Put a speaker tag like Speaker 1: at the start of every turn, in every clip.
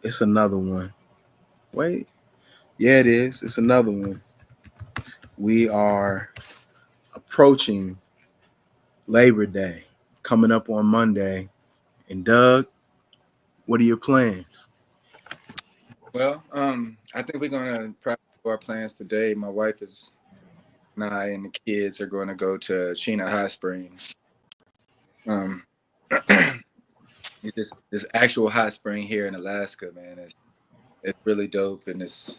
Speaker 1: It's another one. Wait. Yeah, it is. It's another one. We are approaching Labor Day coming up on Monday. And Doug, what are your plans?
Speaker 2: Well, I think we're gonna probably do our plans today. My wife is and I and the kids are going to go to Chena Hot Springs. Um, it's this actual hot spring here in Alaska, man. It's really dope and it's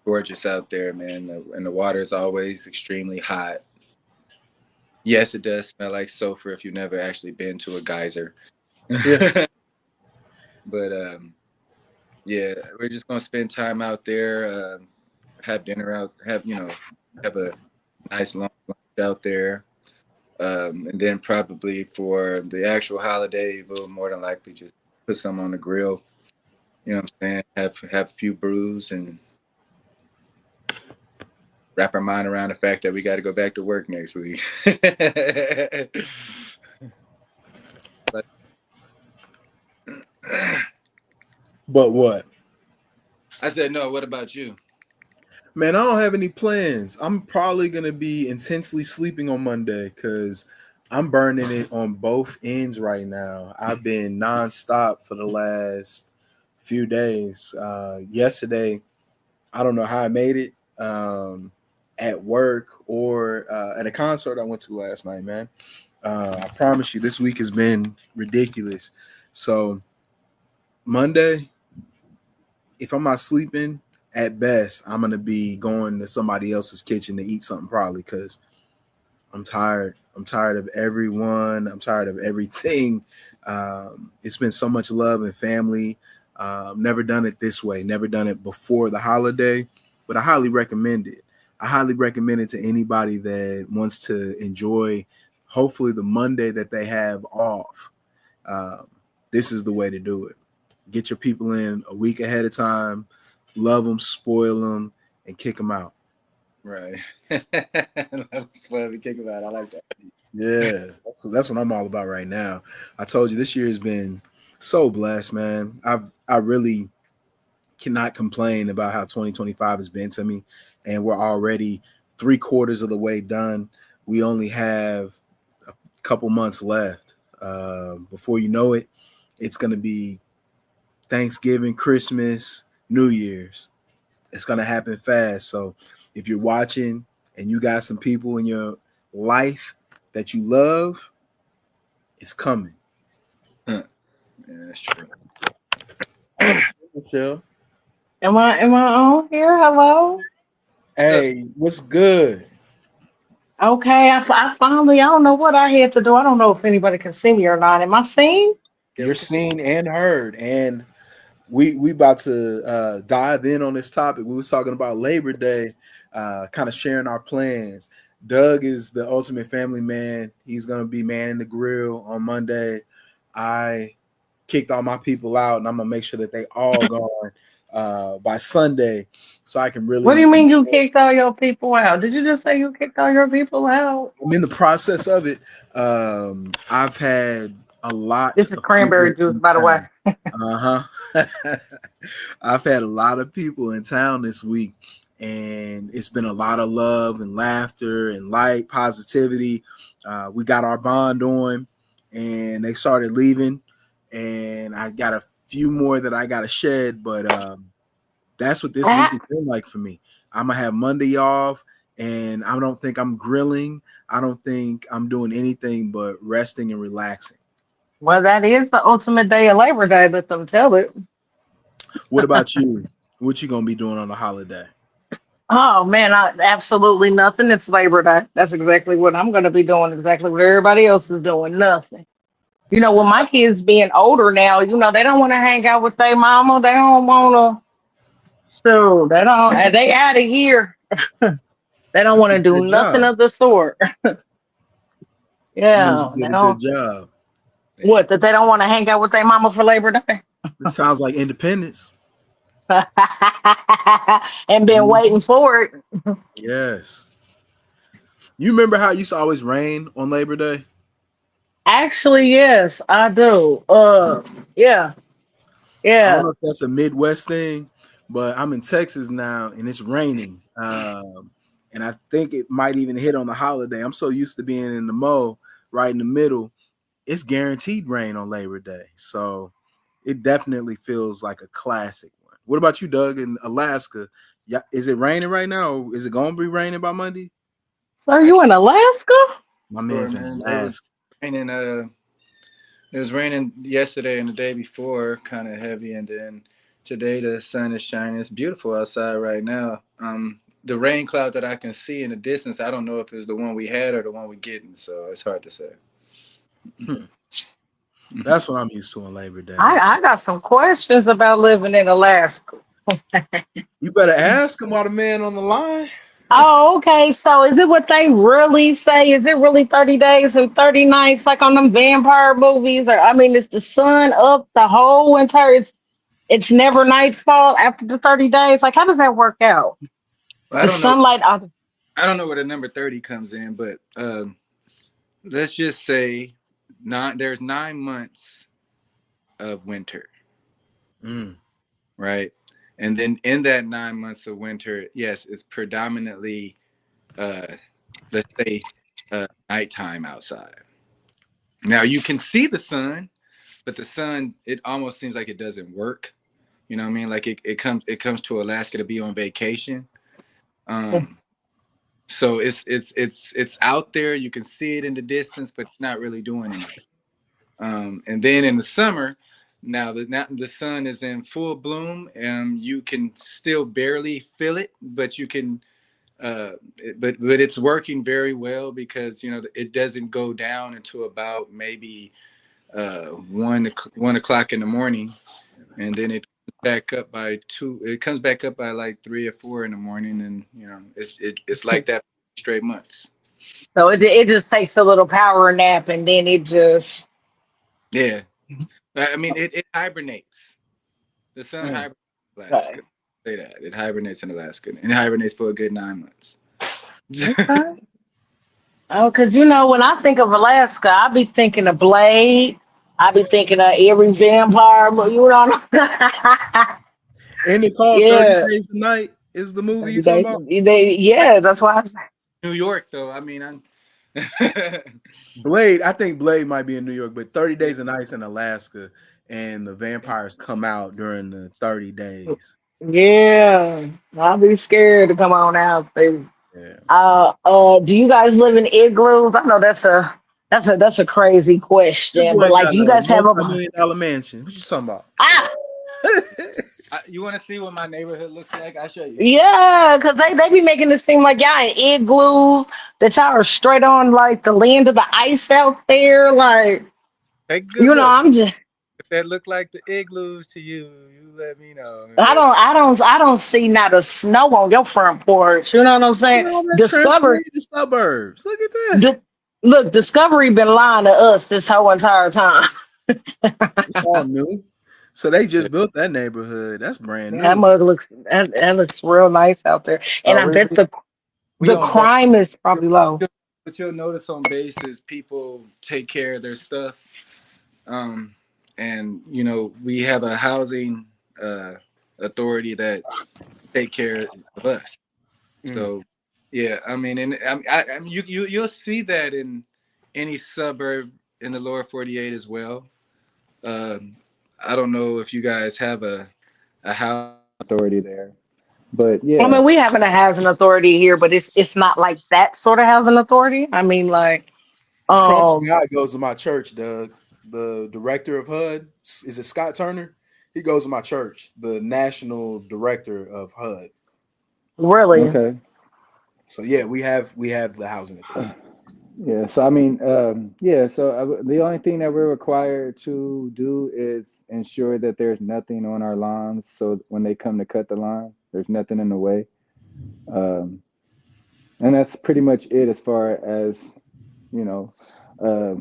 Speaker 2: gorgeous out there, man. And the water is always extremely hot. Yes, it does smell like sulfur if you've never actually been to a geyser.
Speaker 1: Yeah.
Speaker 2: But yeah, we're just gonna spend time out there, have dinner out, have a nice long lunch out there, and then probably for the actual holiday, we'll more than likely just put some on the grill. You know what I'm saying? Have a few brews and wrap our mind around the fact that we got to go back to work next week. But,
Speaker 1: But what?
Speaker 2: I said no. What about you?
Speaker 1: Man, I don't have any plans. I'm probably going to be intensely sleeping on Monday because I'm burning it on both ends right now. I've been nonstop for the last few days. Yesterday, I don't know how I made it at work or at a concert I went to last night, man. I promise you, this week has been ridiculous. So, Monday, if I'm not sleeping, at best, I'm gonna be going to somebody else's kitchen to eat something probably because I'm tired. I'm tired of everyone. I'm tired of everything. It's been so much love and family. Never done it this way. Never done it before the holiday, but I highly recommend it. I highly recommend it to anybody that wants to enjoy, hopefully, the Monday that they have off. Um, this is the way to do it. Get your people in a week ahead of time, love them, spoil them, and kick them out.
Speaker 2: Right. That's what we think about. I like that.
Speaker 1: Yeah, that's what I'm all about right now. I told you this year has been so blessed, man. I really cannot complain about how 2025 has been to me, and we're already 3/4 of the way done. We only have a couple months left. Before you know it, it's going to be Thanksgiving, Christmas, New Year's. It's going to happen fast. So if you're watching and you got some people in your life that you love, it's coming.
Speaker 2: Huh. Yeah, that's true.
Speaker 1: Michelle.
Speaker 3: Am I on here? Hello.
Speaker 2: Yes.
Speaker 1: Hey, what's good?
Speaker 3: Okay, I finally I don't know what I had to do. I don't know if anybody can see me or not. Am I seen?
Speaker 2: Yeah,
Speaker 1: You're
Speaker 2: we can see.
Speaker 1: seen and heard. And we about to dive in on this topic. We was talking about Labor Day, kind of sharing our plans. Doug is the ultimate family man. He's gonna be manning the grill on Monday. I kicked all my people out, and I'm gonna make sure that they all gone by Sunday, so I can
Speaker 3: What do
Speaker 1: really
Speaker 3: you mean you
Speaker 1: enjoy.
Speaker 3: kicked all your people out? Did you just say you kicked all your people out?
Speaker 1: I'm in the process of it. I've had a lot
Speaker 3: This is
Speaker 1: of people
Speaker 3: cranberry juice,
Speaker 1: in
Speaker 3: by the way.
Speaker 1: town. Uh-huh. I've had a lot of people in town this week, and it's been a lot of love and laughter and light positivity. We got our bond on, and they started leaving, and I got a few more that I got to shed, but that's what this week
Speaker 3: Ah,
Speaker 1: has been like for me. I'm gonna have Monday off, and I don't think I'm grilling. I don't think I'm doing anything but resting and relaxing.
Speaker 3: well, that is the ultimate day of Labor Day. Let them tell it.
Speaker 1: What about you? What you gonna be doing on the holiday?
Speaker 3: Oh man, absolutely nothing. It's Labor Day. That's exactly what I'm going to be doing. Exactly what everybody else is doing. Nothing. With my kids being older now, they don't want to hang out with their mama. They don't want to. So they don't. They out of here. They don't
Speaker 1: That's
Speaker 3: want
Speaker 1: a
Speaker 3: to do
Speaker 1: good
Speaker 3: nothing
Speaker 1: job.
Speaker 3: of the sort.
Speaker 1: That means you
Speaker 3: Yeah, they
Speaker 1: did a good
Speaker 3: don't.
Speaker 1: job.
Speaker 3: What? That they don't want to hang out with their mama for Labor Day,
Speaker 1: It sounds like independence.
Speaker 3: and been
Speaker 1: Mhm.
Speaker 3: waiting for it.
Speaker 1: Yes. You remember how it used to always rain on Labor Day?
Speaker 3: Actually, yes, I do. Yeah.
Speaker 1: I don't
Speaker 3: Yeah.
Speaker 1: know if that's a Midwest thing, but I'm in Texas now and it's raining. And I think it might even hit on the holiday. I'm so used to being in the Mo right in the middle. It's guaranteed rain on Labor Day. So it definitely feels like a classic one. What about you, Doug, in Alaska? Yeah, is it raining right now or is it gonna be raining by Monday?
Speaker 3: So are
Speaker 2: I
Speaker 3: you in Alaska?
Speaker 1: My
Speaker 2: sure,
Speaker 1: man's in
Speaker 2: man.
Speaker 1: Alaska.
Speaker 2: Raining. It was raining yesterday and the day before, kind of heavy, and then today the sun is shining. It's beautiful outside right now. The rain cloud that I can see in the distance, I don't know if it's the one we had or the one we're getting, so it's hard to say.
Speaker 1: Hmm. That's what I'm used to on Labor Day.
Speaker 3: I
Speaker 1: So
Speaker 3: got some questions about living in Alaska.
Speaker 1: you better ask him while the man on the line.
Speaker 3: Oh, okay. So is it what they really say? Is it really 30 days and 30 nights like on them vampire movies? Or I mean, is the sun up the whole entire it's never nightfall after the 30 days? Like how does that work out?
Speaker 2: I
Speaker 3: The
Speaker 2: don't know.
Speaker 3: sunlight out
Speaker 2: I don't know where the number 30 comes in, but let's just say there's 9 months of winter,
Speaker 1: Mm.
Speaker 2: right? And then in that 9 months of winter, yes, it's predominantly uh, let's say nighttime outside. Now you can see the sun, but the sun, it almost seems like it doesn't work. You know what I mean? Like it comes to Alaska to be on vacation. Um, so it's out there. You can see it in the distance, but it's not really doing anything. And then in the summer, now the sun is in full bloom. You can still barely feel it, but you can. But it's working very well because it doesn't go down until about maybe 1 o'clock in the morning, and then it comes back up by 2. It comes back up by like 3 or 4 in the morning, and it's like that for straight months.
Speaker 3: so it just takes a little power nap and then it just
Speaker 2: Yeah, I mean it hibernates. The sun
Speaker 1: Mm.
Speaker 2: hibernates in
Speaker 3: okay.
Speaker 2: Alaska. Say that it hibernates in Alaska, and it hibernates for a good 9 months.
Speaker 3: Okay. Oh, because when I think of Alaska, I be thinking of Blade. I be thinking of every vampire, but
Speaker 1: Ain't it called 30
Speaker 3: yeah.
Speaker 1: Days a Night? Is the movie you
Speaker 3: 30
Speaker 1: talking
Speaker 3: days.
Speaker 1: about?
Speaker 3: Yeah, that's why I say.
Speaker 2: New York, though. I mean, I'm.
Speaker 1: Blade, I think Blade might be in New York, but 30 Days a Night's in Alaska, and the vampires come out during the 30 days.
Speaker 3: Yeah, I'll be scared to come on out there.
Speaker 1: Yeah.
Speaker 3: Do you guys live in igloos? I know that's a crazy
Speaker 1: Your
Speaker 3: question,
Speaker 1: boy
Speaker 3: but like,
Speaker 1: got
Speaker 3: do you
Speaker 1: a
Speaker 3: guys have a
Speaker 1: multi-million-dollar mansion. What you talking about?
Speaker 3: ah?
Speaker 2: You want to see what my neighborhood looks like? I'll show you.
Speaker 3: Yeah, because they be making it seem like y'all in igloos, that y'all are straight on like the land of the ice out there. Like,
Speaker 2: Take a good look.
Speaker 3: I'm just
Speaker 2: If that look like the igloos to you, you let me know.
Speaker 3: I don't see not a snow on your front porch. You know what I'm saying?
Speaker 1: All that
Speaker 3: Discover
Speaker 1: transferring to suburbs. Look at that.
Speaker 3: di- Look, Discovery been lying to us this whole entire time.
Speaker 1: It's all new. So they just built that neighborhood. That's brand
Speaker 3: That
Speaker 1: new.
Speaker 3: mug that looks real nice out there. And
Speaker 2: Oh,
Speaker 3: I bet
Speaker 2: we
Speaker 3: the
Speaker 2: on base.
Speaker 3: crime is probably low.
Speaker 2: What you'll notice on base is people take care of their stuff. Um, and we have a housing authority that take care of us.
Speaker 1: Mm.
Speaker 2: So yeah, I mean, and you'll see that in any suburb in the lower 48 as well. Um, I don't know if you guys have a house authority there, but
Speaker 3: I
Speaker 2: yeah.
Speaker 3: mean, we have a housing authority here, but it's not like that sort of housing authority. I mean, like,
Speaker 1: Trump
Speaker 3: um,
Speaker 1: Scott goes to my church, Doug. The director of HUD, is it Scott Turner? He goes to my church, the national director of HUD.
Speaker 3: really.
Speaker 2: Okay.
Speaker 1: So yeah, we have the housing authority.
Speaker 2: Yeah, so I mean, yeah, so the only thing that we're required to do is ensure that there's nothing on our lawns. So when they come to cut the lawn, there's nothing in the way. Um, and that's pretty much it as far as, you know, uh,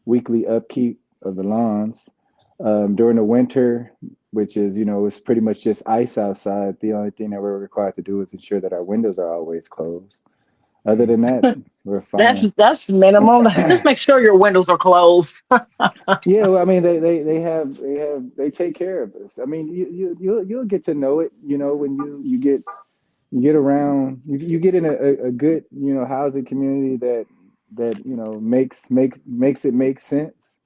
Speaker 2: weekly upkeep of the lawns. During the winter, which is, it's pretty much just ice outside, the only thing that we're required to do is ensure that our windows are always closed.
Speaker 4: Other than that, we're fine.
Speaker 3: That's minimal. Just make sure your windows are closed.
Speaker 4: Yeah, well, I mean, they take care of us. I mean, you'll get to know it, when you get around, you get in a good, housing community that makes it make sense.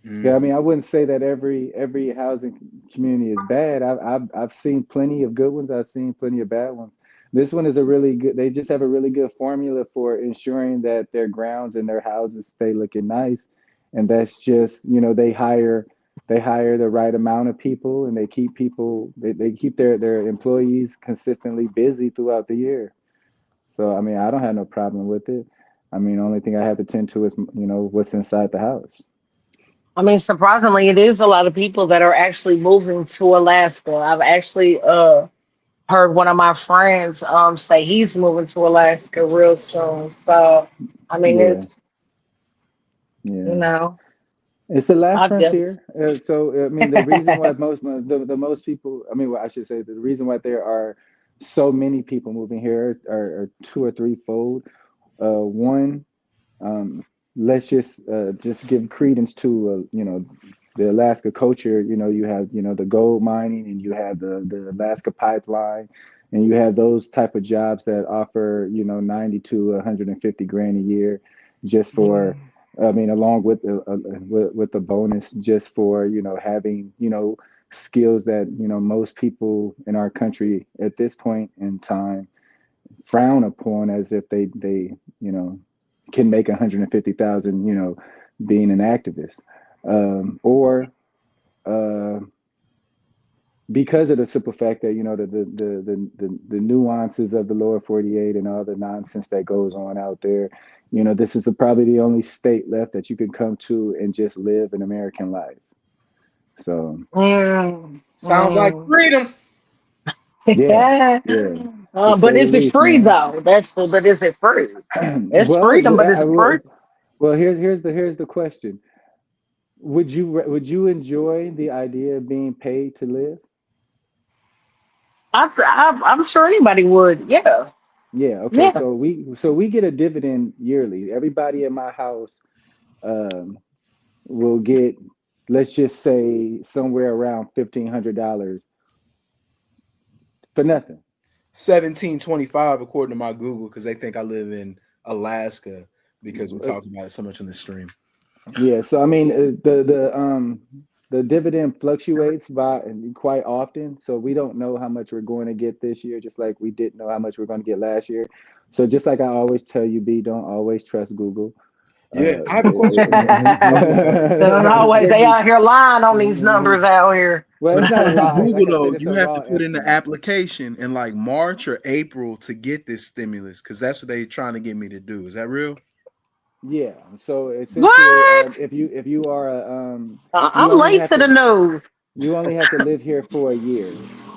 Speaker 4: Yeah, I
Speaker 1: Mm.
Speaker 4: mean, I wouldn't say that every housing community is bad. I've seen plenty of good ones. I've seen plenty of bad ones. This one is a really good. They just have a really good formula for ensuring that their grounds and their houses stay looking nice, and that's just they hire the right amount of people, and they keep their employees consistently busy throughout the year. So I mean, I don't have no problem with it. I mean, the only thing I have to tend to is what's inside the house.
Speaker 3: I mean, surprisingly, it is a lot of people that are actually moving to Alaska. I've actually heard one of my friends say he's moving to Alaska real soon. So I mean,
Speaker 4: Yeah,
Speaker 3: it's you
Speaker 4: yeah.
Speaker 3: know,
Speaker 4: It's the last
Speaker 3: I've def-
Speaker 4: frontier. So I mean, the reason why the most people, I mean, well, I should say the reason why there are so many people moving here are two or three fold. One, um, let's just give credence to the Alaska culture. You have the gold mining, and you have the Alaska pipeline, and you have those type of jobs that offer 90 to 150 grand a year, just for.
Speaker 3: Mm.
Speaker 4: I mean, along with the bonus, just for having skills that most people in our country at this point in time frown upon, as if they can make 150,000 being an activist, or uh, because of the simple fact that the nuances of the lower 48 and all the nonsense that goes on out there. This is probably the only state left that you can come to and just live an American life. So
Speaker 3: Mm,
Speaker 1: Sounds like
Speaker 3: mm.
Speaker 1: freedom.
Speaker 4: yeah, yeah, to
Speaker 3: But
Speaker 4: say the
Speaker 3: is it
Speaker 4: least,
Speaker 3: free
Speaker 4: man.
Speaker 3: though? But is it free? It's
Speaker 4: well,
Speaker 3: freedom, but is it free?
Speaker 4: well, here's the question. Would you enjoy the idea of being paid to live?
Speaker 3: I'm sure anybody would. Yeah,
Speaker 4: Yeah, okay.
Speaker 3: yeah.
Speaker 4: So we get a dividend yearly. Everybody in my house um, will get, let's just say, somewhere around $1,500 for nothing.
Speaker 1: 1725 according to my Google because they think I live in Alaska because we
Speaker 4: Uh,
Speaker 1: talk about it so much on the stream.
Speaker 4: Yeah, so I mean, the dividend fluctuates by quite often, so we don't know how much we're going to get this year, just like we didn't know how much we're going to get last year. So just like I always tell you, B, don't always trust Google.
Speaker 1: Yeah,
Speaker 4: Uh,
Speaker 1: I have a question for you.
Speaker 3: They don't always. They out here lying on these numbers out here.
Speaker 4: well,
Speaker 1: But
Speaker 4: it's not a
Speaker 1: according to
Speaker 4: lie. Like
Speaker 1: Google,
Speaker 4: I said,
Speaker 1: though,
Speaker 4: it's
Speaker 1: you
Speaker 4: a
Speaker 1: have
Speaker 4: raw
Speaker 1: to put in the
Speaker 4: estimate.
Speaker 1: application in like March or April to get this stimulus because that's what they're trying to get me to do. Is that real?
Speaker 4: Yeah. So essentially,
Speaker 3: What?
Speaker 4: if you are you
Speaker 3: I'm
Speaker 4: only
Speaker 3: late
Speaker 4: have
Speaker 3: to the
Speaker 4: to
Speaker 3: news.
Speaker 4: you only have to live here for a year.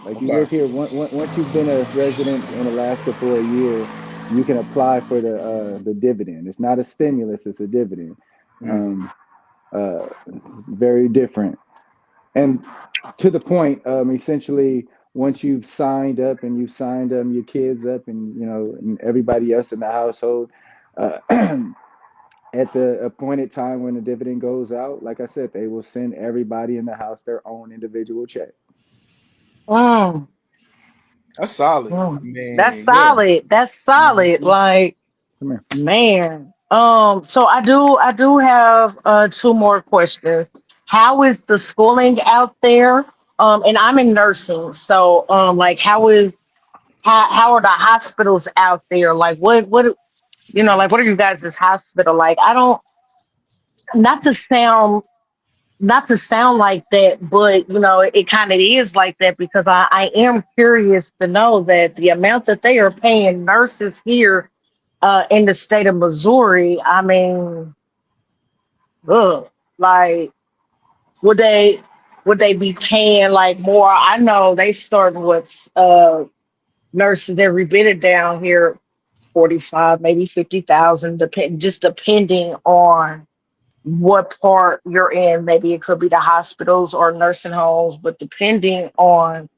Speaker 4: Like you
Speaker 1: Okay.
Speaker 4: live here once you've been a resident in Alaska for a year, you can apply for the dividend. It's not a stimulus; it's a dividend.
Speaker 1: Mm.
Speaker 4: Um, very different. And to the point, essentially, once you've signed up and you've signed your kids up, and and everybody else in the household, uh, at the appointed time when the dividend goes out, like I said, they will send everybody in the house their own individual check.
Speaker 3: Mm,
Speaker 1: That's solid. I
Speaker 3: mm. That's
Speaker 1: mean, yeah.
Speaker 3: solid. That's solid.
Speaker 1: Mhm.
Speaker 3: Like
Speaker 4: Come here.
Speaker 3: man. So I do have two more questions. How is the schooling out there? And I'm in nursing, so like how are the hospitals out there? Like what like what are you guys' hospital like? I don't not to sound not to sound like that, but it kind of is like that because I am curious to know that the amount that they are paying nurses here in the state of Missouri, I mean, ugh, like would they would they be paying like more? I know they starting with nurses every bit of down here 45, maybe 50,000, depending on what part you're in. Maybe it could be the hospitals or nursing homes, but depending on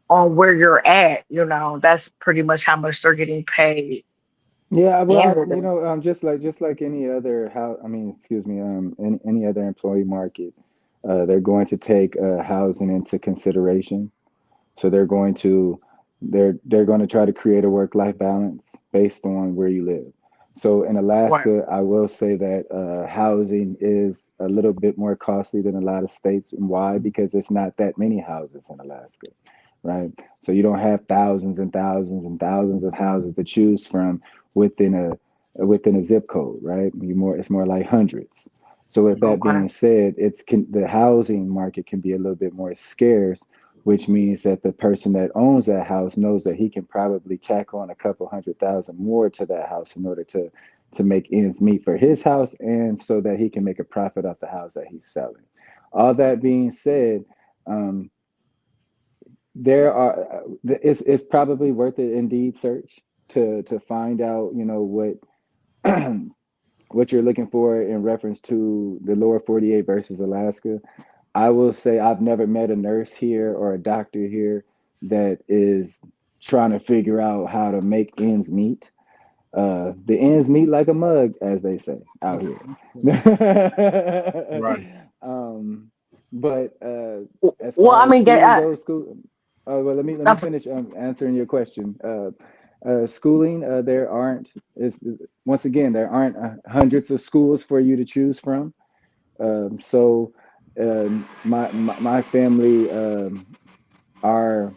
Speaker 3: where you're at, that's pretty much how much they're getting paid.
Speaker 4: Yeah, well,
Speaker 3: Canada.
Speaker 4: just like any other how I mean, excuse me, any other employee market, they're going to take housing into consideration. So they're going to try to create a work-life balance based on where you live. So in
Speaker 3: Right.
Speaker 4: Alaska, I will say that housing is a little bit more costly than a lot of states. And why? Because it's not that many houses in Alaska, right? So you don't have thousands and thousands and thousands of houses to choose from within a zip code, right? It's more like hundreds. So with that
Speaker 3: Okay.
Speaker 4: being said, the housing market can be a little bit more scarce, which means that the person that owns that house knows that he can probably tack on a couple 100,000 more to that house in order to make ends meet for his house, and so that he can make a profit off the house that he's selling. All that being said, um, there are it's probably worth it Indeed search to find out, what what you're looking for in reference to the lower 48 versus Alaska. I will say I've never met a nurse here or a doctor here that is trying to figure out how to make ends meet. The ends meet like a mug, as they say out here.
Speaker 1: Right.
Speaker 4: um, but as
Speaker 3: Well,
Speaker 4: far
Speaker 3: I
Speaker 4: as
Speaker 3: mean,
Speaker 4: schooling goes, well, let me
Speaker 3: I'm,
Speaker 4: finish answering your question. Schooling, there aren't is once again there aren't hundreds of schools for you to choose from. So my family are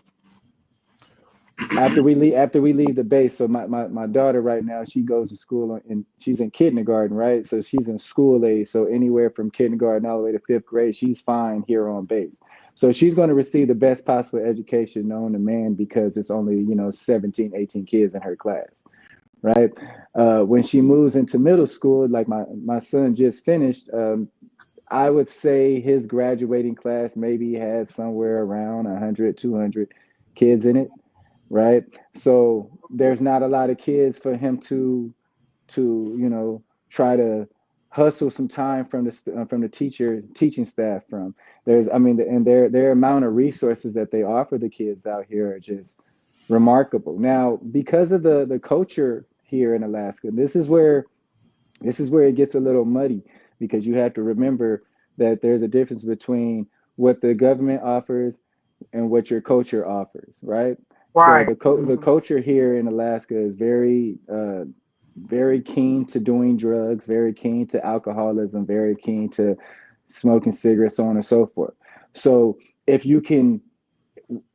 Speaker 4: after we leave the base. So my daughter right now, she goes to school and she's in kindergarten, right? So she's in school age. So anywhere from kindergarten all the way to fifth grade, she's fine here on base. So she's going to receive the best possible education known to man because it's only 17, 18 kids in her class, right? When she moves into middle school, like my son just finished, I would say his graduating class maybe had somewhere around 100, 200 kids in it, right? So there's not a lot of kids for him to try to hustle some time from the teaching staff from. And their amount of resources that they offer the kids out here are just remarkable. Now, because of the culture here in Alaska, this is where it gets a little muddy, because you have to remember that there's a difference between what the government offers and what your culture offers, right? So
Speaker 3: right.
Speaker 4: the culture here in Alaska is very keen to doing drugs, very keen to alcoholism, very keen to smoking cigarettes, so on and so forth. So if you can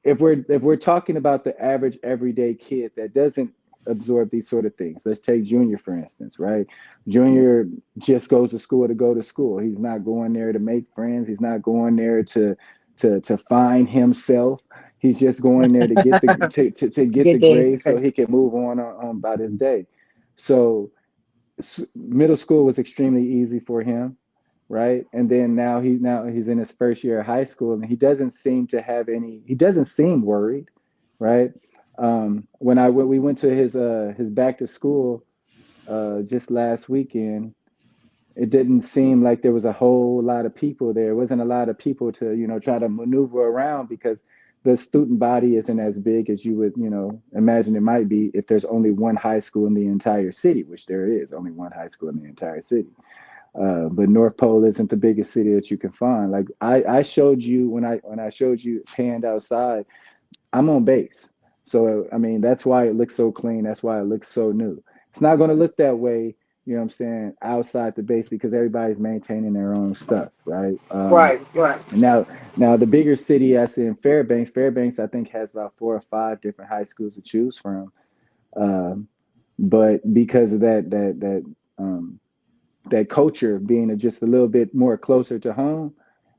Speaker 4: if we're talking about the average everyday kid that doesn't absorb these sort of things, let's take Junior for instance, right? Junior just goes to school to go to school. He's not going there to make friends. He's not going there to find himself. He's just going there to get to get the
Speaker 3: Get the
Speaker 4: grades so
Speaker 3: education.
Speaker 4: he can move on about his day. So middle school was extremely easy for him, right? And then now he's in his first year of high school, and he doesn't seem to have any. He doesn't seem worried, right? When we went to his back to school just last weekend, it didn't seem like there was a whole lot of people there. It wasn't a lot of people to try to maneuver around, because the student body isn't as big as you would imagine it might be if there's only one high school in the entire city, which there is only one high school in the entire city. But North Pole isn't the biggest city that you can find. Like I showed you when I showed you panned outside, I'm on base. So I mean that's why it looks so clean. That's why it looks so new. It's not going to look that way, you know what I'm saying, outside the base, because everybody's maintaining their own stuff, right?
Speaker 3: Right. Right.
Speaker 4: And now the bigger city I see in Fairbanks. Fairbanks I think has about 4 or 5 different high schools to choose from. Um, but because of that culture being just a little bit more closer to home,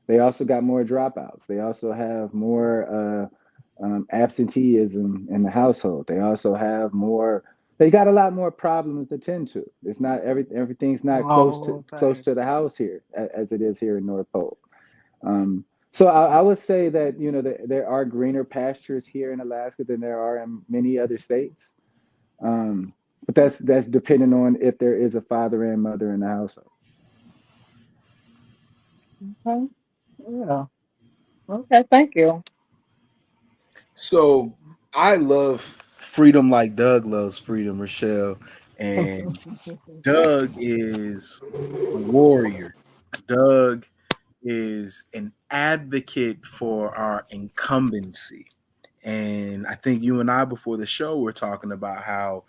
Speaker 4: they also got more dropouts. They also have more absenteeism in the household. They also have more. They got a lot more problems to tend to. It's not everything's not close to
Speaker 3: Oh, okay.
Speaker 4: the house here as it is here in North Pole. So I would say that there are greener pastures here in Alaska than there are in many other states. Um, but that's depending on if there is a father and mother in the household.
Speaker 3: Okay. Yeah. Okay. Thank you.
Speaker 1: So I love freedom like Doug loves freedom, Rochelle. And Doug is a warrior. Doug is an advocate for our incumbency. And I think you and I before the show were talking about how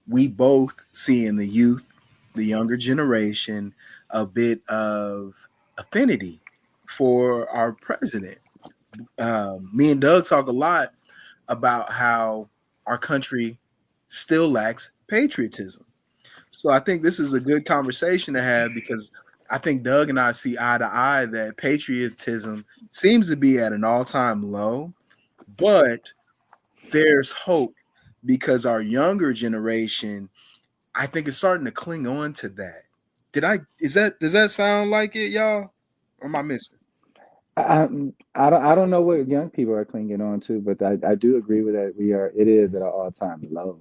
Speaker 1: we both see in the youth, the younger generation, a bit of affinity for our president. Me and Doug talk a lot about how our country still lacks patriotism. So I think this is a good conversation to have because I think Doug and I see eye to eye that patriotism seems to be at an all-time low, but there's hope because our younger generation, I think, is starting to cling on to that. Does that sound like it, y'all? Or am I missing?
Speaker 4: I don't know what young people are clinging on to, but I do agree with that. It is at an all-time low.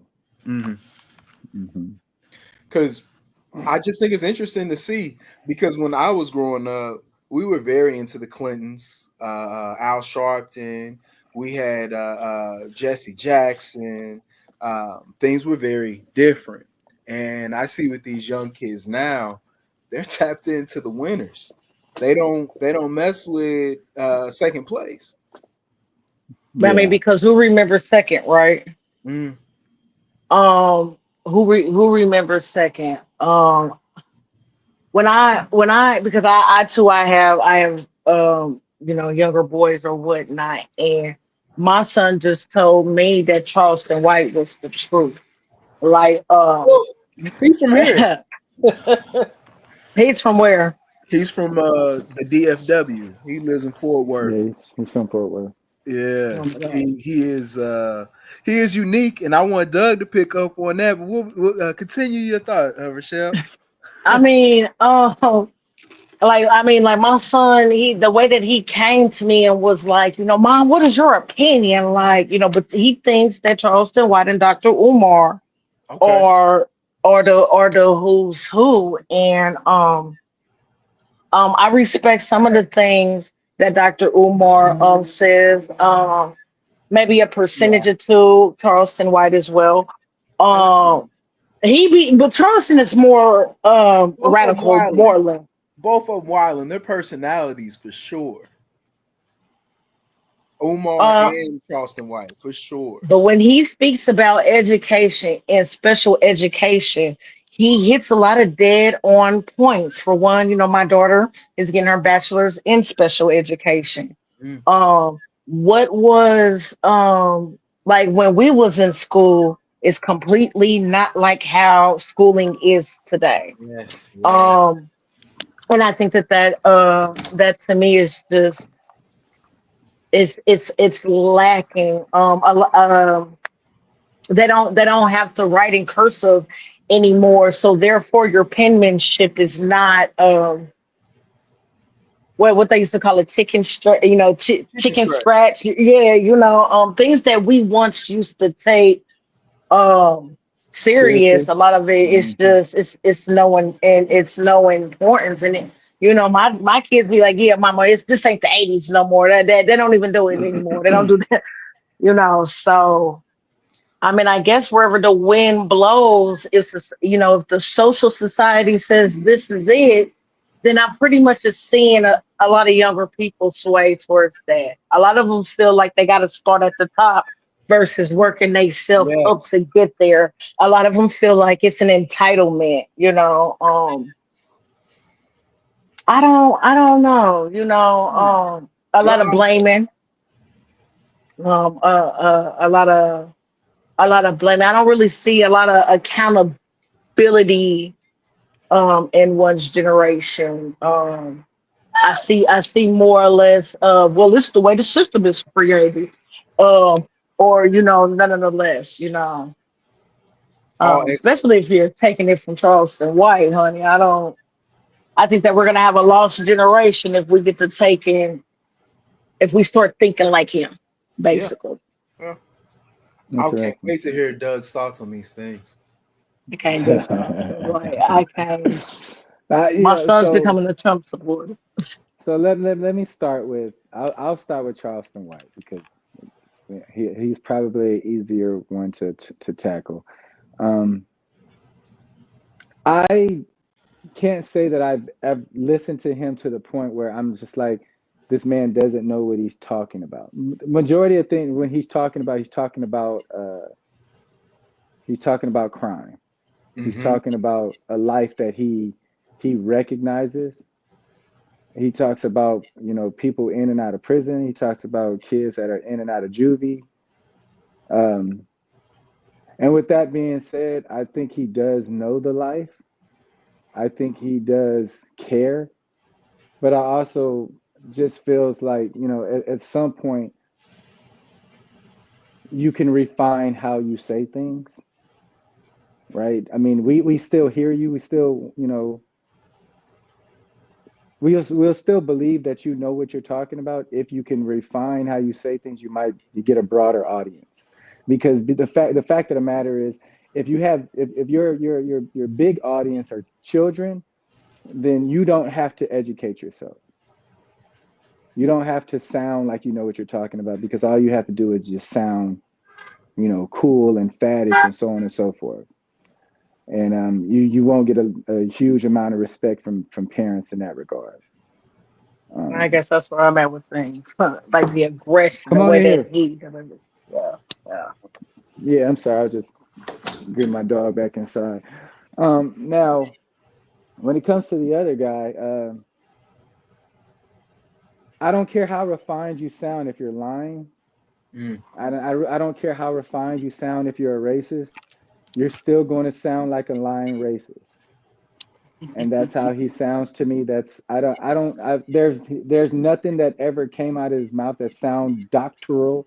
Speaker 1: Because I just think it's interesting to see because when I was growing up, we were very into the Clintons, Al Sharpton. We had Jesse Jackson. Things were very different, and I see with these young kids now, they're tapped into the winners. They don't mess with second place.
Speaker 3: I mean, because who remembers second, right?
Speaker 1: Mm.
Speaker 3: Who remembers second? When I because I too I have younger boys or whatnot, and my son just told me that Charleston White was the truth. Like
Speaker 1: Well, he's from here.
Speaker 3: he's from where?
Speaker 1: He's from the DFW. He lives in Fort Worth.
Speaker 4: Yeah, he's from Fort Worth.
Speaker 1: Yeah, he is unique, and I want Doug to pick up on that. But we'll continue your thought, Rochelle.
Speaker 3: I mean, like my son, the way that he came to me and was like, Mom, what is your opinion? Like, but he thinks that Charleston White and Dr. Umar are the who's who, and I respect some of the things that Dr. Umar says. Maybe a percentage or two, Charleston White as well. But Charleston is more radical, Moreland.
Speaker 1: Both of Wyland, their personalities for sure. Umar and Charleston White for sure.
Speaker 3: But when he speaks about education and special education, he hits a lot of dead on points. For one, my daughter is getting her bachelor's in special education. What was like when we was in school is completely not like how schooling is today.
Speaker 1: Yes.
Speaker 3: And I think that to me is just it's lacking. They don't have to write in cursive anymore, so therefore your penmanship is not what they used to call it, chicken scratch. Yeah, things that we once used to take serious.
Speaker 4: Seriously?
Speaker 3: A lot of it is just it's no importance in it. My kids be like, yeah, mama, this ain't the 80s no more. They don't even do it anymore. They don't do that, so I mean, I guess wherever the wind blows, if the social society says this is it, then I pretty much is seeing a lot of younger people sway towards that. A lot of them feel like they got to start at the top versus working themselves up to get there. A lot of them feel like it's an entitlement, I don't know, a lot of blaming, a lot of blaming. I don't really see a lot of accountability in one's generation. I see more or less well, it's the way the system is created. Or nonetheless, especially if you're taking it from Charleston White, honey. I think that we're gonna have a lost generation if we get to if we start thinking like him, basically.
Speaker 1: Yeah. I can't wait to hear Doug's thoughts on these things.
Speaker 3: I can't do Charleston White. I can't. My son's becoming a Trump supporter.
Speaker 4: So let me start with I'll start with Charleston White because he's probably an easier one to tackle. I can't say that I've listened to him to the point where I'm just like, this man doesn't know what he's talking about. Majority of things when he's talking about crime. He's talking about a life that he recognizes. He talks about, people in and out of prison. He talks about kids that are in and out of juvie. And with that being said, I think he does know the life. I think he does care. But I also just feels like, at some point, you can refine how you say things, right? I mean, we still hear you. We still, we'll still believe that you know what you're talking about. If you can refine how you say things, you get a broader audience. Because the fact of the matter is, if your big audience are children, then you don't have to educate yourself. You don't have to sound like you know what you're talking about, because all you have to do is just sound, cool and faddish and so on and so forth. And you won't get a huge amount of respect from parents in that regard.
Speaker 3: I guess that's where I'm at with things. Like the aggression,
Speaker 4: Come
Speaker 3: the
Speaker 4: on
Speaker 3: way
Speaker 4: in here.
Speaker 3: that he, yeah, yeah.
Speaker 4: Yeah, I'm sorry. I'll just get my dog back inside. Now, when it comes to the other guy, I don't care how refined you sound if you're lying. I don't care how refined you sound if you're a racist. You're still going to sound like a lying racist. And that's how he sounds to me. There's nothing that ever came out of his mouth that sound doctoral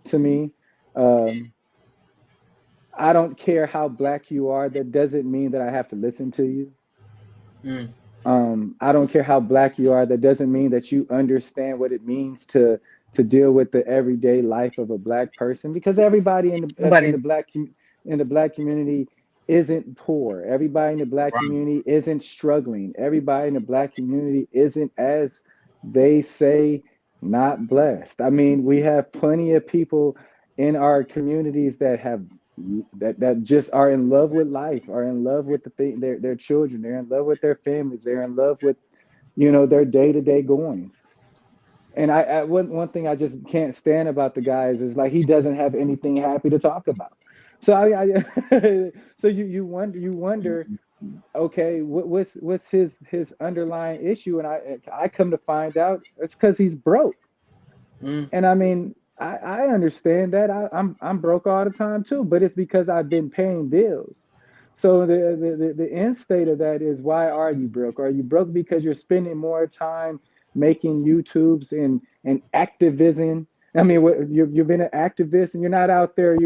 Speaker 4: to me. I don't care how black you are. That doesn't mean that I have to listen to you. I don't care how black you are. That doesn't mean that you understand what it means to deal with the everyday life of a black person, because everybody in the black community isn't poor. Everybody in the black community isn't struggling. Everybody in the black community isn't, as they say, not blessed. I mean, we have plenty of people in our communities that just are in love with life, are in love with their children, they're in love with their families, they're in love with, their day-to-day goings. And one thing I just can't stand about the guy is like, he doesn't have anything happy to talk about. So so you wonder, okay, what's his underlying issue? And I come to find out it's because he's broke. And I mean, I understand that. I'm broke all the time too, but it's because I've been paying bills. So the end state of that is, why are you broke? Are you broke because you're spending more time making YouTubes and activism? I mean, you've been an activist and you're not out there,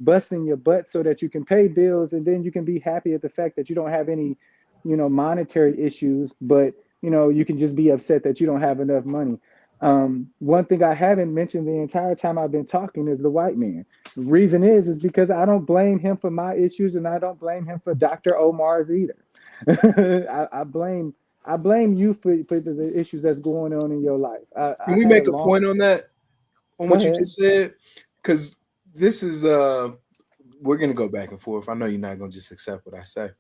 Speaker 4: busting your butt so that you can pay bills, and then you can be happy at the fact that you don't have any, monetary issues, but you can just be upset that you don't have enough money. One thing I haven't mentioned the entire time I've been talking is the white man. The reason is because I don't blame him for my issues, and I don't blame him for Dr. Omar's either. I blame you for the issues that's going on in your life.
Speaker 1: Can we make a point on that, on what you just said? Because this is we're gonna go back and forth. I know you're not gonna just accept what I say.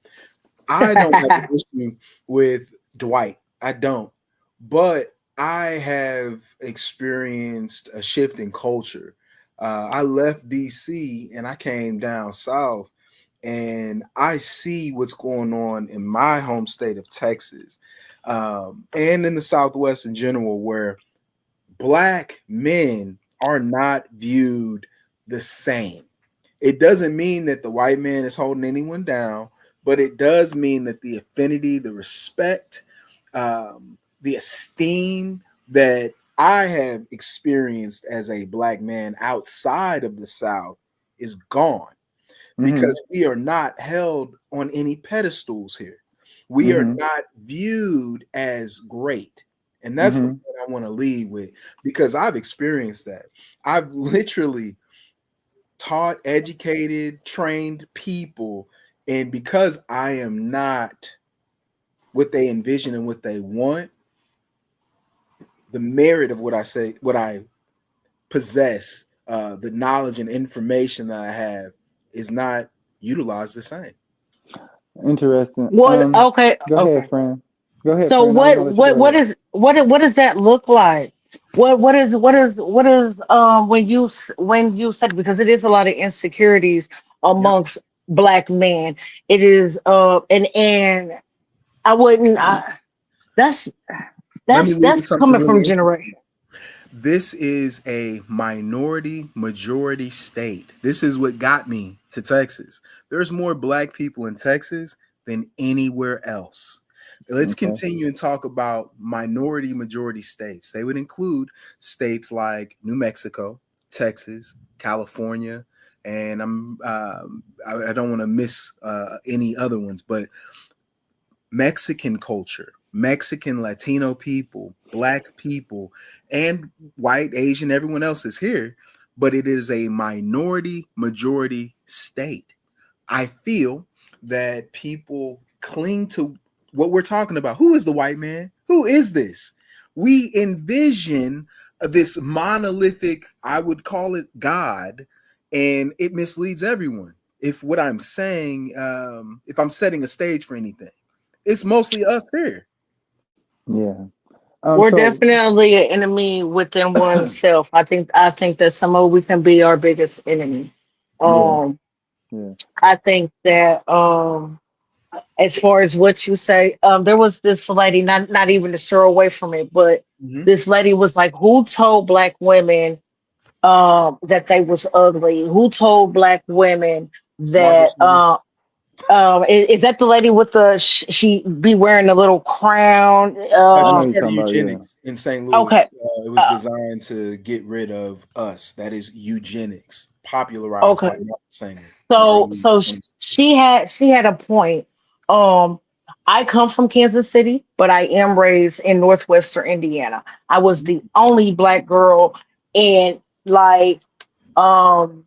Speaker 1: I don't have an issue with Dwight. I don't, but I have experienced a shift in culture. I left DC and I came down south, and I see what's going on in my home state of Texas, and in the Southwest in general, where black men are not viewed the same. It doesn't mean that the white man is holding anyone down, but it does mean that the affinity, the respect, the esteem that I have experienced as a black man outside of the South is gone, because we are not held on any pedestals here. We are not viewed as great. And that's the point I want to lead with, because I've experienced that. I've literally taught, educated, trained people, and because I am not what they envision and what they want, the merit of what I possess, the knowledge and information that I have is not utilized the same.
Speaker 4: Interesting.
Speaker 3: Okay,
Speaker 4: Go
Speaker 3: okay.
Speaker 4: ahead, Fran. Go ahead,
Speaker 3: So
Speaker 4: Fran. I was gonna let you go ahead.
Speaker 3: what does that look like? What is when you said, because it is a lot of insecurities
Speaker 1: Yep.
Speaker 3: amongst black men. It is and I wouldn't that's
Speaker 1: Let me lead with
Speaker 3: that's
Speaker 1: something
Speaker 3: coming
Speaker 1: really
Speaker 3: from
Speaker 1: interesting.
Speaker 3: generation.
Speaker 1: This is a minority majority state. This is what got me to Texas. There's more black people in Texas than anywhere else. Let's
Speaker 4: Okay.
Speaker 1: continue and talk about minority majority states. They would include states like New Mexico, Texas, California, and I don't want to miss any other ones, but Mexican culture, Mexican, Latino people, black people, and white, Asian, everyone else is here, but it is a minority majority state. I feel that people cling to what we're talking about. Who is the white man? Who is this? We envision this monolithic, I would call it God, and it misleads everyone. If what I'm saying, if I'm setting a stage for anything, it's mostly us here.
Speaker 4: Yeah.
Speaker 3: We're
Speaker 4: So
Speaker 3: definitely an enemy within oneself. I think that some we can be our biggest enemy.
Speaker 4: yeah,
Speaker 3: Um,
Speaker 4: yeah.
Speaker 3: I think that as far as what you say, there was this lady, not even to stir away from it, but
Speaker 1: Mhm.
Speaker 3: this lady was like, who told black women that they was ugly? Who told black women
Speaker 1: Margaret
Speaker 3: that
Speaker 1: Sanger.
Speaker 3: is that the lady with the she be wearing a little crown?
Speaker 4: I
Speaker 1: She
Speaker 4: know you're
Speaker 1: started
Speaker 4: talking about, yeah.
Speaker 1: eugenics in St.
Speaker 3: Okay.
Speaker 1: Louis. It was
Speaker 3: Uh,
Speaker 1: designed to get rid of us. That is eugenics, popularized by
Speaker 3: okay.
Speaker 1: Margaret Sanger in the
Speaker 3: So
Speaker 1: early
Speaker 3: so
Speaker 1: 20s.
Speaker 3: she had a point. Um, I come from Kansas City, but I am raised in Northwestern Indiana. I was the only black girl in like um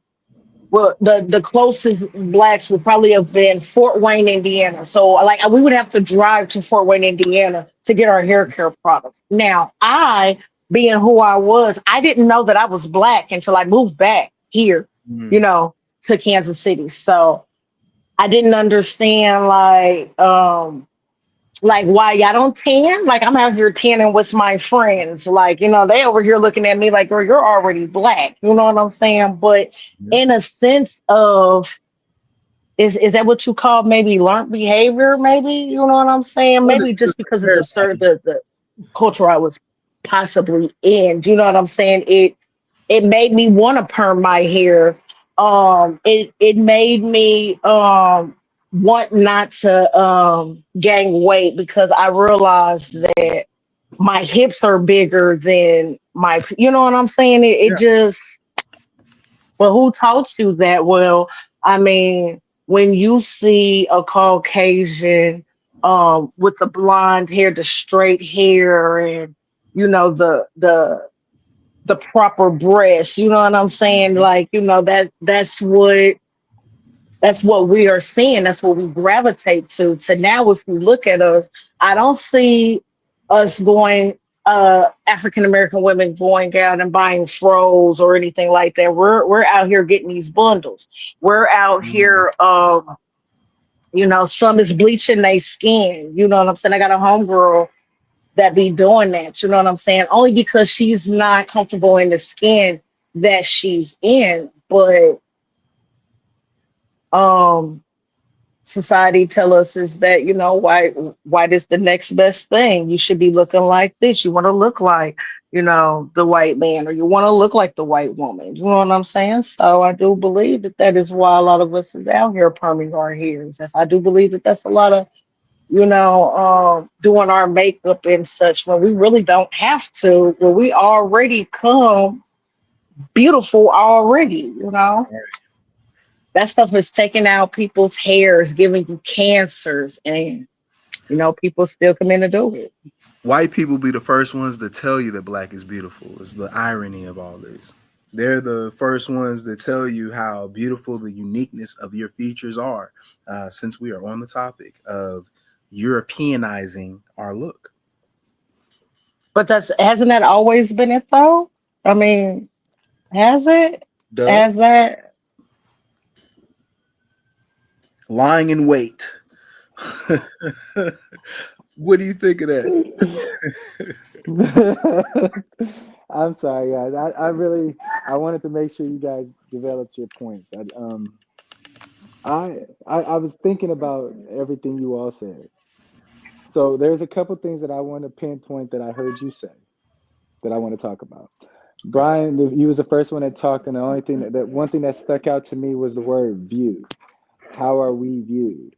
Speaker 3: well the closest blacks would probably have been Fort Wayne, Indiana. So like we would have to drive to Fort Wayne, Indiana to get our hair care products. Now I, being who I was, I didn't know that I was black until I moved back here, you
Speaker 1: Mm.
Speaker 3: know, to Kansas City. So I didn't understand like why y'all don't tan. Like I'm out here tanning with my friends. Like, they over here looking at me like, girl, you're already black. You know what I'm saying? But
Speaker 1: Yeah.
Speaker 3: in a sense of is that what you call maybe learned behavior? Maybe, you know what I'm saying?
Speaker 1: Well, it's
Speaker 3: Maybe just because of
Speaker 1: hair
Speaker 3: the
Speaker 1: pattern.
Speaker 3: the culture I was possibly in. Do you know what I'm saying? It made me want to perm my hair. It made me want not to gain weight because I realized that my hips are bigger than my, you know what I'm saying? It
Speaker 1: Yeah.
Speaker 3: just, well, who taught you that? Well, I mean, when you see a Caucasian with the blonde hair, the straight hair, and the proper breasts, you know what I'm saying? Like, that's what we are seeing. That's what we gravitate to. To now, if you look at us, I don't see us going, African American women going out and buying froze or anything like that. We're out here getting these bundles. We're out
Speaker 1: Mm.
Speaker 3: here, some is bleaching their skin. You know what I'm saying? I got a homegirl that be doing that. You know what I'm saying? Only because she's not comfortable in the skin that she's in, but um society tell us is that why this the next best thing. You should be looking like this. You want to look like the white man, or you want to look like the white woman. You know what I'm saying? So I do believe that is why a lot of us is out here perming our hairs. I do believe that's a lot of doing our makeup and such when we really don't have to, when we already come beautiful already. That stuff is taking out people's hairs, giving you cancers, and people still come in to do it.
Speaker 1: White people be the first ones to tell you that black is beautiful. Is the irony of all this. They're the first ones that tell you how beautiful the uniqueness of your features are. Since we are on the topic of Europeanizing our look,
Speaker 3: But that's hasn't that always been it though? I mean, has it?
Speaker 1: Dove
Speaker 3: Has that?
Speaker 1: lying in wait What do you think of that?
Speaker 4: I'm sorry, guys. I wanted to make sure you guys developed your points. I was thinking about everything you all said. So there's a couple things that I want to pinpoint that I heard you say that I want to talk about. Brian, you was the first one that talked, and the only thing that one thing that stuck out to me was the word view. How are we viewed?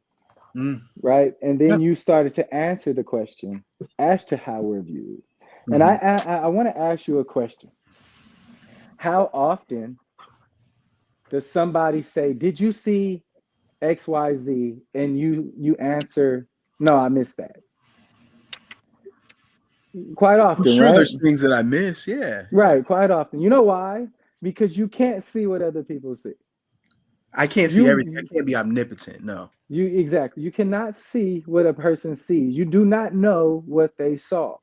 Speaker 4: Right? And then you started to answer the question as to how we're viewed. And I want to ask you a question. How often does somebody say, "Did you see XYZ?" and you answer, "No, I missed that." Quite often,
Speaker 1: I'm sure
Speaker 4: right?
Speaker 1: there's things that I miss. Yeah.
Speaker 4: Right, quite often. You know why? Because you can't see what other people see.
Speaker 1: I can't see everything. I can't be omnipotent. No.
Speaker 4: Exactly. You cannot see what a person sees. You do not know what they saw.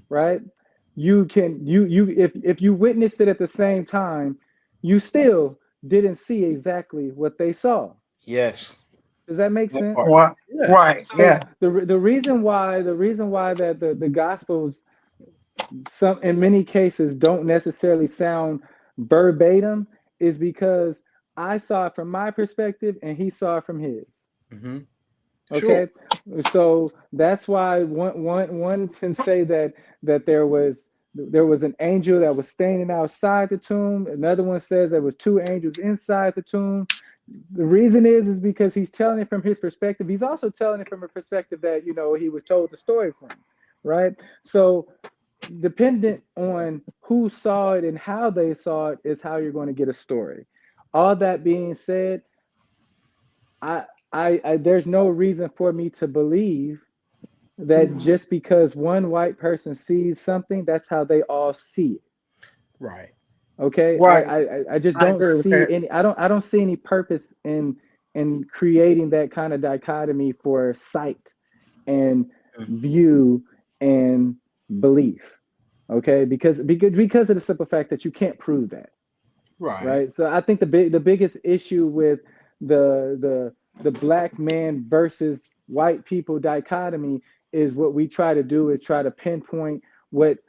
Speaker 4: Right? You can if you witnessed it at the same time, you still didn't see exactly what they saw.
Speaker 1: Yes.
Speaker 4: Does that make sense?
Speaker 3: Right.
Speaker 1: Yeah.
Speaker 3: Right.
Speaker 4: So
Speaker 3: Yeah.
Speaker 4: the reason why that the gospels some in many cases don't necessarily sound verbatim is because I saw it from my perspective and he saw it from his. Okay, sure. So that's why one can say that there was an angel that was standing outside the tomb. Another one says there was two angels inside the tomb. The reason is because he's telling it from his perspective. He's also telling it from a perspective that he was told the story from, right? So dependent on who saw it and how they saw it is how you're going to get a story. All that being said, I there's no reason for me to believe that just because one white person sees something, that's how they all see it.
Speaker 1: Right.
Speaker 4: Okay.
Speaker 3: Right.
Speaker 4: I just don't see any. I don't see any purpose in creating that kind of dichotomy for sight and view and belief. Okay, because of the simple fact that you can't prove that. Right. So I think the biggest issue with the black man versus white people dichotomy is what we try to do is try to pinpoint what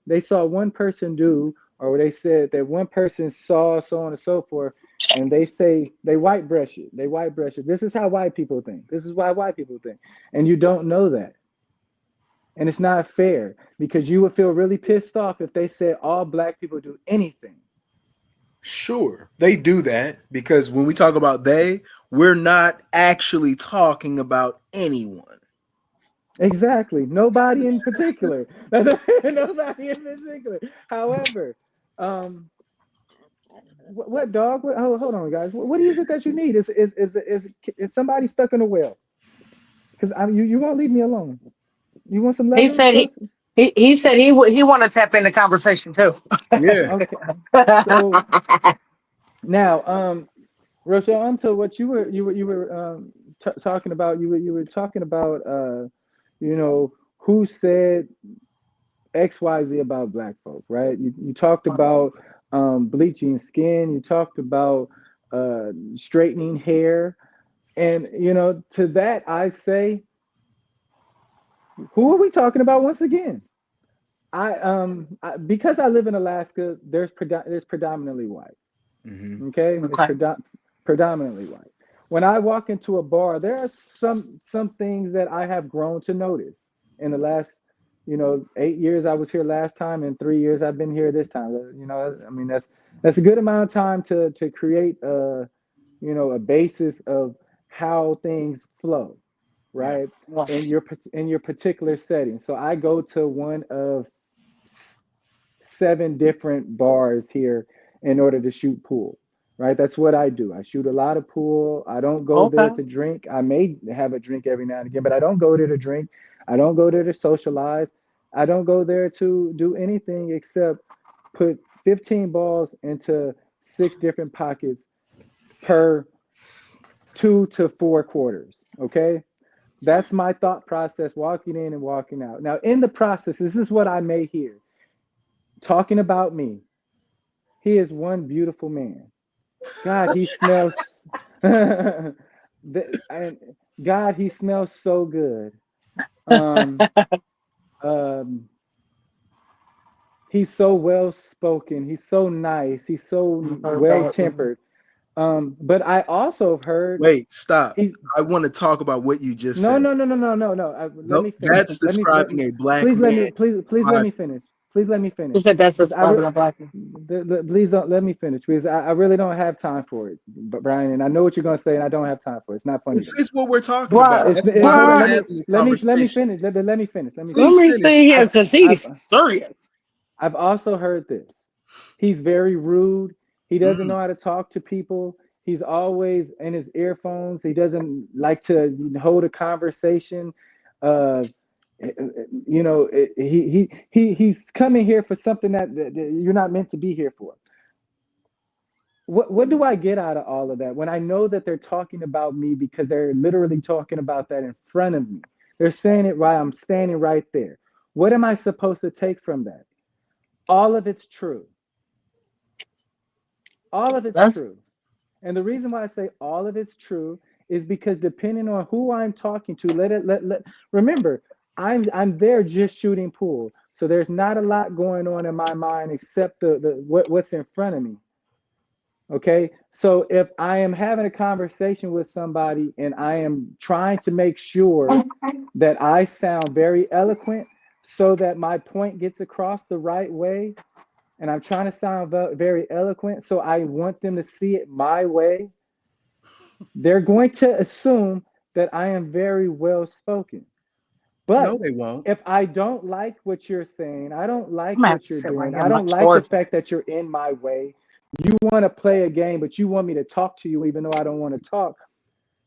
Speaker 4: they saw one person do, or they said that one person saw, so on and so forth, and they say they white brush it. This is how white people think. This is why white people think. And you don't know that. And it's not fair, because you would feel really pissed off if they said all black people do anything.
Speaker 1: Sure, they do that, because when we talk about we're not actually talking about anyone.
Speaker 4: Exactly. Nobody in particular. Nobody in particular. However, what dog? Hold on, guys. What is it that you need? Is somebody stuck in a well? Because you won't leave me alone. You want some love?
Speaker 3: He said he said he want to tap in the conversation too.
Speaker 1: Yeah.
Speaker 4: Okay. So now, Rochelle, onto what you were talking about. You were talking about who said XYZ about black folk, right? You talked about bleaching skin. You talked about straightening hair, and to that I say, who are we talking about once again? Because I live in Alaska, there's predominantly white. Okay, it's predominantly white. When I walk into a bar, there are some things that I have grown to notice in the last 8 years I was here last time, and 3 years I've been here this time. I mean, that's a good amount of time to create a basis of how things flow, right? Yeah. In your particular setting. So I go to one of 7 different bars here in order to shoot pool, right? That's what I do. I shoot a lot of pool. I don't go there to drink. I may have a drink every now and again, but I don't go there to drink. I don't go there to socialize. I don't go there to do anything except put 15 balls into 6 different pockets per 2 to 4 quarters. Okay. That's my thought process, walking in and walking out. Now, in the process, this is what I may hear. Talking about me. He is one beautiful man. God, he smells. And God, he smells so good. Um, um, he's so well spoken. He's so nice. He's so well tempered. But I also heard
Speaker 1: Wait, stop.
Speaker 4: he.
Speaker 1: I want to talk about what you just
Speaker 4: No,
Speaker 1: said.
Speaker 4: no, no, no, no, no, no. Let
Speaker 1: Nope,
Speaker 4: me finish.
Speaker 1: that's describing a black
Speaker 4: Please let
Speaker 1: man.
Speaker 4: me. Please let
Speaker 1: Why?
Speaker 4: me finish. Please let me
Speaker 3: He
Speaker 4: finish.
Speaker 3: said that's a
Speaker 4: Because
Speaker 3: spot of black.
Speaker 4: please don't let me finish because I really don't have time for it, but Brian, and I know what you're gonna say, and I don't have time for it. It's not funny.
Speaker 1: It's what we're talking
Speaker 3: Why?
Speaker 1: about.
Speaker 4: It's,
Speaker 1: That's
Speaker 4: it's
Speaker 1: why we're
Speaker 3: Why?
Speaker 1: having the
Speaker 4: let me
Speaker 1: conversation.
Speaker 4: finish. Let me finish. Let me
Speaker 3: Let
Speaker 1: Please
Speaker 4: finish.
Speaker 3: me
Speaker 1: finish.
Speaker 3: see here
Speaker 4: I've
Speaker 3: because
Speaker 4: I've
Speaker 3: he's serious.
Speaker 4: I've also heard this. He's very rude. He doesn't know how to talk to people. He's always in his earphones. He doesn't like to hold a conversation. Uh, he's coming here for something that you're not meant to be here for. What do I get out of all of that when I know that they're talking about me because they're literally talking about that in front of me? They're saying it while I'm standing right there. What am I supposed to take from that? All of it's true. All of it's
Speaker 3: That's
Speaker 4: true. And the reason why I say all of it's true is because depending on who I'm talking to, remember, I'm there just shooting pool. So there's not a lot going on in my mind except what's in front of me. Okay. So if I am having a conversation with somebody and I am trying to make sure that I sound very eloquent so that my point gets across the right way, and I'm trying to sound very eloquent, so I want them to see it my way, they're going to assume that I am very well spoken.
Speaker 1: No,
Speaker 4: But
Speaker 1: they won't.
Speaker 4: if I don't like what you're saying, I don't like
Speaker 3: I'm gonna have
Speaker 4: what
Speaker 3: to
Speaker 4: you're
Speaker 3: sit right
Speaker 4: doing,
Speaker 3: here.
Speaker 4: I
Speaker 3: My
Speaker 4: don't like the
Speaker 3: short.
Speaker 4: fact that you're in my way, you want to play a game, but you want me to talk to you even though I don't want to talk,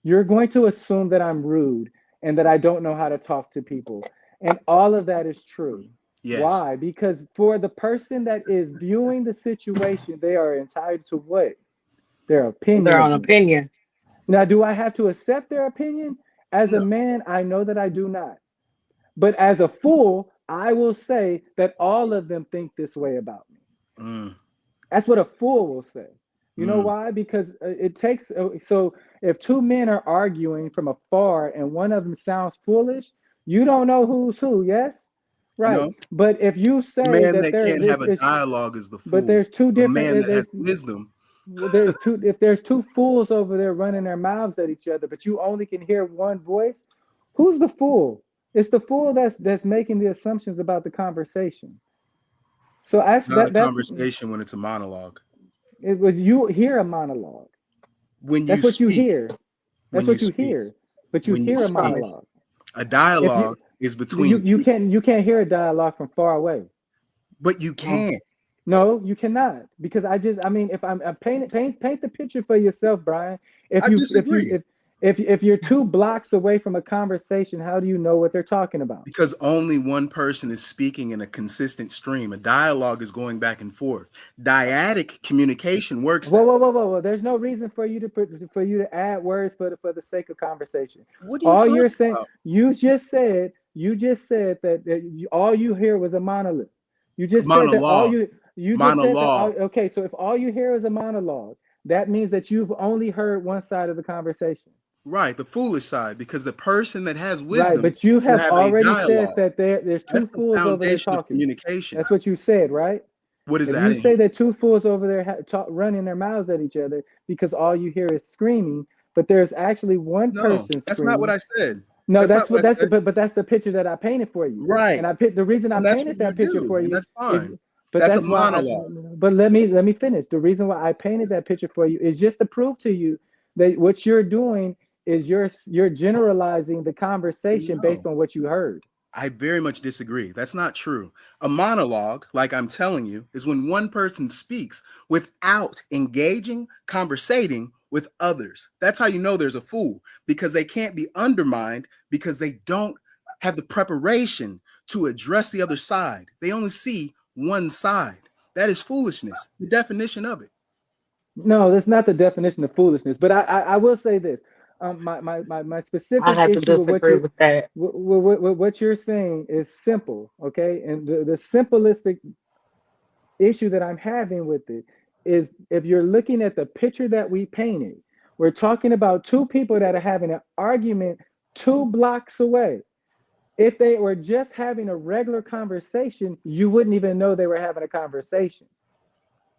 Speaker 4: you're going to assume that I'm rude and that I don't know how to talk to people. And all of that is true.
Speaker 1: Yes.
Speaker 4: Why? Because for the person that is viewing the situation, they are entitled to what? Their opinion
Speaker 3: Their
Speaker 4: of
Speaker 3: own
Speaker 4: me.
Speaker 3: opinion.
Speaker 4: Now, do I have to accept their opinion? As a
Speaker 1: No.
Speaker 4: man, I know that I do not. But as a fool, I will say that all of them think this way about me.
Speaker 1: Mm,
Speaker 4: That's what a fool will say. You know
Speaker 1: mm.
Speaker 4: why? Because it takes, so if two men are arguing from afar and one of them sounds foolish, you don't know who's who, yes? Right.
Speaker 1: No.
Speaker 4: But if you
Speaker 1: The
Speaker 4: say
Speaker 1: man
Speaker 4: that
Speaker 1: that can't have a
Speaker 4: it's
Speaker 1: dialogue is the
Speaker 4: but
Speaker 1: fool.
Speaker 4: there's two
Speaker 1: A man
Speaker 4: different,
Speaker 1: that has wisdom.
Speaker 4: there's two, if there's two fools over there running their mouths at each other, but you only can hear one voice, who's the fool? It's the fool that's making the assumptions about the conversation. So
Speaker 1: It's not a
Speaker 4: that's
Speaker 1: conversation when it's a monologue.
Speaker 4: it was you hear a monologue.
Speaker 1: When you
Speaker 4: That's what you
Speaker 1: speak,
Speaker 4: hear. That's
Speaker 1: when you
Speaker 4: what you
Speaker 1: speak,
Speaker 4: hear. But you
Speaker 1: when you
Speaker 4: hear a
Speaker 1: speak,
Speaker 3: Promise.
Speaker 4: monologue.
Speaker 1: a
Speaker 4: If you
Speaker 1: dialogue is
Speaker 4: you
Speaker 1: between
Speaker 4: you
Speaker 1: two,
Speaker 4: can you can't hear a dialogue from far away.
Speaker 1: but you
Speaker 3: Mm.
Speaker 1: can.
Speaker 4: No, you cannot because I mean if I'm paint the picture for yourself, Brian. If
Speaker 1: I
Speaker 4: you if you
Speaker 1: disagree
Speaker 4: if you're 2 blocks away from a conversation, how do you know what they're talking about?
Speaker 1: because only one person is speaking in a consistent stream. A dialogue is going back and forth. Dyadic communication works
Speaker 4: Whoa,
Speaker 1: that
Speaker 4: whoa,
Speaker 1: way.
Speaker 4: whoa, whoa, whoa. There's no reason for you to add words for the sake of conversation.
Speaker 1: What are you
Speaker 4: All
Speaker 1: talking
Speaker 4: you're saying,
Speaker 1: about?
Speaker 4: you just said that all you hear was a monolith. You just said that
Speaker 1: Monologue.
Speaker 4: you just said that
Speaker 1: Monologue.
Speaker 4: okay, so if all you hear is a monologue, that means that you've only heard one side of the conversation.
Speaker 1: Right, the foolish side, because the person that has
Speaker 4: Right,
Speaker 1: wisdom
Speaker 4: but you
Speaker 1: will
Speaker 4: have
Speaker 1: have a
Speaker 4: already said
Speaker 1: dialogue.
Speaker 4: that there's two
Speaker 1: That's the
Speaker 4: fools over there
Speaker 1: foundation of
Speaker 4: talking.
Speaker 1: communication.
Speaker 4: That's what you said, right?
Speaker 1: What is
Speaker 4: If
Speaker 1: that?
Speaker 4: you say that two fools over there running their mouths at each other because all you hear is screaming, but there's actually one
Speaker 1: No,
Speaker 4: person
Speaker 1: that's not what
Speaker 4: screaming.
Speaker 1: I said.
Speaker 4: No,
Speaker 1: That's not
Speaker 4: that's
Speaker 1: what
Speaker 4: what
Speaker 1: I
Speaker 4: that's the
Speaker 1: said.
Speaker 4: but that's the picture that I painted for you. And
Speaker 1: Right.
Speaker 4: the reason I
Speaker 1: And that's what
Speaker 4: painted
Speaker 1: you
Speaker 4: that picture
Speaker 1: do,
Speaker 4: for
Speaker 1: and
Speaker 4: you
Speaker 1: that's
Speaker 4: is
Speaker 1: fine.
Speaker 4: but
Speaker 1: That's a
Speaker 4: that's why
Speaker 1: monologue.
Speaker 4: but let me finish. The reason why I painted that picture for you is just to prove to you that what you're doing is you're generalizing the conversation based
Speaker 1: No,
Speaker 4: on what you heard.
Speaker 1: I very much disagree. That's not true. A monologue, like I'm telling you, is when one person speaks without engaging, conversating with others. That's how you know there's a fool, because they can't be undermined because they don't have the preparation to address the other side. They only see one side. That is foolishness, the definition of it.
Speaker 4: No, that's not the definition of foolishness. But I will say this. My
Speaker 3: I
Speaker 4: specific
Speaker 3: have to
Speaker 4: issue with
Speaker 3: disagree with that.
Speaker 4: what you're saying is simple, okay? And the simplistic issue that I'm having with it is if you're looking at the picture that we painted, We're talking about two people that are having an argument 2 blocks away. If they were just having a regular conversation, you wouldn't even know they were having a conversation.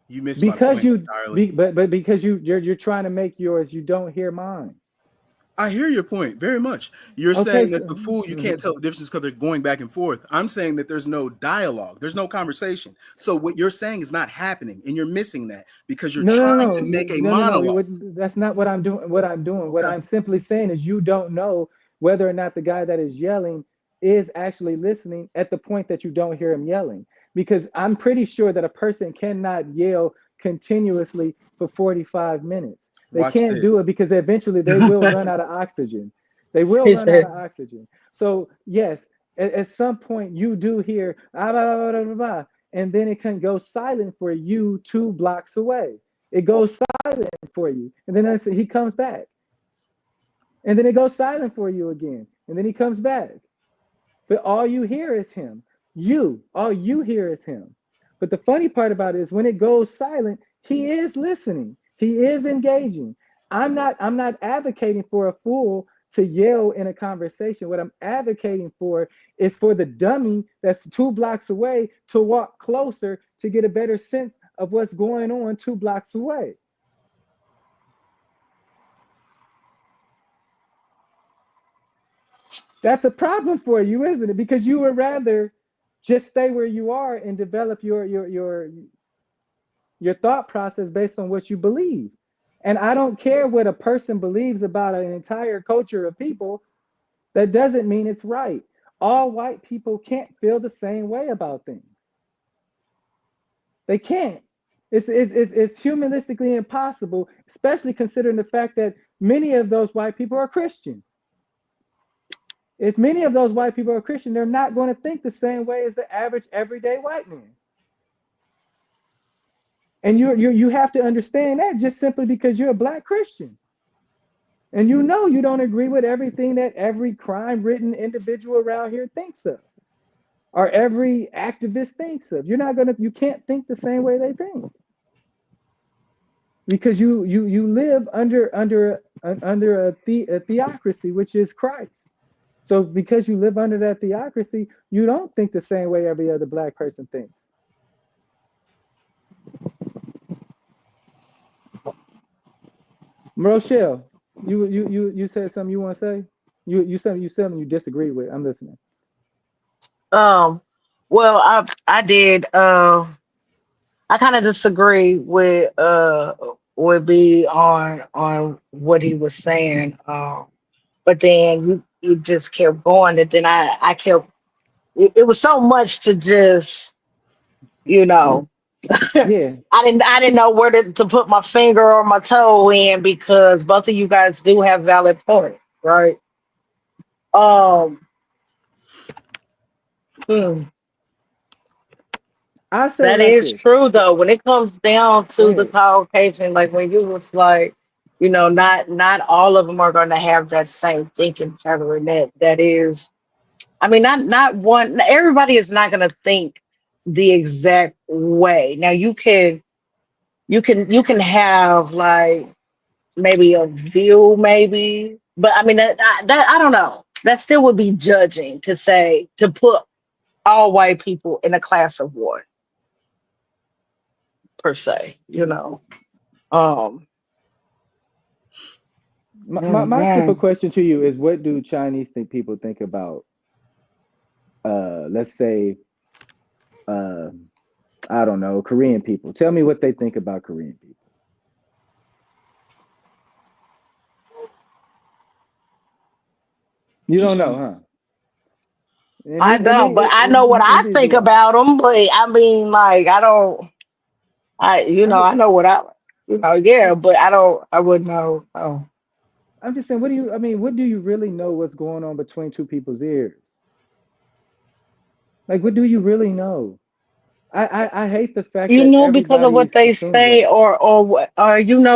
Speaker 1: You missed my point entirely.
Speaker 4: But because you're trying to make yours, you don't hear mine.
Speaker 1: I hear your point very much. You're saying that the fool, you can't tell the difference because they're going back and forth. I'm saying that there's no dialogue, there's no conversation. So what you're saying is not happening, and you're missing that because you're trying to make a monologue.
Speaker 4: That's not what I'm doing. What I'm simply saying is you don't know whether or not the guy that is yelling is actually listening at the point that you don't hear him yelling. Because I'm pretty sure that a person cannot yell continuously for 45 minutes. They can't do it because eventually they will run out of oxygen. They will run out of oxygen. So yes, at some point you do hear and then it can go silent for you 2 blocks away. It goes silent for you, and then he comes back, and then it goes silent for you again, and then he comes back. But all you hear is him. All you hear is him. But the funny part about it is when it goes silent, he is listening. He is engaging. I'm not advocating for a fool to yell in a conversation. What I'm advocating for is for the dummy that's 2 blocks away to walk closer to get a better sense of what's going on 2 blocks away. That's a problem for you, isn't it? Because you would rather just stay where you are and develop your thought process based on what you believe. And I don't care what a person believes about an entire culture of people. That doesn't mean it's right. All white people can't feel the same way about things. They can't. It's humanistically impossible, especially considering the fact that many of those white people are Christian. If many of those white people are Christian, they're not going to think the same way as the average everyday white man. And you have to understand that just simply because you're a Black Christian. And you don't agree with everything that every crime-ridden individual around here thinks of, or every activist thinks of. You can't think the same way they think. Because you live under a theocracy, which is Christ. So because you live under that theocracy, you don't think the same way every other Black person thinks. Rochelle, you said something you want to say? You said something you disagree with. I'm listening.
Speaker 3: Well, I did. I kind of disagree with would be on what he was saying. But then you just kept going, and then I kept. It was so much to just,
Speaker 4: Yeah.
Speaker 3: I didn't know where to put my finger or my toe in because both of you guys do have valid points, right?
Speaker 4: I say
Speaker 3: That
Speaker 4: like
Speaker 3: is
Speaker 4: this.
Speaker 3: true though. When it comes down to the
Speaker 4: ahead.
Speaker 3: Caucasian, like when you was like, not all of them are going to have that same thinking pattern. That is, I mean, not one. Everybody is not going to think the exact way. Now you can have like maybe a view, maybe, but I mean that I don't know. That still would be judging to put all white people in a class of one per se.
Speaker 4: My simple question to you is, what do Chinese people think about let's say I don't know, Korean people? Tell me what they think about Korean people. You don't know, huh?
Speaker 3: I don't, but I know what I think about them. But I mean, like, I don't. I know what yeah, but I wouldn't know. Oh,
Speaker 4: I'm just saying, what do you really know what's going on between two people's ears? Like, what do you really know? I hate the fact that
Speaker 3: because of what they
Speaker 4: assumes
Speaker 3: say,
Speaker 4: that.
Speaker 3: or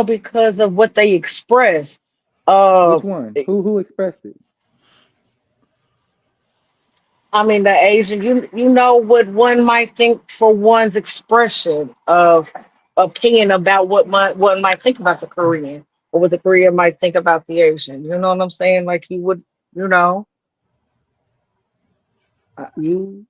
Speaker 3: because of what they express.
Speaker 4: Which one? Who expressed it?
Speaker 3: I mean, the Asian. You know what one might think for one's expression of opinion about what one might think about the Korean. or what the Korean might think about the Asian. You know what I'm saying? Like you would, you know,
Speaker 4: I,
Speaker 3: you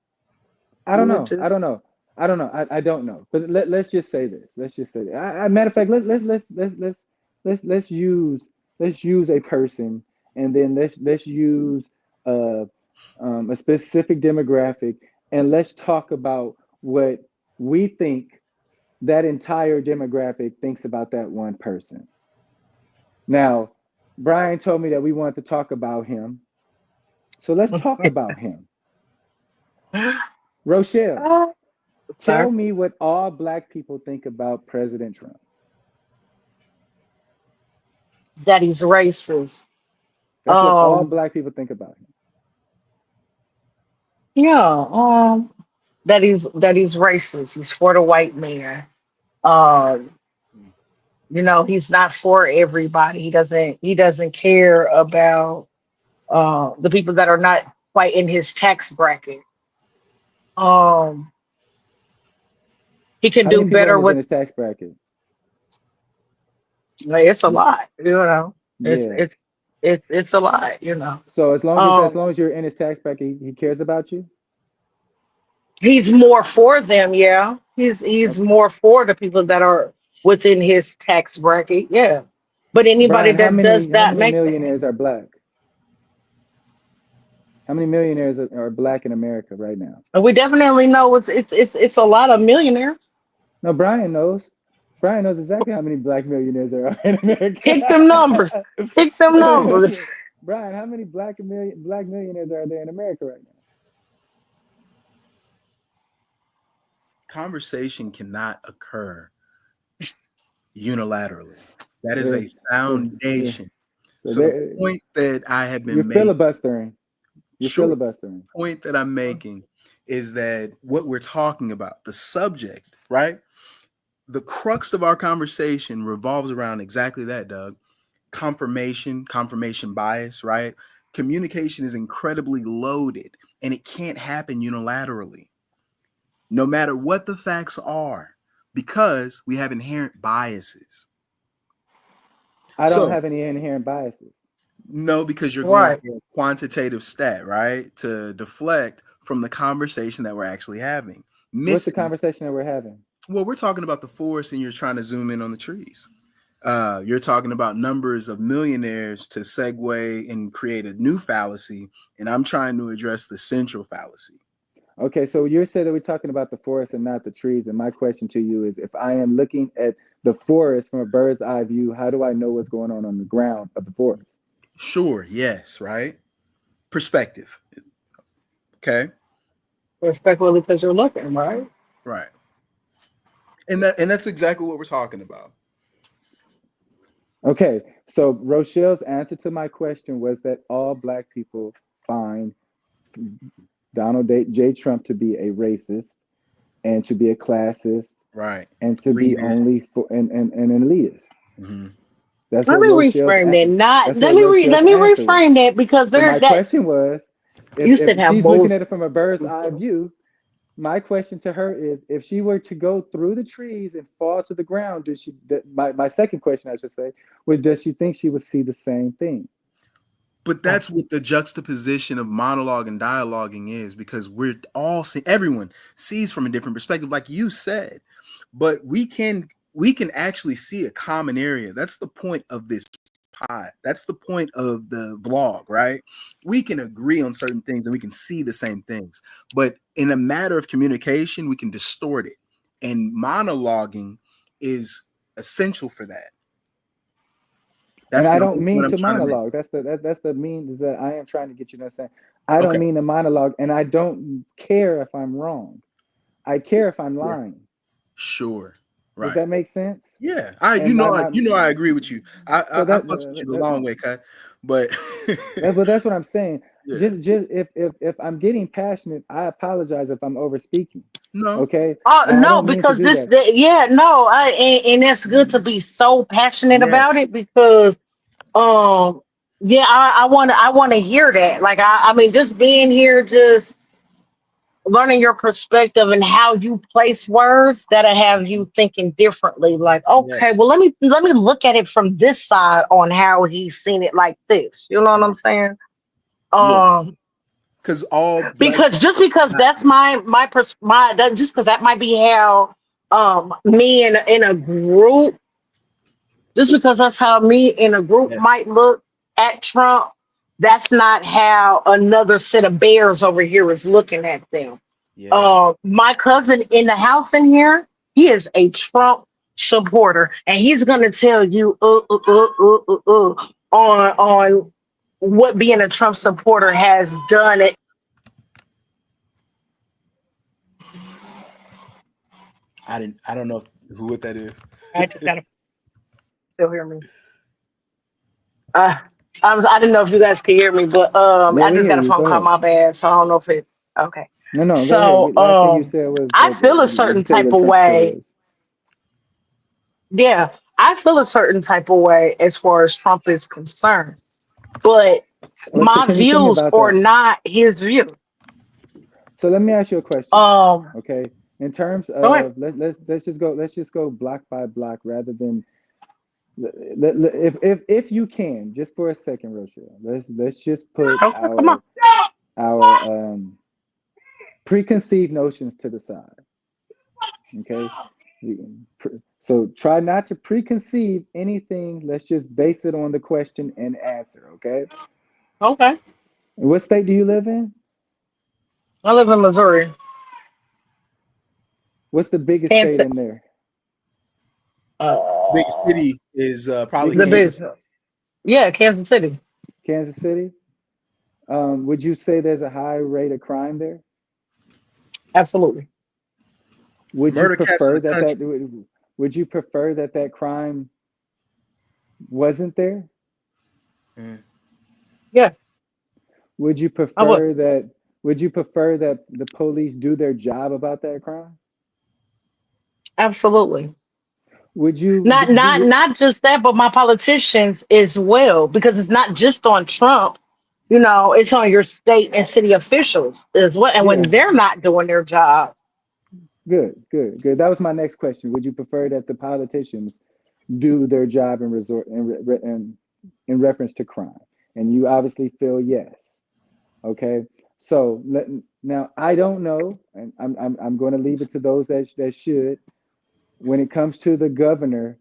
Speaker 4: I
Speaker 3: you
Speaker 4: don't
Speaker 3: would
Speaker 4: know.
Speaker 3: just
Speaker 4: I don't know. I don't know. I don't know. But let's just say this. Let's just say that. Matter of fact, let's use a person, and then let's use uh, a specific demographic, and let's talk about what we think that entire demographic thinks about that one person. Now, Brian told me that we wanted to talk about him, so let's talk about him. Rochelle,
Speaker 3: oh,
Speaker 4: tell
Speaker 3: sorry.
Speaker 4: me what all Black people think about President Trump.
Speaker 3: That he's racist.
Speaker 4: That's what all
Speaker 3: Um,
Speaker 4: Black people think about him.
Speaker 3: yeah, that he's racist. He's for the white man. Um, you know, he's not for everybody. He doesn't care about the people that are not quite in his tax bracket. Um, he can
Speaker 4: How
Speaker 3: do
Speaker 4: many people
Speaker 3: better
Speaker 4: is in
Speaker 3: with
Speaker 4: his tax bracket?
Speaker 3: like, it's a lot, you know. It's
Speaker 4: Yeah.
Speaker 3: it's it's a lot, you know.
Speaker 4: So as
Speaker 3: Um,
Speaker 4: long as you're in his tax bracket, he cares about you.
Speaker 3: he's more for them, yeah. He's
Speaker 4: Okay.
Speaker 3: more for the people that are within his tax bracket, yeah. But anybody
Speaker 4: Brian,
Speaker 3: that does
Speaker 4: how
Speaker 3: that
Speaker 4: many
Speaker 3: make
Speaker 4: millionaires are Black? How many millionaires are Black in America right now?
Speaker 3: we definitely know it's a lot of millionaires.
Speaker 4: No, Brian knows. Brian knows exactly how many Black millionaires there are in
Speaker 3: Pick them numbers.
Speaker 4: America.
Speaker 3: Pick them numbers.
Speaker 4: Brian, how many Black millionaires are there in America right now?
Speaker 1: Conversation cannot occur unilaterally. That is
Speaker 4: Yeah.
Speaker 1: a
Speaker 4: So, yeah.
Speaker 1: foundation.
Speaker 4: So
Speaker 1: So the
Speaker 4: there,
Speaker 1: point that I have
Speaker 4: you're
Speaker 1: been making,
Speaker 4: filibustering. You're
Speaker 1: sure,
Speaker 4: filibustering.
Speaker 1: point that I'm making is that what we're talking about, the subject, right? The crux of our conversation revolves around exactly that, Doug. Confirmation bias, right? Communication is incredibly loaded and it can't happen unilaterally, no matter what the facts are, because we have inherent biases.
Speaker 4: I don't
Speaker 1: So,
Speaker 4: have any inherent biases.
Speaker 1: no, because you're going
Speaker 3: Right.
Speaker 1: for a quantitative stat, right? To deflect from the conversation that we're actually having.
Speaker 4: What's the
Speaker 1: Missing,
Speaker 4: conversation that we're having?
Speaker 1: well, we're talking about the forest and you're trying to zoom in on the trees. You're talking about numbers of millionaires to segue and create a new fallacy, and I'm trying to address the central fallacy.
Speaker 4: Okay, so you said that we're talking about the forest and not the trees. And my question to you is, if I am looking at the forest from a bird's eye view, how do I know what's going on the ground of the forest?
Speaker 1: Sure, yes, right? Perspective. Okay,
Speaker 3: Respectfully, because you're looking, right?
Speaker 1: right. And that's exactly what we're talking about.
Speaker 4: Okay, so Rochelle's answer to my question was that all Black people find Donald J. Trump to be a racist and to be a classist
Speaker 1: Right.
Speaker 4: and to be
Speaker 1: Elitist.
Speaker 4: only for an elitist.
Speaker 1: Mm-hmm.
Speaker 4: That's
Speaker 3: Let
Speaker 4: what
Speaker 3: me
Speaker 4: Rochelle's
Speaker 3: reframe that. Not
Speaker 4: that's
Speaker 3: let
Speaker 4: what
Speaker 3: me
Speaker 4: Rochelle's
Speaker 3: let me
Speaker 4: answer was.
Speaker 3: reframe that because
Speaker 4: So
Speaker 3: there
Speaker 4: my
Speaker 3: that
Speaker 4: question was,
Speaker 3: you said
Speaker 4: if
Speaker 3: have
Speaker 4: she's looking at
Speaker 3: most.
Speaker 4: it from a bird's eye view, my question to her is, if she were to go through the trees and fall to the ground, my second question I should say was, does she think she would see the same thing?
Speaker 1: But that's what the juxtaposition of monologue and dialoguing is, because we're all seeing, everyone sees from a different perspective, like you said. But we can actually see a common area. That's the point of this pod. That's the point of the vlog, right? We can agree on certain things and we can see the same things. But in a matter of communication, we can distort it. And monologuing is essential for that.
Speaker 4: And
Speaker 1: That's
Speaker 4: I
Speaker 1: the
Speaker 4: don't
Speaker 1: only
Speaker 4: mean
Speaker 1: point I'm
Speaker 4: to
Speaker 1: trying to make.
Speaker 4: monologue. That's the mean that I am trying to get you to understand. I don't
Speaker 1: Okay.
Speaker 4: mean to monologue, and I don't care if I'm wrong. I care if I'm lying.
Speaker 1: Sure. Right.
Speaker 4: Does that make sense?
Speaker 1: Yeah.
Speaker 4: And
Speaker 1: I agree with you. I
Speaker 4: that,
Speaker 1: fucks with you the long way, Kat. But
Speaker 4: that's what I'm saying.
Speaker 1: yeah.
Speaker 4: Just if I'm getting passionate, I apologize if I'm over speaking.
Speaker 1: No.
Speaker 4: Okay.
Speaker 3: Oh
Speaker 4: And I
Speaker 3: no,
Speaker 4: don't mean to
Speaker 3: because
Speaker 4: do
Speaker 3: this,
Speaker 4: that.
Speaker 3: yeah, no, and that's good to be so passionate about
Speaker 1: Yes.
Speaker 3: it because, yeah, I want to hear that. Like, I mean, just being here, just learning your perspective and how you place words that'll have you thinking differently. Like, okay,
Speaker 1: Yes.
Speaker 3: well, let me look at it from this side on how he's seen it like this. You know what I'm saying?
Speaker 1: Yeah.
Speaker 3: Um,
Speaker 1: Because all black
Speaker 3: because
Speaker 1: people
Speaker 3: just because
Speaker 1: not
Speaker 3: that's my that just because that might be how me in a group, just because that's how me in a group
Speaker 1: yeah,
Speaker 3: might look at Trump, that's not how another set of bears over here is looking at them.
Speaker 1: yeah.
Speaker 3: My cousin in the house in here, he is a Trump supporter, and he's gonna tell you on what being a Trump supporter has done. It.
Speaker 1: I don't know who what that is.
Speaker 3: I just gotta still hear me. Uh, I didn't know if you guys could hear me, but
Speaker 4: Yeah,
Speaker 3: I
Speaker 4: we
Speaker 3: just
Speaker 4: hear
Speaker 3: got a
Speaker 4: you.
Speaker 3: phone
Speaker 4: Go
Speaker 3: call.
Speaker 4: ahead.
Speaker 3: My bad. So I don't know if it. Okay.
Speaker 4: No, no, go ahead.
Speaker 3: So
Speaker 4: Last thing you said was
Speaker 3: I feel a
Speaker 4: you
Speaker 3: certain
Speaker 4: said
Speaker 3: type
Speaker 4: what a
Speaker 3: of
Speaker 4: Trump supporter
Speaker 3: way.
Speaker 4: is.
Speaker 3: Yeah, I feel a certain type of way as far as Trump is concerned, but my
Speaker 4: Can you tell me
Speaker 3: views
Speaker 4: about
Speaker 3: are
Speaker 4: that?
Speaker 3: not his view.
Speaker 4: So let me ask you a question.
Speaker 3: Um,
Speaker 4: Okay, in terms
Speaker 3: go ahead.
Speaker 4: of let's just go block by block rather than if you can just for a second, Rochelle. Let's just put
Speaker 3: Okay, come on.
Speaker 4: our preconceived notions to the side. Okay, so try not to preconceive anything. Let's just base it on the question and answer. Okay,
Speaker 3: Okay.
Speaker 4: what state do you live in?
Speaker 3: I live in Missouri.
Speaker 4: What's the biggest state
Speaker 3: Kansas.
Speaker 4: in there?
Speaker 1: Biggest
Speaker 3: Uh,
Speaker 1: city is
Speaker 4: You
Speaker 1: probably
Speaker 3: the
Speaker 4: can
Speaker 1: Kansas.
Speaker 3: big. Yeah, Kansas City.
Speaker 4: Kansas City. Would you say there's a high rate of crime there?
Speaker 3: Absolutely.
Speaker 4: Would you
Speaker 1: Murder caps in
Speaker 4: prefer
Speaker 1: the
Speaker 4: that
Speaker 1: country.
Speaker 4: would you prefer that crime wasn't there?
Speaker 1: Mm.
Speaker 3: Yes,
Speaker 4: Would you
Speaker 3: I would.
Speaker 4: prefer that would you prefer that the police do their job about that crime?
Speaker 3: Absolutely.
Speaker 4: Would you
Speaker 3: Not
Speaker 4: do
Speaker 3: not
Speaker 4: you
Speaker 3: not just that, but my politicians as well, because it's not just on Trump. You know, it's on your state and city officials as well. And when
Speaker 4: yeah,
Speaker 3: they're not doing their job,
Speaker 4: good. That was my next question. Would you prefer that the politicians do their job in resort in reference to crime? And you obviously feel yes. Okay, so now I don't know, and I'm going to leave it to those that should. When it comes to the governor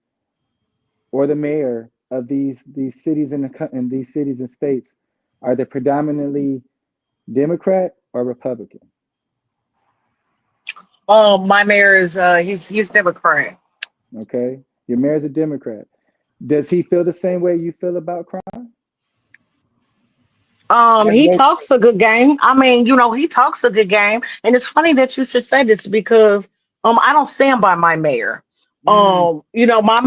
Speaker 4: or the mayor of these cities in these cities and states, are they predominantly Democrat or Republican?
Speaker 3: my mayor is he's Democrat.
Speaker 4: Okay, your mayor's a Democrat. Does he feel the same way you feel about crime?
Speaker 1: I
Speaker 3: He
Speaker 1: know.
Speaker 3: talks a good game. I mean, you know, he talks a good game. And it's funny that you should say this because I don't stand by my mayor.
Speaker 1: Mm,
Speaker 3: You know, my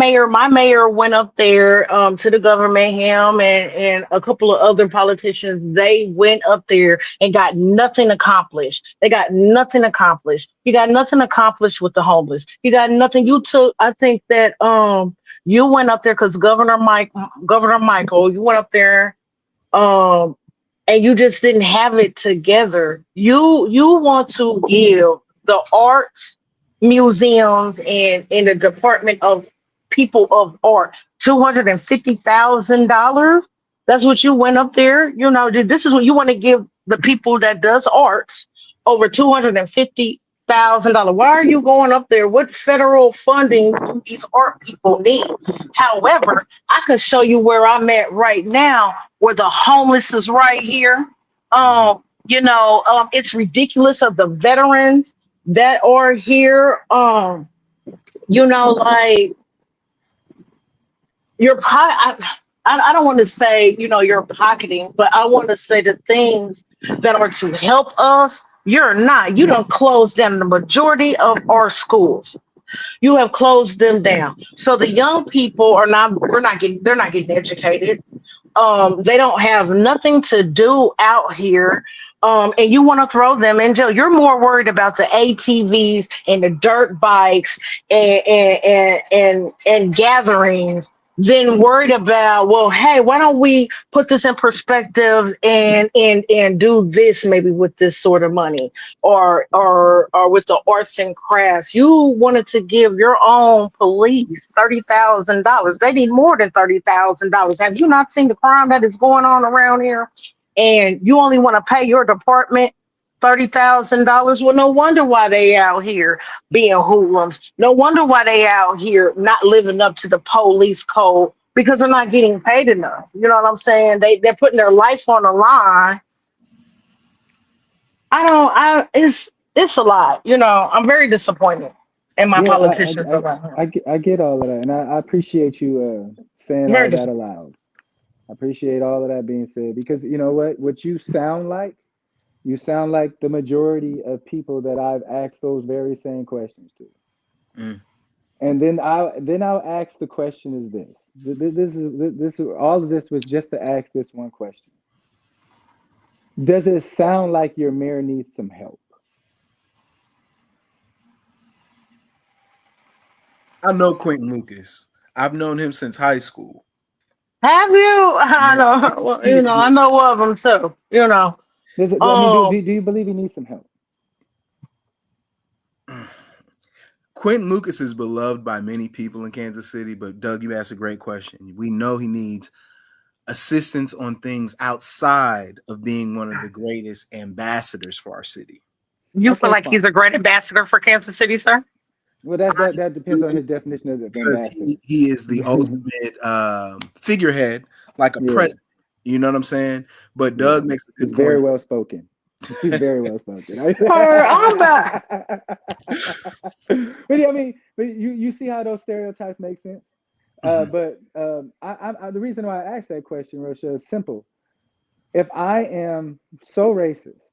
Speaker 3: mayor went up there to the government, him and a couple of other politicians, they went up there and got nothing accomplished. They got nothing accomplished. You got nothing accomplished with the homeless. You got nothing. You took, I think that you went up there because Governor Michael, you went up there um and you just didn't have it together. You want to give the arts museums and in the Department of People of Art $250,000. That's what you went up there. You know, this is what you want to give the people that does arts over $250,000. Why are you going up there? What federal funding do these art people need? However, I can show you where I'm at right now, where the homeless is right here.
Speaker 1: mhm.
Speaker 3: It's ridiculous of the veterans that are here. Like I don't want to say, you're pocketing, but I want to say the things that are to help us. You're not. You don't close down the majority of our schools. You have closed them down. So the young people they're not getting educated. They don't have nothing to do out here. And you want to throw them in jail. You're more worried about the ATVs and the dirt bikes and gatherings than worried about, well, hey, why don't we put this in perspective and do this maybe with this sort of money, or with the arts and crafts. You wanted to give your own police $30,000. They need more than $30,000. Have you not seen the crime that is going on around here? And you only want to pay your department $30,000. Well, no wonder why they out here being hoodlums. No wonder why they out here not living up to the police code, because they're not getting paid enough. You know what I'm saying? They're putting their life on the line. It's a lot. You know, I'm very disappointed in my
Speaker 4: Yeah,
Speaker 3: politicians around here.
Speaker 4: I get all of that, and I appreciate you saying
Speaker 3: Very
Speaker 4: all that
Speaker 3: disappointed.
Speaker 4: aloud. I appreciate all of that being said, because you know what you sound like the majority of people that I've asked those very same questions to.
Speaker 1: Mm.
Speaker 4: And then I'll ask the question is this. This all of this was just to ask this one question. Does it sound like your mayor needs some help?
Speaker 1: I know Quentin Lucas. I've known him since high school.
Speaker 3: Have you? I
Speaker 1: Yeah.
Speaker 3: know. Well, you know, I know of them too. You know.
Speaker 4: I mean, do
Speaker 3: Um,
Speaker 4: you believe he needs some help?
Speaker 1: Quentin Lucas is beloved by many people in Kansas City, but Doug, you asked a great question. We know he needs assistance on things outside of being one of the greatest ambassadors for our city.
Speaker 3: you feel
Speaker 4: Okay,
Speaker 3: like he's
Speaker 4: fine.
Speaker 3: a great ambassador for Kansas City, sir?
Speaker 4: Well,
Speaker 1: I
Speaker 4: that depends on
Speaker 1: do,
Speaker 4: his definition of
Speaker 1: because
Speaker 4: ambassador.
Speaker 1: he is the ultimate figurehead, like a
Speaker 4: Yeah,
Speaker 1: president. You know what I'm saying? But
Speaker 4: yeah.
Speaker 1: Doug makes a
Speaker 4: He's
Speaker 1: good
Speaker 4: very
Speaker 1: point.
Speaker 4: well spoken. He's very well spoken.
Speaker 3: Sir, I'm not.
Speaker 4: But yeah, I mean, but you see how those stereotypes make sense.
Speaker 1: Mhm.
Speaker 4: But the reason why I asked that question, Rochelle, is simple. If I am so racist,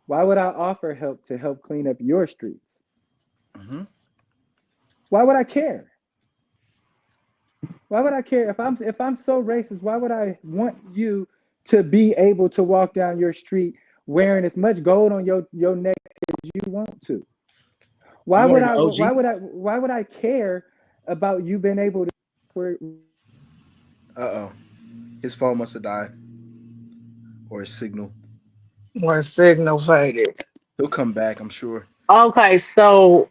Speaker 4: why would I offer help to help clean up your streets?
Speaker 1: Mhm.
Speaker 4: Why would I care? Why would I care if I'm so racist? Why would I want you to be able to walk down your street wearing as much gold on your neck as you want to?
Speaker 1: You are the OG.
Speaker 4: Why would I care about you being able to wear?
Speaker 1: Uh-oh. His phone must have died. Or his signal.
Speaker 3: One signal faded.
Speaker 1: He'll come back, I'm sure.
Speaker 3: Okay, so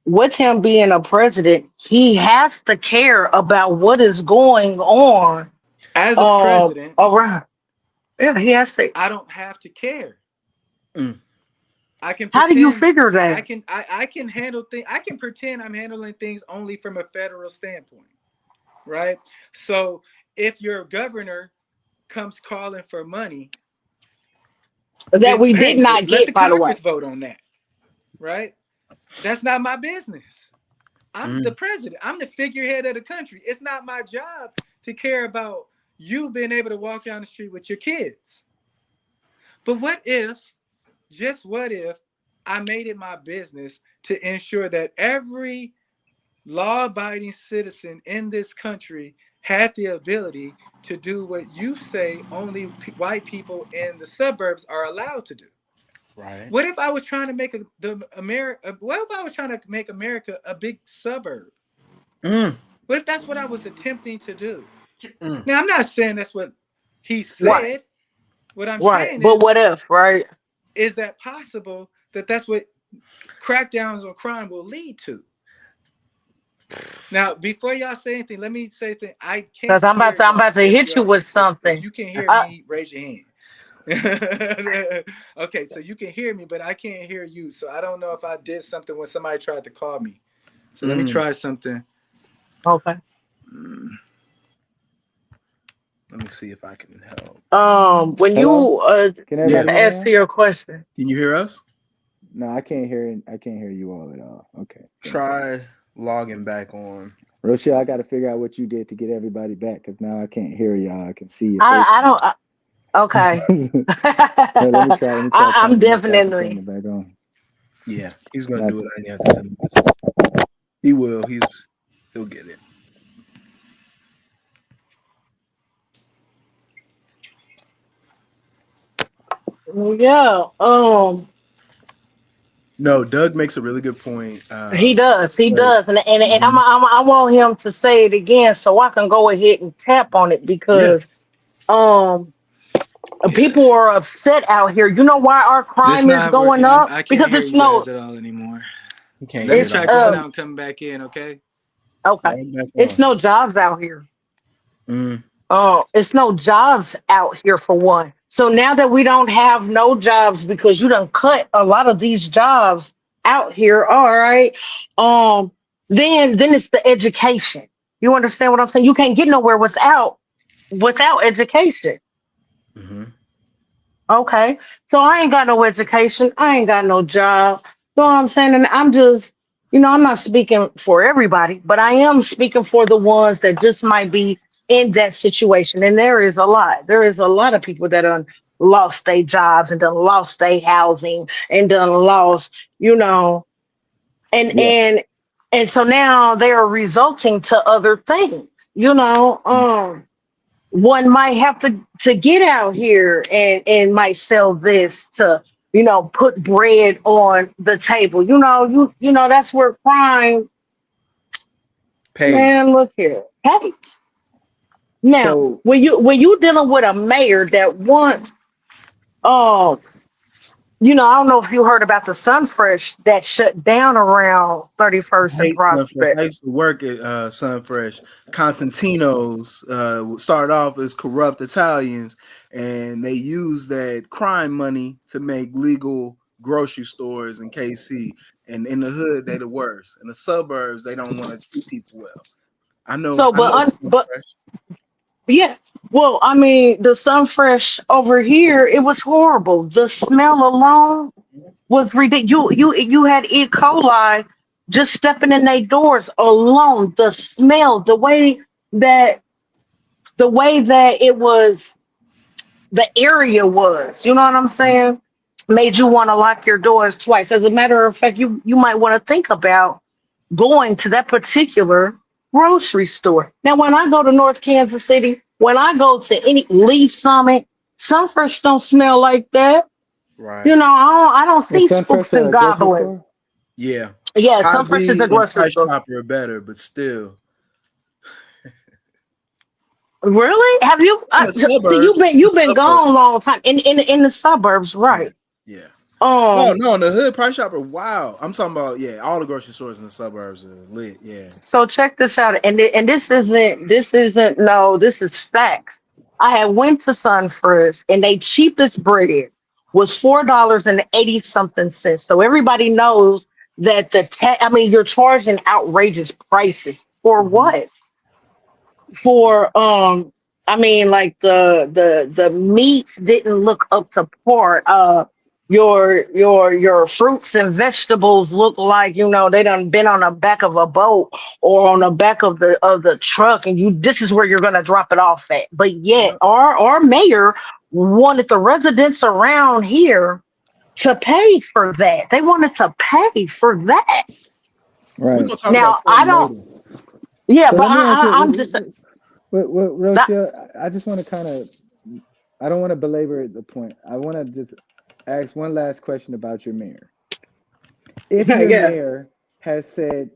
Speaker 3: with him being a president, he has to care about what is going on
Speaker 2: As a president,
Speaker 3: around. Yeah, he has to.
Speaker 2: I don't have to care.
Speaker 1: Mm.
Speaker 2: I can
Speaker 3: How do you
Speaker 2: pretend
Speaker 3: figure
Speaker 2: I
Speaker 3: that?
Speaker 2: can I can handle things. I can pretend I'm handling things only from a federal standpoint, right? So if your governor comes calling for money,
Speaker 3: That
Speaker 2: then
Speaker 3: we did
Speaker 2: hey,
Speaker 3: not
Speaker 2: let
Speaker 3: get,
Speaker 2: the
Speaker 3: by the way.
Speaker 2: Congress vote on that, right? That's not my business. I'm the
Speaker 1: Mm.
Speaker 2: president. I'm the figurehead of the country. It's not my job to care about you being able to walk down the street with your kids. But what if I made it my business to ensure that every law abiding citizen in this country had the ability to do what you say only white people in the suburbs are allowed to do?
Speaker 1: Right.
Speaker 2: What if I was trying to make what if I was trying to make America a big suburb?
Speaker 1: Mm.
Speaker 2: What if that's what I was attempting to do?
Speaker 1: Mm.
Speaker 2: Now, I'm not saying that's what he
Speaker 3: Right,
Speaker 2: said. What I'm
Speaker 3: right.
Speaker 2: saying
Speaker 3: But what if, right?
Speaker 2: is that possible that that's what crackdowns on crime will lead to? Now, before y'all say anything, let me say that I
Speaker 3: Because
Speaker 2: can't hear
Speaker 3: I'm about
Speaker 2: y'all.
Speaker 3: to hit you with
Speaker 2: If
Speaker 3: something.
Speaker 2: you can hear
Speaker 3: Uh,
Speaker 2: me, raise your hand. Okay, so you can hear me, but I can't hear you. So I don't know if I did something when somebody tried to call me. So let me
Speaker 1: Mm.
Speaker 2: try something.
Speaker 3: okay.
Speaker 2: Mm.
Speaker 1: Let me see if I can help.
Speaker 3: When
Speaker 4: Hello?
Speaker 3: you
Speaker 4: Can
Speaker 1: Yeah.
Speaker 4: everybody
Speaker 3: to
Speaker 4: hear me
Speaker 3: answer
Speaker 4: now?
Speaker 3: your question,
Speaker 1: Can you hear us?
Speaker 4: No, I can't hear. I can't hear you all at all. Okay.
Speaker 1: Try logging back on.
Speaker 4: Rochelle, I got to figure out what you did to get everybody back, because now I can't hear y'all. I can see your
Speaker 3: I
Speaker 4: faces
Speaker 3: don't.
Speaker 4: now.
Speaker 3: Okay.
Speaker 4: Let me try
Speaker 3: I'm
Speaker 4: turning this off and turning
Speaker 3: definitely.
Speaker 4: it back on.
Speaker 1: Yeah, he's gonna
Speaker 4: Not
Speaker 1: do it. I didn't have to send him this. He will. He'll get it.
Speaker 3: Yeah.
Speaker 1: No, Doug makes a really good point.
Speaker 3: He does, he
Speaker 1: But
Speaker 3: does, and
Speaker 1: mhm,
Speaker 3: I want him to say it again so I can go ahead and tap on it
Speaker 1: yeah,
Speaker 3: because um
Speaker 2: Yeah.
Speaker 3: people are upset out here. You know why our
Speaker 2: It's
Speaker 3: crime is
Speaker 2: not
Speaker 3: going
Speaker 2: working.
Speaker 3: up?
Speaker 2: I can't
Speaker 3: Because
Speaker 2: hear
Speaker 3: it's
Speaker 2: you guys
Speaker 3: no,
Speaker 2: at all anymore.
Speaker 1: he can't
Speaker 2: Let
Speaker 1: hear
Speaker 2: me
Speaker 1: it
Speaker 3: it's
Speaker 2: try
Speaker 1: either.
Speaker 2: going out and coming back in, okay?
Speaker 3: okay.
Speaker 1: Right back
Speaker 3: It's
Speaker 1: on.
Speaker 3: no jobs out here.
Speaker 1: Mm,
Speaker 3: It's no jobs out here for one. So now that we don't have no jobs because you done cut a lot of these jobs out here, all right. Um, then it's the education. You understand what I'm saying? You can't get nowhere without education.
Speaker 1: mhm.
Speaker 3: Okay. So I ain't got no education. I ain't got no job. You know what I'm saying? And I'm just, I'm not speaking for everybody, but I am speaking for the ones that just might be in that situation. And there is a lot. There is a lot of people that done lost their jobs and done lost their housing and done lost, you know, and
Speaker 4: Yeah.
Speaker 3: and and so now they are resulting to other things, one might have to get out here and might sell this to put bread on the table. That's where crime,
Speaker 1: Pays.
Speaker 3: man, look here, happens. Now
Speaker 4: So
Speaker 3: when you dealing with a mayor that wants, um I don't know if you heard about the Sunfresh that shut down around
Speaker 1: I
Speaker 3: 31st and
Speaker 1: hate Sunfresh. I
Speaker 3: Prospect.
Speaker 1: used to work at Sunfresh. Constantino's started off as corrupt Italians, and they used that crime money to make legal grocery stores in KC. And in the hood, they the worst. In the suburbs, they don't want to treat people well. I know.
Speaker 3: So
Speaker 1: I know
Speaker 3: but
Speaker 1: Sunfresh.
Speaker 3: yeah. Well, I mean, the Sunfresh over here, it was horrible. The smell alone was ridiculous. You had E. coli just stepping in their doors alone. The smell, that the way that it was, the area was. You know what I'm saying? Made you want to lock your doors twice. As a matter of fact, you might want to think about going to that particular grocery store. Now, when I go to North Kansas City, when I go to any Lee Summit, Sunfresh don't smell like that.
Speaker 1: Right.
Speaker 3: I don't
Speaker 4: is
Speaker 3: see
Speaker 4: Sunfresh
Speaker 3: spooks and
Speaker 4: a grocery
Speaker 3: goblins.
Speaker 4: store?
Speaker 1: Yeah.
Speaker 3: Yeah, Sunfresh is a
Speaker 1: Hy-Vee and
Speaker 3: grocery
Speaker 1: Price
Speaker 3: store.
Speaker 1: Chopper are better, but still.
Speaker 3: Really? Have you?
Speaker 1: In the
Speaker 3: See, you've
Speaker 1: suburbs.
Speaker 3: been
Speaker 1: The
Speaker 3: you've been
Speaker 1: suburbs.
Speaker 3: gone a long time in the suburbs,
Speaker 1: Yeah.
Speaker 3: right?
Speaker 1: Yeah. Oh
Speaker 3: Um.
Speaker 1: no, in the hood, Price Chopper. Wow. I'm talking about all the grocery stores in the suburbs are lit. Yeah.
Speaker 3: So check this out, and this isn't no, this is facts. I had went to Sunfresh, and they cheapest bread was $4.80 something cents. So everybody knows that I mean, you're charging outrageous prices for
Speaker 1: Hmm.
Speaker 3: what? For I mean, like the meats didn't look up to par. Your fruits and vegetables look like they done been on the back of a boat or on the back of the truck, and this is where you're gonna drop it off at. But yet
Speaker 1: Yep.
Speaker 3: our mayor wanted the residents around here to pay for that. They wanted to pay for that.
Speaker 1: We're
Speaker 4: Right.
Speaker 1: gonna talk about
Speaker 3: Now I
Speaker 1: something
Speaker 3: don't.
Speaker 1: later.
Speaker 3: Yeah,
Speaker 4: So
Speaker 3: but
Speaker 4: let me ask you,
Speaker 3: I'm just that.
Speaker 4: Rosia, I just want to kind of, I don't want to belabor the point. I want to just ask one last question about your mayor. If your
Speaker 3: Yeah.
Speaker 4: mayor has said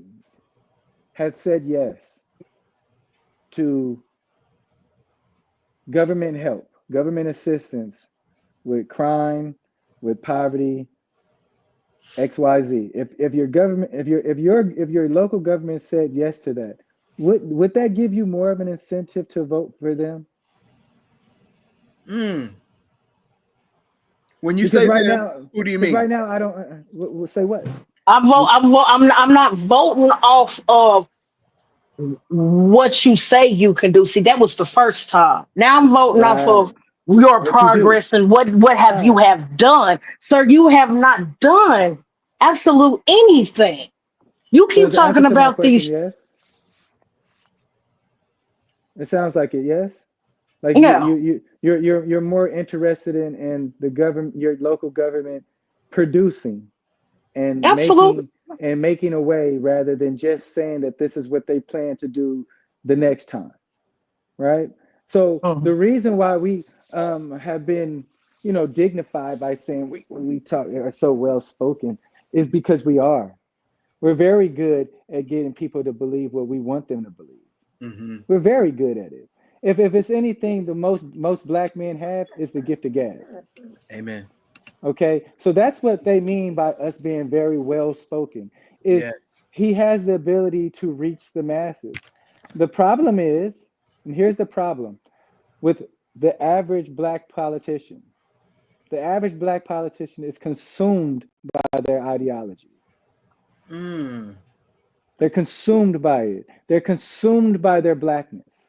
Speaker 4: yes to government help, government assistance with crime, with poverty, XYZ. If your government, if your local government said yes to that, would that give you more of an incentive to vote for them?
Speaker 1: Mm. When you
Speaker 4: Because
Speaker 1: say
Speaker 4: right
Speaker 1: them,
Speaker 4: now,
Speaker 1: who do you
Speaker 4: because
Speaker 1: mean?
Speaker 4: right now I don't say what.
Speaker 3: I'm not voting off of what you say you can do. See, that was the first time. Now I'm voting off
Speaker 4: Right.
Speaker 3: of your
Speaker 4: What you do.
Speaker 3: progress and what have you
Speaker 4: Right.
Speaker 3: have done. Sir, you have not done absolute anything. You
Speaker 4: So
Speaker 3: keep
Speaker 4: is the answer
Speaker 3: talking
Speaker 4: to my
Speaker 3: about
Speaker 4: question
Speaker 3: these.
Speaker 4: yes? It sounds like it, yes? Like
Speaker 3: Yeah,
Speaker 4: you're more interested in the government, your local government producing and
Speaker 3: absolutely.
Speaker 4: making a way rather than just saying that this is what they plan to do the next time, right? So the
Speaker 3: Mhm.
Speaker 4: reason why we have been dignified by saying we talk are so well spoken is because we are. We're very good at getting people to believe what we want them to believe.
Speaker 1: Mm-hmm.
Speaker 4: We're very good at it. If it's anything, the most black men have is the gift of gab.
Speaker 1: Amen.
Speaker 4: Okay, so that's what they mean by us being very well spoken. Is
Speaker 1: Yes.
Speaker 4: he has the ability to reach the masses. The problem is, and here's the problem with the average black politician. The average black politician is consumed by their ideologies.
Speaker 1: Mm.
Speaker 4: They're consumed by it. They're consumed by their blackness.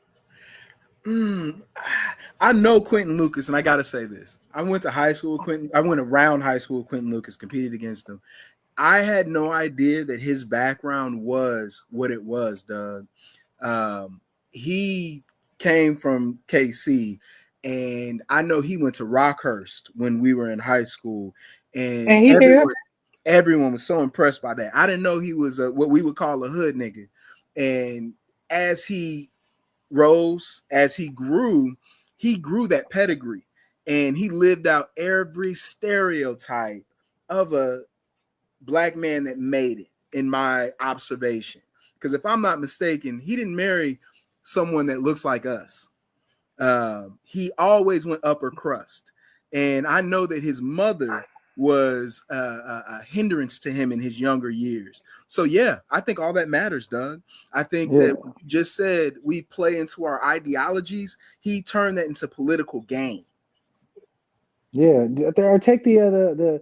Speaker 1: I know Quentin Lucas, and I gotta say this. I went to high school with Quentin. I went around high school with Quentin Lucas, competed against him. I had no idea that his background was what it was, Doug. He came from KC, and I know he went to Rockhurst when we were in high school, and
Speaker 3: And he did.
Speaker 1: everyone was so impressed by that. I didn't know he was what we would call a hood nigga. And as he rose, as he grew that pedigree, and he lived out every stereotype of a black man that made it, in my observation. Because if I'm not mistaken, he didn't marry someone that looks like us. He always went upper crust. And I know that his mother was a hindrance to him in his younger years. So yeah, I think all that matters, Doug. I think that you just said we play into our ideologies. He turned that into political gain.
Speaker 4: Yeah, or take the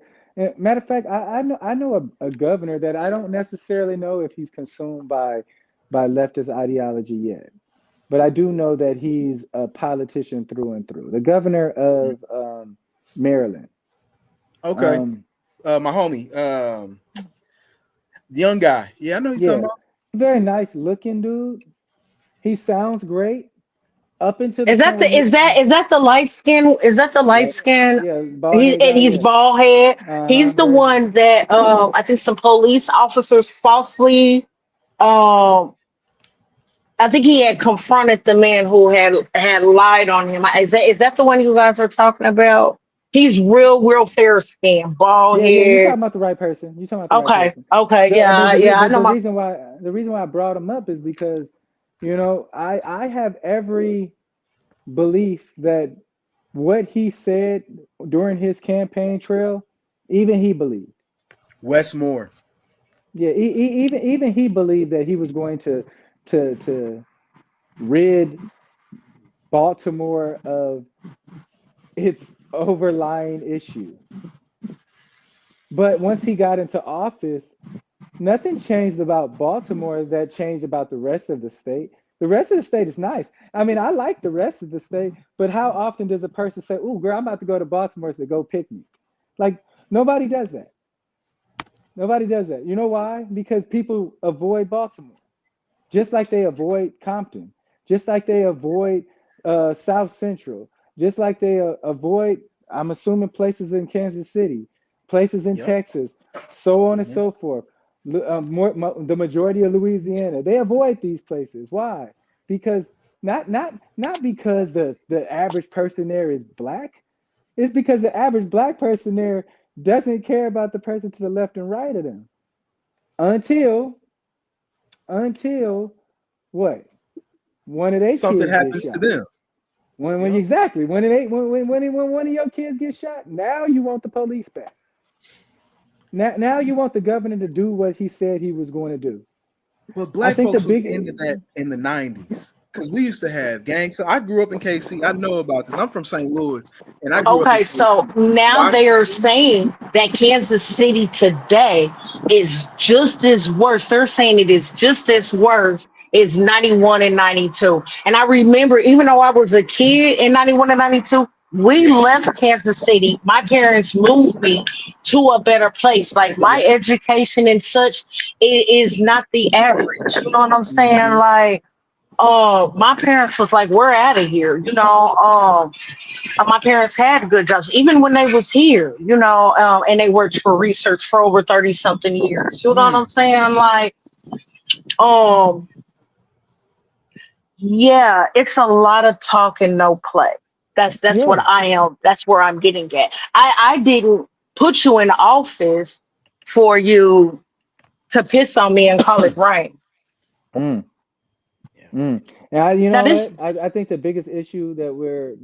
Speaker 4: matter of fact, I know a governor that I don't necessarily know if he's consumed by leftist ideology yet, but I do know that he's a politician through and through. The governor of Maryland.
Speaker 1: Okay. My homie, the young guy. Yeah, I know you're talking about.
Speaker 4: Very nice looking dude. He sounds great. Up into the
Speaker 3: Is that the light skin? Is that the light skin?
Speaker 4: Yeah, bald head guy,
Speaker 3: He's bald head. He's the
Speaker 4: very
Speaker 3: one that I think some police officers falsely I think he had confronted the man who had lied on him. Is that the one you guys are talking about? He's real fair skin, bald
Speaker 4: yeah, you're
Speaker 3: hair.
Speaker 4: talking about the right person. You're talking about the right person.
Speaker 3: Okay, I know.
Speaker 4: The reason why I brought him up is because, I have every belief that what he said during his campaign trail, even he believed.
Speaker 1: Wes Moore.
Speaker 4: Yeah, even he believed that he was going to rid Baltimore of its overlying issue. But once he got into office, nothing changed about Baltimore that changed about the rest of the state. The rest of the state is nice. I mean, I like the rest of the state, but how often does a person say, "Ooh, girl, I'm about to go to Baltimore to go picnic"? Like, nobody does that. Nobody does that. You know why? Because people avoid Baltimore. Just like they avoid Compton, just like they avoid South Central, just like they avoid, I'm assuming, places in Kansas City, places in Texas, so on and so forth. The majority of Louisiana, they avoid these places. Why? Because not because the average person there is black. It's because the average black person there doesn't care about the person to the left and right of them. Until what? One of their
Speaker 1: something
Speaker 4: kids
Speaker 1: happens
Speaker 4: get
Speaker 1: to
Speaker 4: shot.
Speaker 1: them.
Speaker 4: When exactly when one of your kids gets shot, now you want the police back. Now you want the governor to do what he said he was going to do.
Speaker 1: Well, black folks was into that in the 90s. Because we used to have gangs. So I grew up in KC. I know about this. I'm from St. Louis. And I grew up in
Speaker 3: so now they are saying that Kansas City today is just as worse. They're saying it is just as worse as 91 and 92. And I remember, even though I was a kid in 91 and 92, we left Kansas City. My parents moved me to a better place. Like, my education and such is not the average. You know what I'm saying? Like, my parents was like, we're out of here. My parents had good jobs, even when they was here, and they worked for research for over 30 something years. You know what I'm saying? Like, yeah, it's a lot of talk and no play. That's what I am. That's where I'm getting at. I didn't put you in office for you to piss on me and call it rain.
Speaker 4: Mm.
Speaker 1: Yeah.
Speaker 4: Mm. And you
Speaker 3: Now
Speaker 4: know
Speaker 3: this,
Speaker 4: what? I think the biggest issue that we're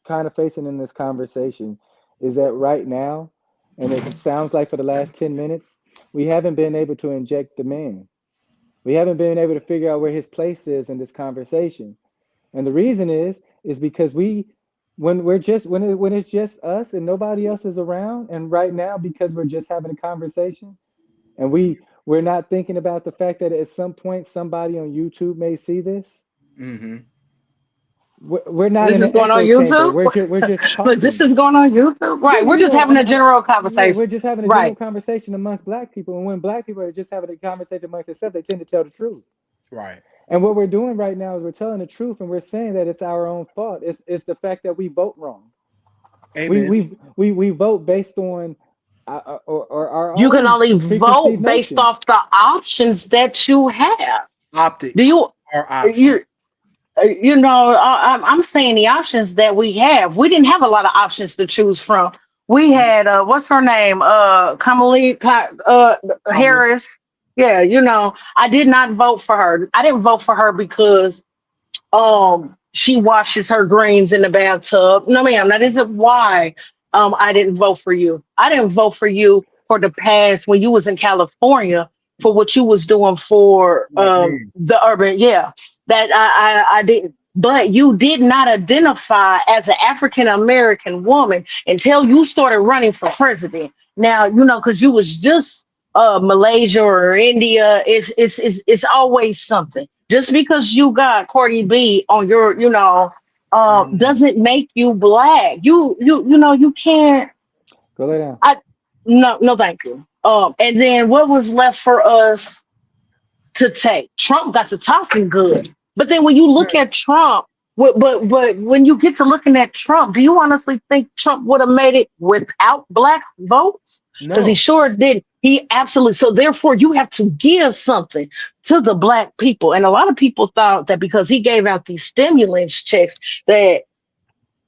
Speaker 4: kind of facing in this conversation is that right now, and it sounds like for the last 10 minutes, we haven't been able to inject the man. We haven't been able to figure out where his place is in this conversation. And the reason is because when it's just us and nobody else is around, and right now because we're just having a conversation, and we're not thinking about the fact that at some point somebody on YouTube may see this.
Speaker 1: Mm-hmm.
Speaker 4: We're not
Speaker 3: this
Speaker 4: in
Speaker 3: is
Speaker 4: an
Speaker 3: going on
Speaker 4: echo chamber.
Speaker 3: YouTube.
Speaker 4: We're just
Speaker 3: Look, this
Speaker 4: talking.
Speaker 3: is going on YouTube.
Speaker 4: Yeah,
Speaker 3: Right. We're just having a general
Speaker 4: yeah,
Speaker 3: conversation.
Speaker 4: we're just having a general
Speaker 3: Right.
Speaker 4: conversation amongst Black people, and when Black people are just having a conversation amongst themselves, they tend to tell the truth.
Speaker 1: Right.
Speaker 4: And what we're doing right now is we're telling the truth, and we're saying that it's our own fault. It's the fact that we vote wrong. We
Speaker 1: Amen.
Speaker 4: we vote based on or our
Speaker 3: You can
Speaker 4: own
Speaker 3: only
Speaker 4: preconceived
Speaker 3: vote based
Speaker 4: notions.
Speaker 3: off the options that you have. Do
Speaker 1: Optics
Speaker 3: you
Speaker 1: are options.
Speaker 3: you you know, I'm saying the options that we have. We didn't have a lot of options to choose from. We had what's her name?
Speaker 1: Kamala.
Speaker 3: Harris. Yeah, you know, I did not vote for her. I didn't vote for her because she washes her greens in the bathtub. No, ma'am, that isn't why I didn't vote for you. I didn't vote for you for the past when you was in California for what you was doing for
Speaker 1: Black man.
Speaker 3: the urban. Yeah, that I didn't. But you did not identify as an African American woman until you started running for president. Now you know because you was just Malaysia or India. It's always something. Just because you got Cardi B on your, you know,
Speaker 1: Mm.
Speaker 3: doesn't make you black. You know you can't.
Speaker 4: Go lay down.
Speaker 3: I no thank you. And then what was left for us to take? Trump got to talking good, but then when you look at Trump, but when you get to looking at Trump, do you honestly think Trump would have made it without black votes? Because he
Speaker 1: No.
Speaker 3: sure did. He absolutely. So therefore, you have to give something to the black people, and a lot of people thought that because he gave out these stimulus checks that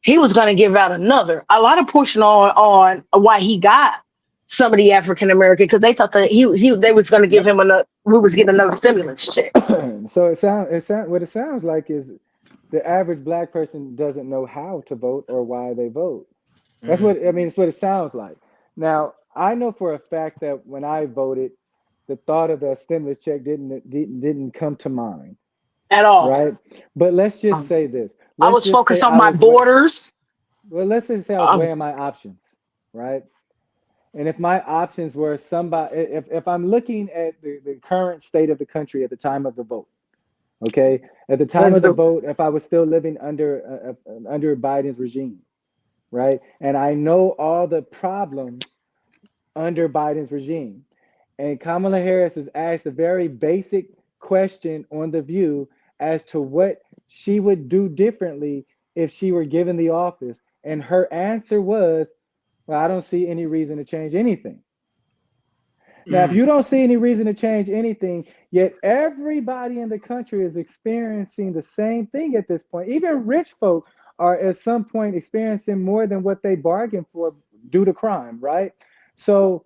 Speaker 3: he was going to give out another. A lot of pushing on why he got some of the African American because they thought that he they was going to give him another. We was getting another stimulus check.
Speaker 4: So what it sounds like is the average Black person doesn't know how to vote or why they vote. That's
Speaker 1: Mhm.
Speaker 4: what I mean. It's what it sounds like. Now, I know for a fact that when I voted, the thought of a stimulus check didn't come to mind,
Speaker 3: At all.
Speaker 4: right? But let's just
Speaker 3: Um,
Speaker 4: say this.
Speaker 3: I
Speaker 4: Let's
Speaker 3: was
Speaker 4: just say
Speaker 3: focused on my borders.
Speaker 4: let's just say I was
Speaker 3: Um,
Speaker 4: weighing my options, right? And if my options were somebody, if I'm looking at the current state of the country at the time of the vote, okay, at the time
Speaker 3: let's
Speaker 4: of the
Speaker 3: do.
Speaker 4: vote, if I was still living under Biden's regime, right, and I know all the problems under Biden's regime, and Kamala Harris has asked a very basic question on The View as to what she would do differently if she were given the office, and her answer was, "Well, I don't see any reason to change anything." Now, if
Speaker 1: Mm.
Speaker 4: you don't see any reason to change anything, yet everybody in the country is experiencing the same thing at this point. Even rich folk are at some point experiencing more than what they bargained for due to crime, right? So,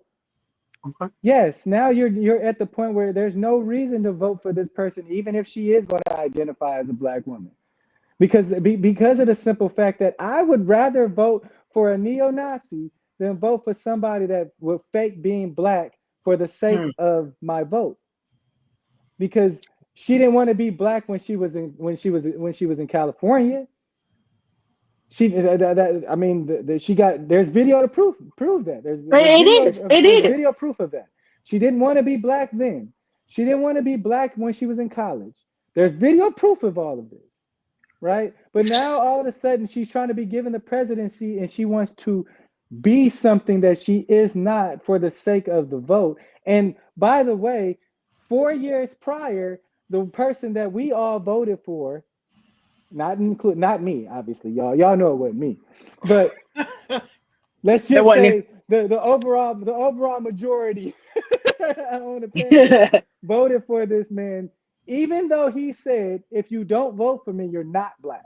Speaker 3: Okay.
Speaker 4: yes, now you're at the point where there's no reason to vote for this person, even if she is going to identify as a Black woman, because of the simple fact that I would rather vote for a neo-Nazi than vote for somebody that will fake being Black for the sake
Speaker 1: Mm.
Speaker 4: of my vote, because she didn't want to be Black when she was in California. I mean, she got, there's video to prove that
Speaker 3: It
Speaker 4: there's
Speaker 3: is.
Speaker 4: video proof of that. She didn't want to be Black then. She didn't want to be Black when she was in college. There's video proof of all of this, right? But now all of a sudden she's trying to be given the presidency and she wants to be something that she is not for the sake of the vote. And by the way, 4 years prior, the person that we all voted for, not me, obviously, y'all know it wasn't me, but let's
Speaker 3: That
Speaker 4: just
Speaker 3: wasn't
Speaker 4: say the overall majority on the panel
Speaker 3: it.
Speaker 4: voted for this man, even though he said, if you don't vote for me, you're not Black.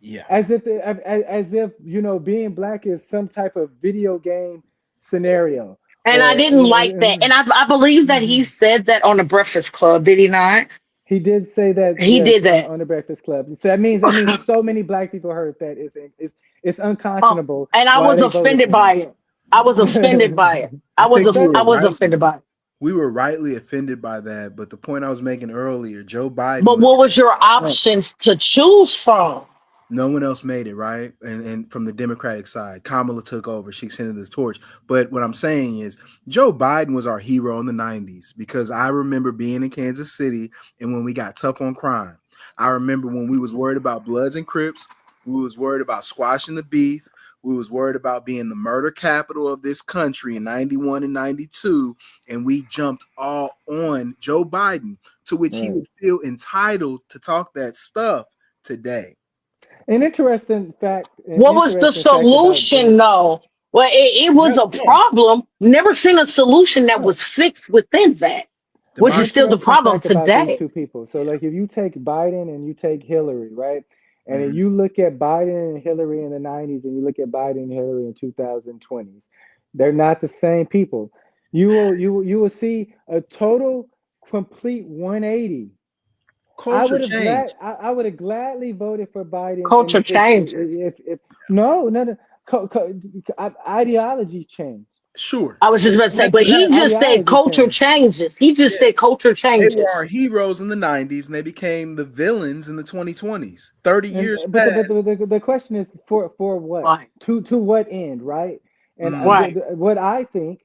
Speaker 1: Yeah.
Speaker 4: As if you know, being Black is some type of video game scenario,
Speaker 3: And I didn't like that. And I believe that he said that on the Breakfast Club, did he not?
Speaker 4: He did say that,
Speaker 3: He
Speaker 4: yes,
Speaker 3: did that.
Speaker 4: on the Breakfast Club. So that means so many black people heard that it's
Speaker 3: Oh,
Speaker 4: unconscionable
Speaker 3: and I
Speaker 4: why
Speaker 3: was
Speaker 4: they voted
Speaker 3: offended
Speaker 4: for
Speaker 3: by it. I was offended
Speaker 4: him.
Speaker 3: by it.
Speaker 1: I think we
Speaker 3: I
Speaker 1: were
Speaker 3: was
Speaker 1: right.
Speaker 3: offended by it.
Speaker 1: We were rightly offended by that, but the point I was making earlier, Joe Biden
Speaker 3: But
Speaker 1: was
Speaker 3: what was your options to choose from?
Speaker 1: no one else made it, right? And from the Democratic side, Kamala took over. She extended the torch. But what I'm saying is Joe Biden was our hero in the 90s because I remember being in Kansas City and when we got tough on crime. I remember when we was worried about Bloods and Crips, we was worried about squashing the beef. We was worried about being the murder capital of this country in 91 and 92, and we jumped all on Joe Biden, to which he
Speaker 4: Right.
Speaker 1: would feel entitled to talk that stuff today.
Speaker 4: An interesting fact.
Speaker 3: What was the solution, though? Well, it was a problem. Never seen a solution that was fixed within that, which is still the problem
Speaker 4: fact about these
Speaker 3: today.
Speaker 4: two people. So, like, if you take Biden and you take Hillary, right, and
Speaker 1: Mhm.
Speaker 4: then you look at Biden and Hillary in the 90s, and you look at Biden and Hillary in 2020s, they're not the same people. You will see a total complete 180.
Speaker 1: Culture change.
Speaker 4: I would have gladly voted for Biden.
Speaker 3: Culture
Speaker 4: And
Speaker 3: changes.
Speaker 4: if no, ideology changed.
Speaker 1: Sure.
Speaker 3: I was just about to say, but he just said
Speaker 4: Ideology
Speaker 3: culture
Speaker 4: changed.
Speaker 3: changes. He just said culture
Speaker 1: They were our
Speaker 3: changes.
Speaker 1: heroes in the 90s and they became the villains in the 2020s. 30 years
Speaker 4: But
Speaker 1: past.
Speaker 4: the question is for what?
Speaker 3: Right.
Speaker 4: To what end, right? And
Speaker 3: Right.
Speaker 4: what I think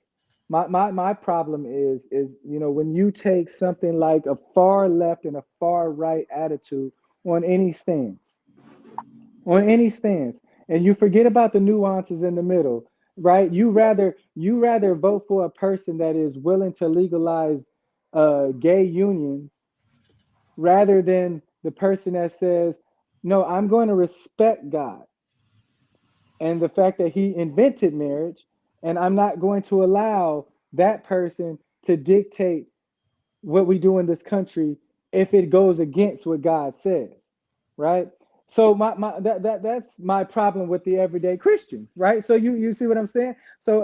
Speaker 4: my problem is when you take something like a far left and a far right attitude on any stance, and you forget about the nuances in the middle, right? You rather vote for a person that is willing to legalize gay unions rather than the person that says, no, I'm going to respect God and the fact that he invented marriage, and I'm not going to allow that person to dictate what we do in this country if it goes against what God says, right? So that's my problem with the everyday Christian, right? So you see what I'm saying? So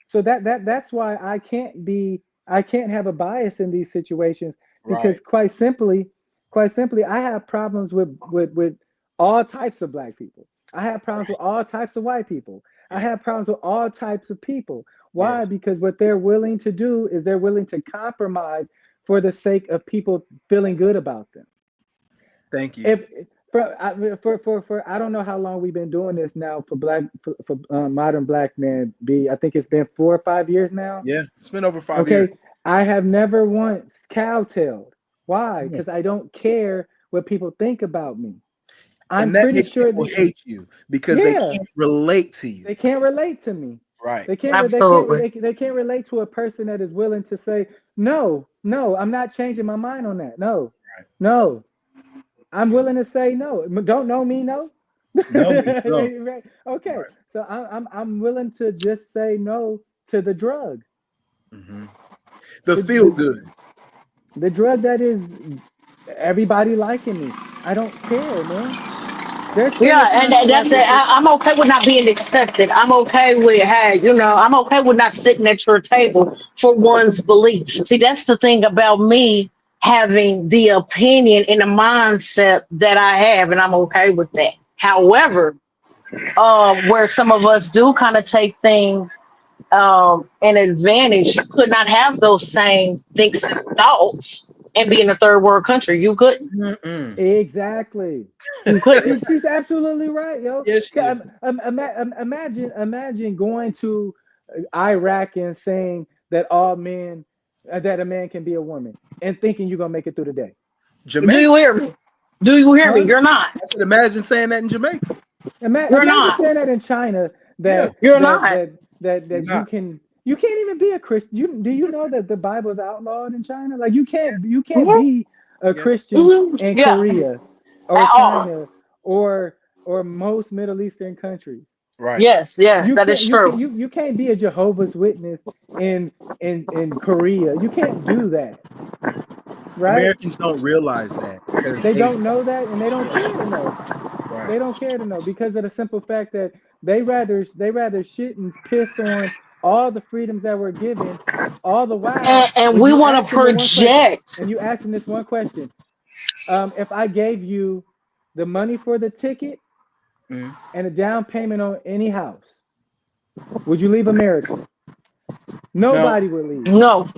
Speaker 4: so that's why I can't have a bias in these situations because
Speaker 1: Right.
Speaker 4: quite simply, I have problems with all types of black people. I have problems with all types of white people. I have problems with all types of people. Why?
Speaker 1: Yes.
Speaker 4: Because what they're willing to do is they're willing to compromise for the sake of people feeling good about them.
Speaker 1: Thank you.
Speaker 4: If for I don't know how long we've been doing this now for Modern Black Man B. I think it's been 4 or 5 years now.
Speaker 1: Yeah, it's been over 5 years.
Speaker 4: Okay, I have never once cowtailed. Why? Because I don't care what people think about me. I'm
Speaker 1: and that
Speaker 4: pretty
Speaker 1: makes
Speaker 4: sure
Speaker 1: people hate you because they can't relate to you.
Speaker 4: They can't relate to me.
Speaker 1: Right.
Speaker 4: They can't.
Speaker 3: Absolutely.
Speaker 4: They can't relate to a person that is willing to say, no, I'm not changing my mind on that. No,
Speaker 1: Right.
Speaker 4: no, I'm willing to say no. Don't know me, no.
Speaker 1: No, no.
Speaker 4: Right. Okay,
Speaker 1: Right.
Speaker 4: so I'm willing to just say no to the drug.
Speaker 1: Mm-hmm. The feel good.
Speaker 4: The drug that is everybody liking me. I don't care, man.
Speaker 3: Yeah, and that's it. I'm okay with not being accepted. I'm okay with, hey, I'm okay with not sitting at your table for one's belief. See, that's the thing about me having the opinion and the mindset that I have, and I'm okay with that. However, where some of us do kind of take things an advantage, you could not have those same thoughts and be in a third world country. You couldn't.
Speaker 1: Mm-mm.
Speaker 4: Exactly.
Speaker 3: You couldn't.
Speaker 4: She's absolutely right, yo.
Speaker 1: Yes, she is.
Speaker 4: Imagine going to Iraq and saying that that a man can be a woman, and thinking you're gonna make it through the day.
Speaker 3: Do
Speaker 1: Jamaica.
Speaker 3: you hear me? Do you hear me?
Speaker 4: Huh?
Speaker 3: You're not.
Speaker 1: I said, imagine saying that in Jamaica.
Speaker 4: Imagine
Speaker 3: not.
Speaker 4: saying that in China. That
Speaker 3: You're
Speaker 4: that,
Speaker 3: not.
Speaker 4: that
Speaker 1: You're not.
Speaker 4: you can't even be a Christian. Do you know that the Bible is outlawed in China? Like you can't
Speaker 3: Mhm.
Speaker 4: be a
Speaker 1: Yes.
Speaker 4: Christian
Speaker 3: Mhm.
Speaker 4: in
Speaker 3: Yeah.
Speaker 4: Korea or
Speaker 3: At all.
Speaker 4: China or most Middle Eastern countries.
Speaker 1: Right.
Speaker 3: Yes, that is true.
Speaker 4: You can't be a Jehovah's Witness in Korea. You can't do that. Right?
Speaker 1: Americans don't realize that because
Speaker 4: They don't know that, and they don't care to know.
Speaker 1: Right.
Speaker 4: They don't care to know because of the simple fact that they rather shit and piss on all the freedoms that we're given, all the while
Speaker 3: And
Speaker 4: when
Speaker 3: we
Speaker 4: you
Speaker 3: want to
Speaker 4: asking the one question,
Speaker 3: project.
Speaker 4: and you asking this one question, if I gave you the money for the ticket
Speaker 1: Mm.
Speaker 4: and a down payment on any house, would you leave America?
Speaker 1: No.
Speaker 4: Nobody would leave.
Speaker 3: No,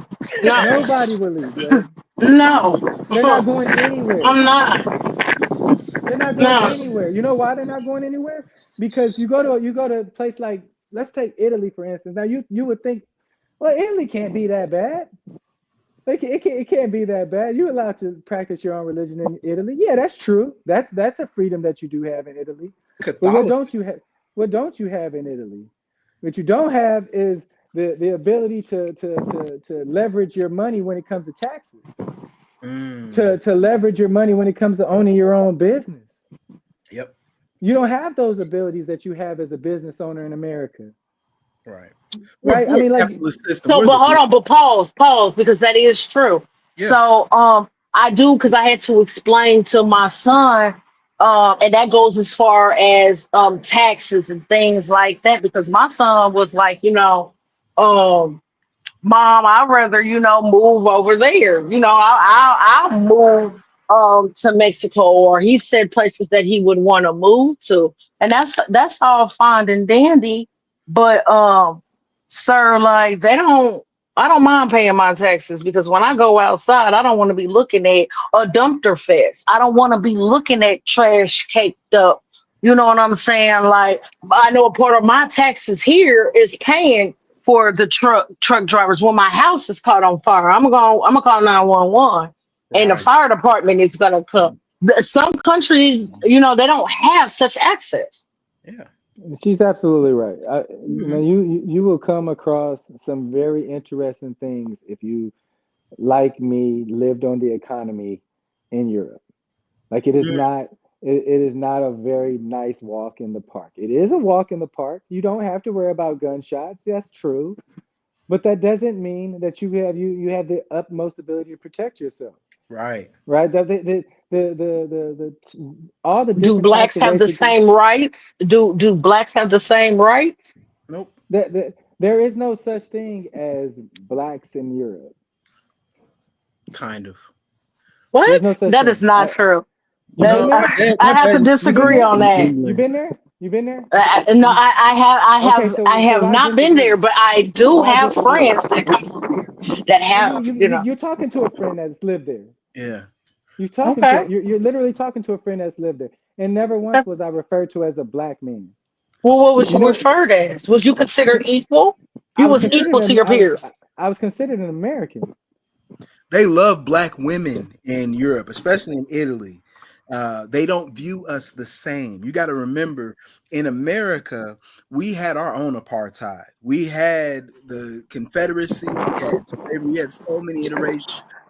Speaker 3: no,
Speaker 4: Nobody would leave, yo.
Speaker 3: no.
Speaker 4: They're not going anywhere.
Speaker 3: I'm not.
Speaker 4: They're not going
Speaker 3: No.
Speaker 4: anywhere. You know why they're not going anywhere? Because you go to a place like, let's take Italy for instance. Now you would think, well, Italy can't be that bad. It can't be that bad. You're allowed to practice your own religion in Italy. Yeah, that's true. That's a freedom that you do have in Italy. But what
Speaker 1: Catholic.
Speaker 4: don't you have? What don't you have in Italy? What you don't have is the ability to leverage your money when it comes to taxes. To leverage your money when it comes to owning your own business.
Speaker 1: Yep.
Speaker 4: You don't have those abilities that you have as a business owner in America.
Speaker 1: Right.
Speaker 4: Right? I mean, like,
Speaker 1: capitalist system.
Speaker 3: So,
Speaker 1: We're
Speaker 3: but
Speaker 1: the-
Speaker 3: hold on, but pause, because that is true.
Speaker 1: Yeah.
Speaker 3: So, I do, because I had to explain to my son, and that goes as far as taxes and things like that, because my son was like, Mom, I'd rather, move over there. I'll move to Mexico, or he said places that he would want to move to. And that's all fine and dandy. But sir, like I don't mind paying my taxes, because when I go outside, I don't want to be looking at a dumpster fest. I don't want to be looking at trash caked up. You know what I'm saying? Like, I know a part of my taxes here is paying for the truck drivers. When my house is caught on fire, I'm gonna call 911, and the
Speaker 1: Right.
Speaker 3: fire department is gonna come. Some countries, they don't have such access.
Speaker 1: Yeah.
Speaker 4: she's absolutely right.
Speaker 1: Mhm.
Speaker 4: You will come across some very interesting things if you, like me, lived on the economy in Europe. Like it is
Speaker 1: Mm.
Speaker 4: not it is not a very nice walk in the park. It is a walk in the park. You don't have to worry about gunshots. That's true. But that doesn't mean that you have the utmost ability to protect yourself.
Speaker 1: Right.
Speaker 4: Right? The all the
Speaker 3: Do
Speaker 4: different types
Speaker 3: blacks
Speaker 4: of
Speaker 3: have the
Speaker 4: racial groups.
Speaker 3: same rights? Do blacks have the same rights?
Speaker 1: Nope.
Speaker 4: There is no such thing as blacks in Europe.
Speaker 1: Kind of.
Speaker 4: There's no
Speaker 3: What?
Speaker 4: such
Speaker 3: That is
Speaker 4: thing.
Speaker 3: not true.
Speaker 4: You been
Speaker 3: That,
Speaker 4: there?
Speaker 3: I have to
Speaker 4: You been
Speaker 3: disagree
Speaker 4: there?
Speaker 3: on that.
Speaker 4: You
Speaker 1: England.
Speaker 4: been there? You been there?
Speaker 3: No,
Speaker 4: Okay, so
Speaker 3: I have
Speaker 4: why
Speaker 3: not been there,
Speaker 4: disagree?
Speaker 3: but I do
Speaker 4: Why
Speaker 3: have
Speaker 4: disagree?
Speaker 3: friends that come from here that
Speaker 4: Well,
Speaker 3: have,
Speaker 4: you're talking to a friend that's lived there.
Speaker 1: Yeah.
Speaker 3: Okay.
Speaker 4: You're literally talking to a friend that's lived there. And never once was I referred to as a black man.
Speaker 3: Well, what was
Speaker 4: You
Speaker 3: you
Speaker 4: know,
Speaker 3: referred as? Was you considered equal?
Speaker 4: I
Speaker 3: You
Speaker 4: was
Speaker 3: was
Speaker 4: considered
Speaker 3: equal to
Speaker 4: an
Speaker 3: your peers.
Speaker 4: I was considered an American.
Speaker 1: They love black women in Europe, especially in Italy. They don't view us the same. You got to remember, in America, we had our own apartheid. We had the Confederacy. We had slavery. We had so many iterations.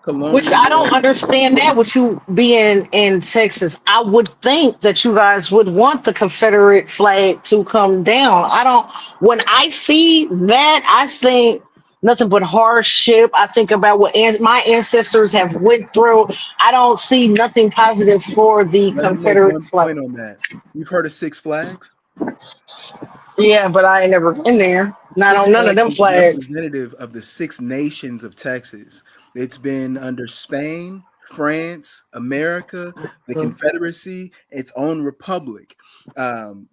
Speaker 3: Which
Speaker 1: Colonial
Speaker 3: I don't
Speaker 1: war.
Speaker 3: understand that with you being in Texas. I would think that you guys would want the Confederate flag to come down. I don't, when I see that, I think nothing but hardship. I think about what my ancestors have went through. I don't see nothing positive for the
Speaker 1: Let me make
Speaker 3: Confederate
Speaker 1: one
Speaker 3: flag.
Speaker 1: point on that. You've heard of Six Flags?
Speaker 3: Yeah, but I ain't never been there. Not
Speaker 1: Six
Speaker 3: on none of
Speaker 1: Flags
Speaker 3: them
Speaker 1: is
Speaker 3: flags.
Speaker 1: representative of the six nations of Texas. It's been under Spain, France, America, the Confederacy, its own republic.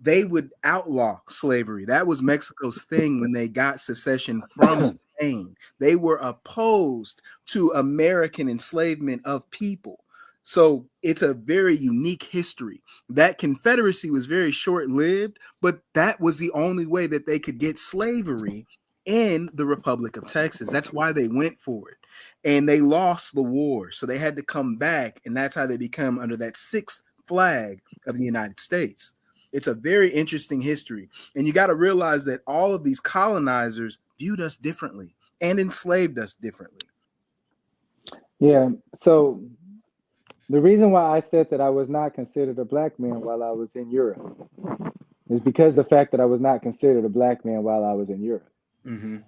Speaker 1: They would outlaw slavery. That was Mexico's thing when they got secession from Spain. They were opposed to American enslavement of people. So it's a very unique history. That Confederacy was very short lived, but that was the only way that they could get slavery in the Republic of Texas. That's why they went for it. And they lost the war. So they had to come back. And that's how they become under that sixth flag of the United States. It's a very interesting history. And you got to realize that all of these colonizers viewed us differently and enslaved us differently.
Speaker 4: Yeah. So the reason why I said that I was not considered a black man while I was in Europe is because the fact that I was not considered a black man while I was in Europe.
Speaker 1: Mm-hmm.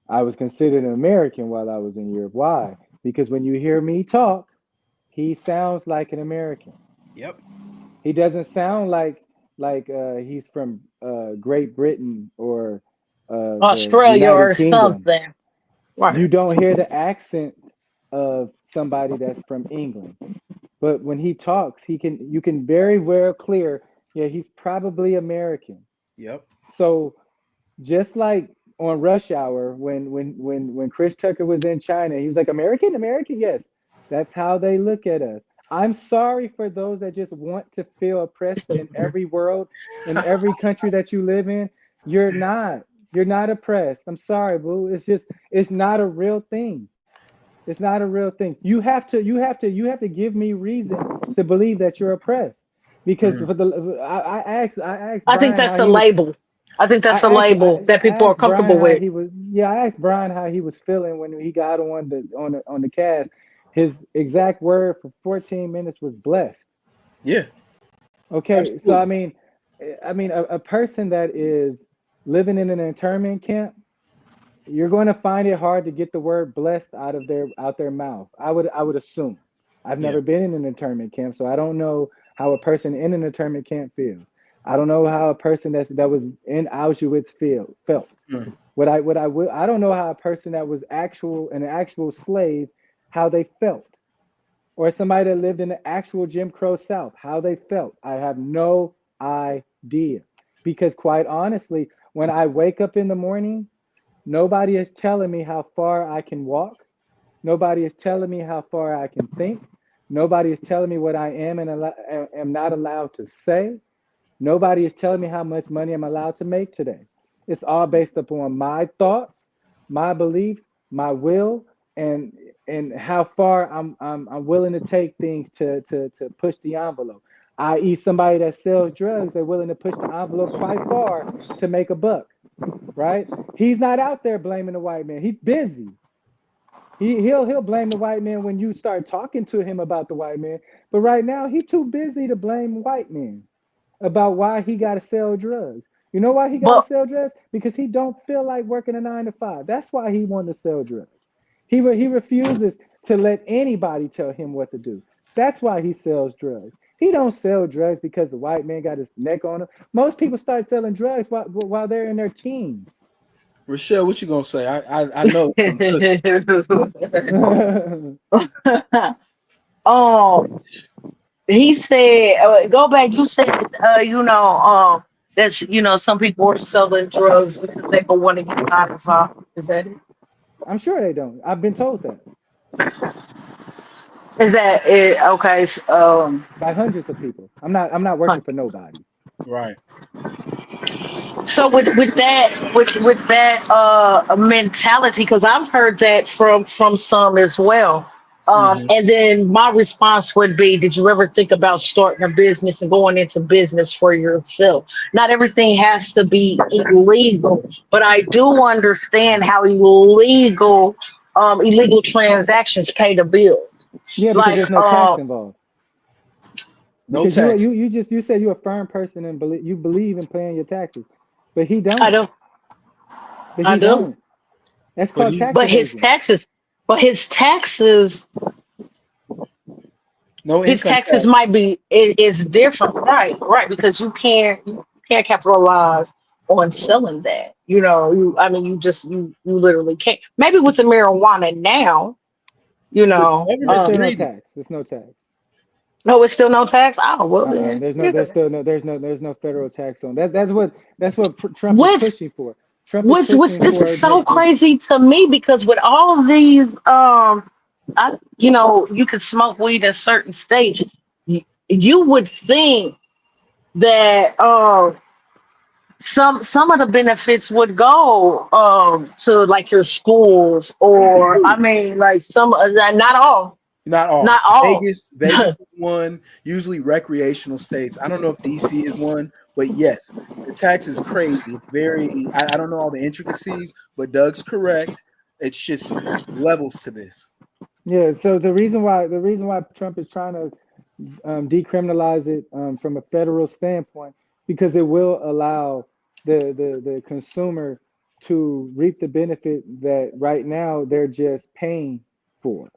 Speaker 4: I was considered an American while I was in Europe. Why? Because when you hear me talk, he sounds like an American.
Speaker 1: Yep.
Speaker 4: He doesn't sound like he's from Great Britain or the
Speaker 3: Australia
Speaker 4: United
Speaker 3: or
Speaker 4: Kingdom.
Speaker 3: something. Right.
Speaker 4: You don't hear the accent of somebody that's from England. But when he talks, you can very well clear, yeah, he's probably American.
Speaker 1: Yep.
Speaker 4: So just like on Rush Hour, when Chris Tucker was in China, he was like, American, American, yes. That's how they look at us. I'm sorry for those that just want to feel oppressed in every world, in every country that you live in. You're not. You're not oppressed. I'm sorry, boo. It's not a real thing. It's not a real thing. You have to give me reason to believe that you're oppressed. Because
Speaker 1: Mm.
Speaker 4: for the I asked
Speaker 3: I think
Speaker 4: Brian how
Speaker 3: that's a
Speaker 4: he was.
Speaker 3: label. I think
Speaker 4: I
Speaker 3: that's a
Speaker 4: asked
Speaker 3: label
Speaker 4: I,
Speaker 3: that
Speaker 4: I
Speaker 3: people are
Speaker 4: asked Brian
Speaker 3: comfortable
Speaker 4: how
Speaker 3: with.
Speaker 4: he was. Yeah, I asked Brian how he was feeling when he got on the cast. His exact word for 14 minutes was blessed.
Speaker 1: Yeah.
Speaker 4: Okay, so I
Speaker 1: Absolutely.
Speaker 4: mean, a person that is living in an internment camp, you're going to find it hard to get the word blessed out their mouth. I would assume. I've
Speaker 1: Yeah.
Speaker 4: never been in an internment camp, so I don't know how a person in an internment camp feels. I don't know how a person that was in Auschwitz felt.
Speaker 1: Mm.
Speaker 4: I don't know how a person that was an actual slave, how they felt, or somebody that lived in the actual Jim Crow South, how they felt. I have no idea, because quite honestly, when I wake up in the morning, nobody is telling me how far I can walk. Nobody is telling me how far I can think. Nobody is telling me what I am and am not allowed to say. Nobody is telling me how much money I'm allowed to make today. It's all based upon my thoughts, my beliefs, my will, and how far I'm willing to take things to push the envelope. I.e., somebody that sells drugs, they're willing to push the envelope quite far to make a buck, right? He's not out there blaming the white man. He's busy. He'll blame the white man when you start talking to him about the white man. But right now, he's too busy to blame white men about why he got to sell drugs. You know why he got to
Speaker 3: But
Speaker 4: sell drugs? Because he don't feel like working a 9 to 5. That's why he wanted to sell drugs. He refuses to let anybody tell him what to do. That's why he sells drugs. He don't sell drugs because the white man got his neck on him. Most people start selling drugs while they're in their teens.
Speaker 1: Rochelle, what you gonna say? I know I'm cooking.
Speaker 3: um, he said, go back. You said, that's some people are selling drugs because they don't want to get out of. Is that it?
Speaker 4: I'm sure they don't. I've been told that
Speaker 3: Is that it? Okay.
Speaker 4: by hundreds of people. I'm not working for nobody.
Speaker 1: Right.
Speaker 3: So with that mentality, because I've heard that from some as well.
Speaker 1: Hmm.
Speaker 3: And then my response would be, did you ever think about starting a business and going into business for yourself? Not everything has to be illegal, but I do understand how illegal transactions pay the bills.
Speaker 4: Yeah, because
Speaker 3: Like,
Speaker 4: there's no tax involved.
Speaker 1: No
Speaker 4: Because you
Speaker 1: tax.
Speaker 4: you you just you said you're a firm person and believe in paying your taxes, but he
Speaker 3: I
Speaker 4: don't.
Speaker 3: do,
Speaker 4: But
Speaker 3: I
Speaker 4: he
Speaker 3: do,
Speaker 4: don't. That's
Speaker 1: But
Speaker 4: called
Speaker 1: he
Speaker 4: tax
Speaker 3: but his
Speaker 4: evasion.
Speaker 3: taxes, but his taxes
Speaker 1: no
Speaker 3: his
Speaker 1: income
Speaker 3: taxes
Speaker 1: tax.
Speaker 3: might be is different, right, because you can't capitalize on selling that. You literally can't. Maybe with the marijuana now, you
Speaker 1: The
Speaker 3: know
Speaker 1: government's
Speaker 4: There's no
Speaker 1: greedy.
Speaker 4: tax. There's no tax.
Speaker 3: no, it's still no tax. Oh well, then
Speaker 4: There's no.
Speaker 3: yeah.
Speaker 4: There's still no. There's no federal tax on that. That's what Trump is
Speaker 3: which
Speaker 4: pushing for. Trump is
Speaker 3: which
Speaker 4: pushing
Speaker 3: this is
Speaker 4: for
Speaker 3: so crazy to me, because with all these you can smoke weed in certain states. You would think that some of the benefits would go to like your schools, or I
Speaker 1: Absolutely.
Speaker 3: mean like some not all,
Speaker 1: Not all.
Speaker 3: not all.
Speaker 1: Vegas is one. Usually recreational states. I don't know if DC is one, but yes, the tax is crazy. It's very. I don't know all the intricacies, but Doug's correct. It's just levels to this.
Speaker 4: Yeah. So the reason why Trump is trying to decriminalize it from a federal standpoint, because it will allow the consumer to reap the benefit that right now they're just paying for.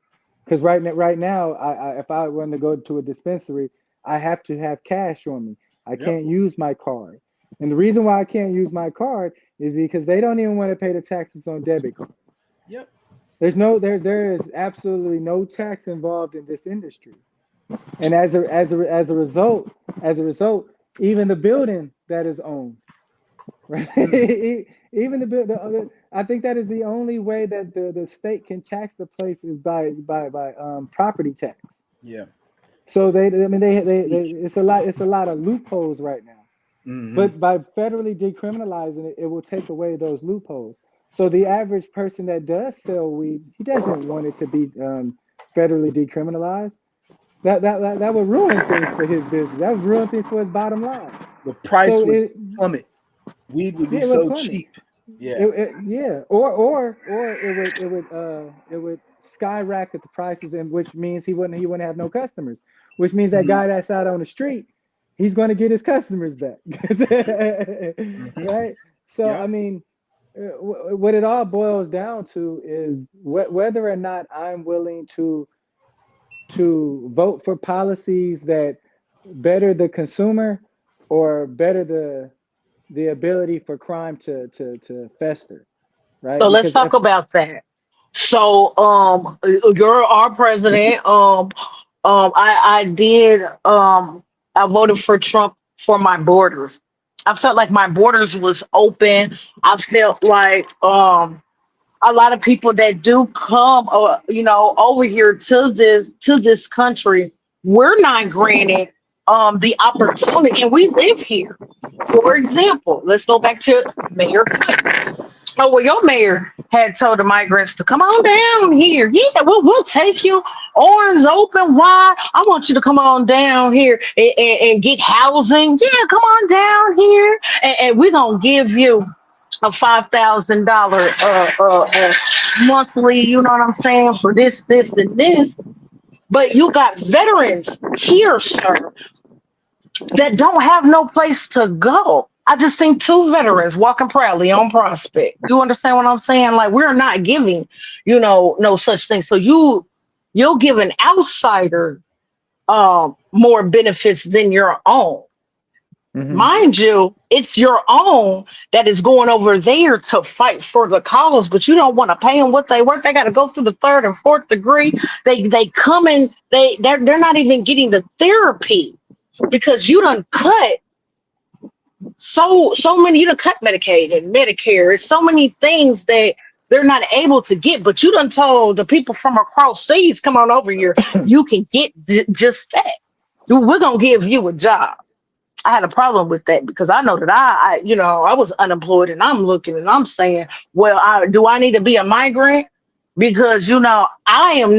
Speaker 4: Because right now, if I want to go to a dispensary, I have to have cash on me. I
Speaker 1: Yep.
Speaker 4: can't use my card. And the reason why I can't use my card is because they don't even want to pay the taxes on debit cards.
Speaker 1: Yep.
Speaker 4: There is absolutely no tax involved in this industry. And as a result, even the building that is owned, right? Even I think that is the only way that the state can tax the place is by property tax.
Speaker 1: Yeah.
Speaker 4: So they it's a lot of loopholes right now.
Speaker 1: Mm-hmm.
Speaker 4: But by federally decriminalizing it, it will take away those loopholes. So the average person that does sell weed, he doesn't want it to be federally decriminalized. That would ruin things for his business. That would ruin things for his bottom line.
Speaker 1: The price
Speaker 4: So
Speaker 1: would plummet. Weed would be so cheap. Yeah.
Speaker 4: Or it would skyrocket the prices, and which means he wouldn't have no customers. Which means that guy that's out on the street, he's going to get his customers back. Right? So
Speaker 1: Yeah.
Speaker 4: I mean, what it all boils down to is whether or not I'm willing to vote for policies that better the consumer or better the ability for crime to fester, right?
Speaker 3: So let's
Speaker 4: Because
Speaker 3: talk about that. So you're our president. I did I voted for Trump for my borders. I felt like my borders was open. I felt like a lot of people that do come over here to this country, we're not granted the opportunity, and we live here. For example, let's go back to Mayor Clinton. Oh, well, your mayor had told the migrants to come on down here. Yeah, we'll take you. Arms open wide. I want you to come on down here and get housing. Yeah, come on down here. And we're going to give you a $5,000 monthly, you know what I'm saying, for this, and this. But you got veterans here, sir, that don't have no place to go. I just seen two veterans walking proudly on Prospect. You understand what I'm saying? Like, we're not giving, no such thing. So you'll give an outsider more benefits than your own. Mind you, it's your own that is going over there to fight for the cause, but you don't want to pay them what they work. They got to go through the third and fourth degree. They come in, they're not even getting the therapy because you done cut so many. You done cut Medicaid and Medicare. It's so many things that they're not able to get, but you done told the people from across seas, come on over here. You can get just that. We're gonna give you a job. I had a problem with that because I know that I was unemployed, and I'm looking and I'm saying, well, do I need to be a migrant? Because I'm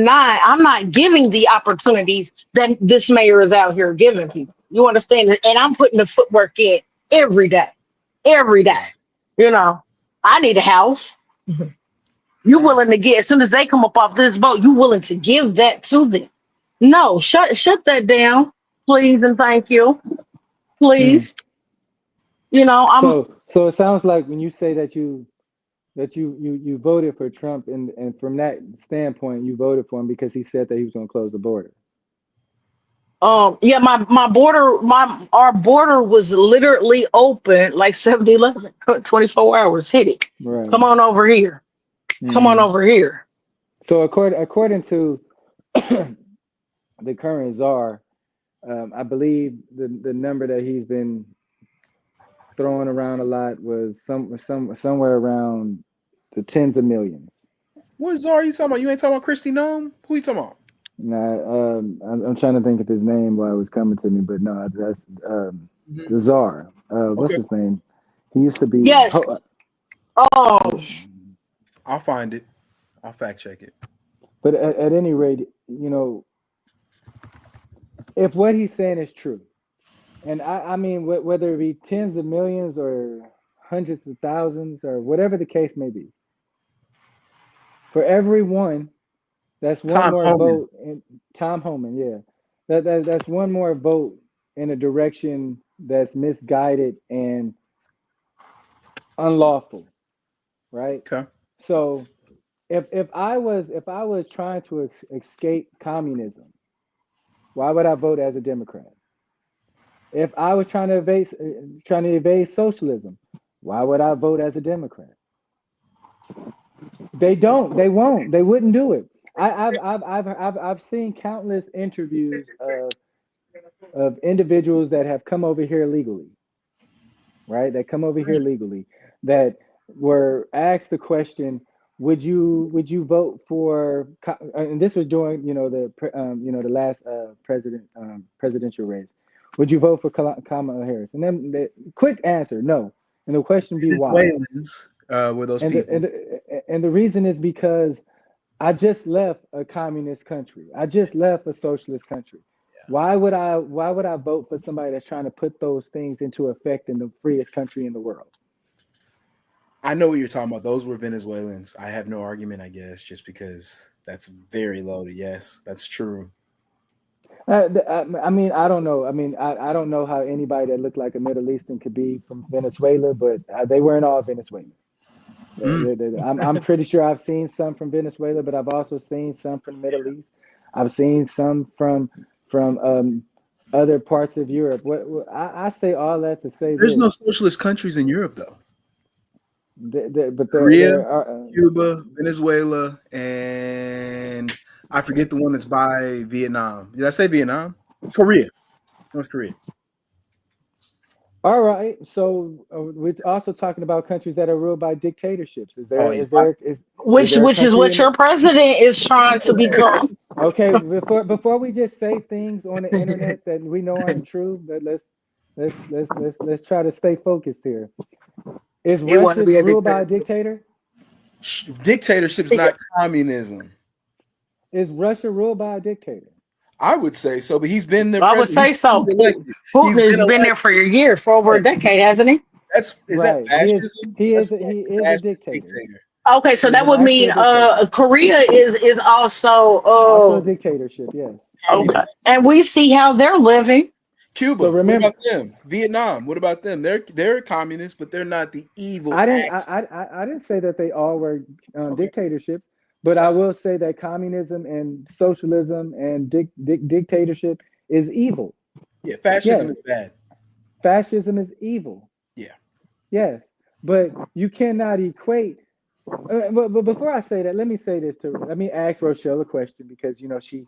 Speaker 3: not giving the opportunities that this mayor is out here giving people. You understand? And I'm putting the footwork in every day. I need a house. You willing to get, as soon as they come up off this boat, you willing to give that to them? No, shut that down, please, and thank you. Please.
Speaker 4: So it sounds like when you say that you voted for Trump, and from that standpoint you voted for him because he said that he was going to close the border.
Speaker 3: Yeah, our border was literally open like 7-Eleven, 24 hours. Hit it.
Speaker 4: Right.
Speaker 3: Come on over here. Come on over here.
Speaker 4: So according to the current czar, I believe the number that he's been throwing around a lot was somewhere around the tens of millions.
Speaker 1: What czar are you talking about? You ain't talking about Kristi Noem? Who you talking about?
Speaker 4: Nah, I'm trying to think of his name while it was coming to me, but no, that's the czar. What's his name? He used to be.
Speaker 3: Yes.
Speaker 1: I'll find it. I'll fact check it.
Speaker 4: But at any rate, if what he's saying is true, and I mean, whether it be tens of millions or hundreds of thousands or whatever the case may be, for every one, that's one
Speaker 1: Tom
Speaker 4: more
Speaker 1: Homan.
Speaker 4: vote. And Tom Homan, yeah, that's one more vote in a direction that's misguided and unlawful, right?
Speaker 1: Okay.
Speaker 4: So if I was trying to escape communism, why would I vote as a Democrat? If I was trying to evade socialism, Why would I vote as a Democrat? They don't. They won't. They wouldn't do it. I've seen countless interviews of individuals that have come over here legally, right? That come over here legally, that were asked the question, would you vote for? And this was during the last presidential race. Would you vote for Kamala Harris? And then the quick answer, no. And the question be why?
Speaker 1: Venezuelans were those people.
Speaker 4: And the reason is because I just left a communist country. I just left a socialist country. Yeah. Why would I vote for somebody that's trying to put those things into effect in the freest country in the world?
Speaker 1: I know what you're talking about. Those were Venezuelans. I have no argument, I guess, just because that's very loaded. Yes, that's true.
Speaker 4: I mean, I don't know. I mean, I don't know how anybody that looked like a Middle Eastern could be from Venezuela, but they weren't all Venezuelan. I'm pretty sure I've seen some from Venezuela, but I've also seen some from the Middle East. I've seen some from other parts of Europe. I say all that to say
Speaker 1: there's no socialist countries in Europe, though.
Speaker 4: But
Speaker 1: Korea, Cuba, Venezuela, and I forget the one that's by Vietnam. Did I say Vietnam? Korea. North Korea.
Speaker 4: All right. So we're also talking about countries that are ruled by dictatorships.
Speaker 3: Which is what your president is trying to become.
Speaker 4: Okay. Before we just say things on the internet that we know aren't true, but let's try to stay focused here. Is Russia ruled by a dictator?
Speaker 1: Dictatorship is not communism.
Speaker 4: Is Russia ruled by a dictator?
Speaker 1: I would say so, but he's been there.
Speaker 3: I would say so. Putin has been there for a year, for over a decade, hasn't he?
Speaker 1: Is that fascism?
Speaker 4: He is a dictator.
Speaker 3: Okay, so that would mean Korea is also
Speaker 4: a dictatorship, yes.
Speaker 3: Okay. And we see how they're living.
Speaker 1: Cuba, so remember, what about them? Vietnam, what about them? They're communists, but they're not the evil.
Speaker 4: I didn't say that they all were dictatorships, but I will say that communism and socialism and dictatorship is evil.
Speaker 1: Yeah, fascism is bad.
Speaker 4: Fascism is evil.
Speaker 1: Yeah.
Speaker 4: Yes, but you cannot equate. But before I say that, let me ask Rochelle a question, because she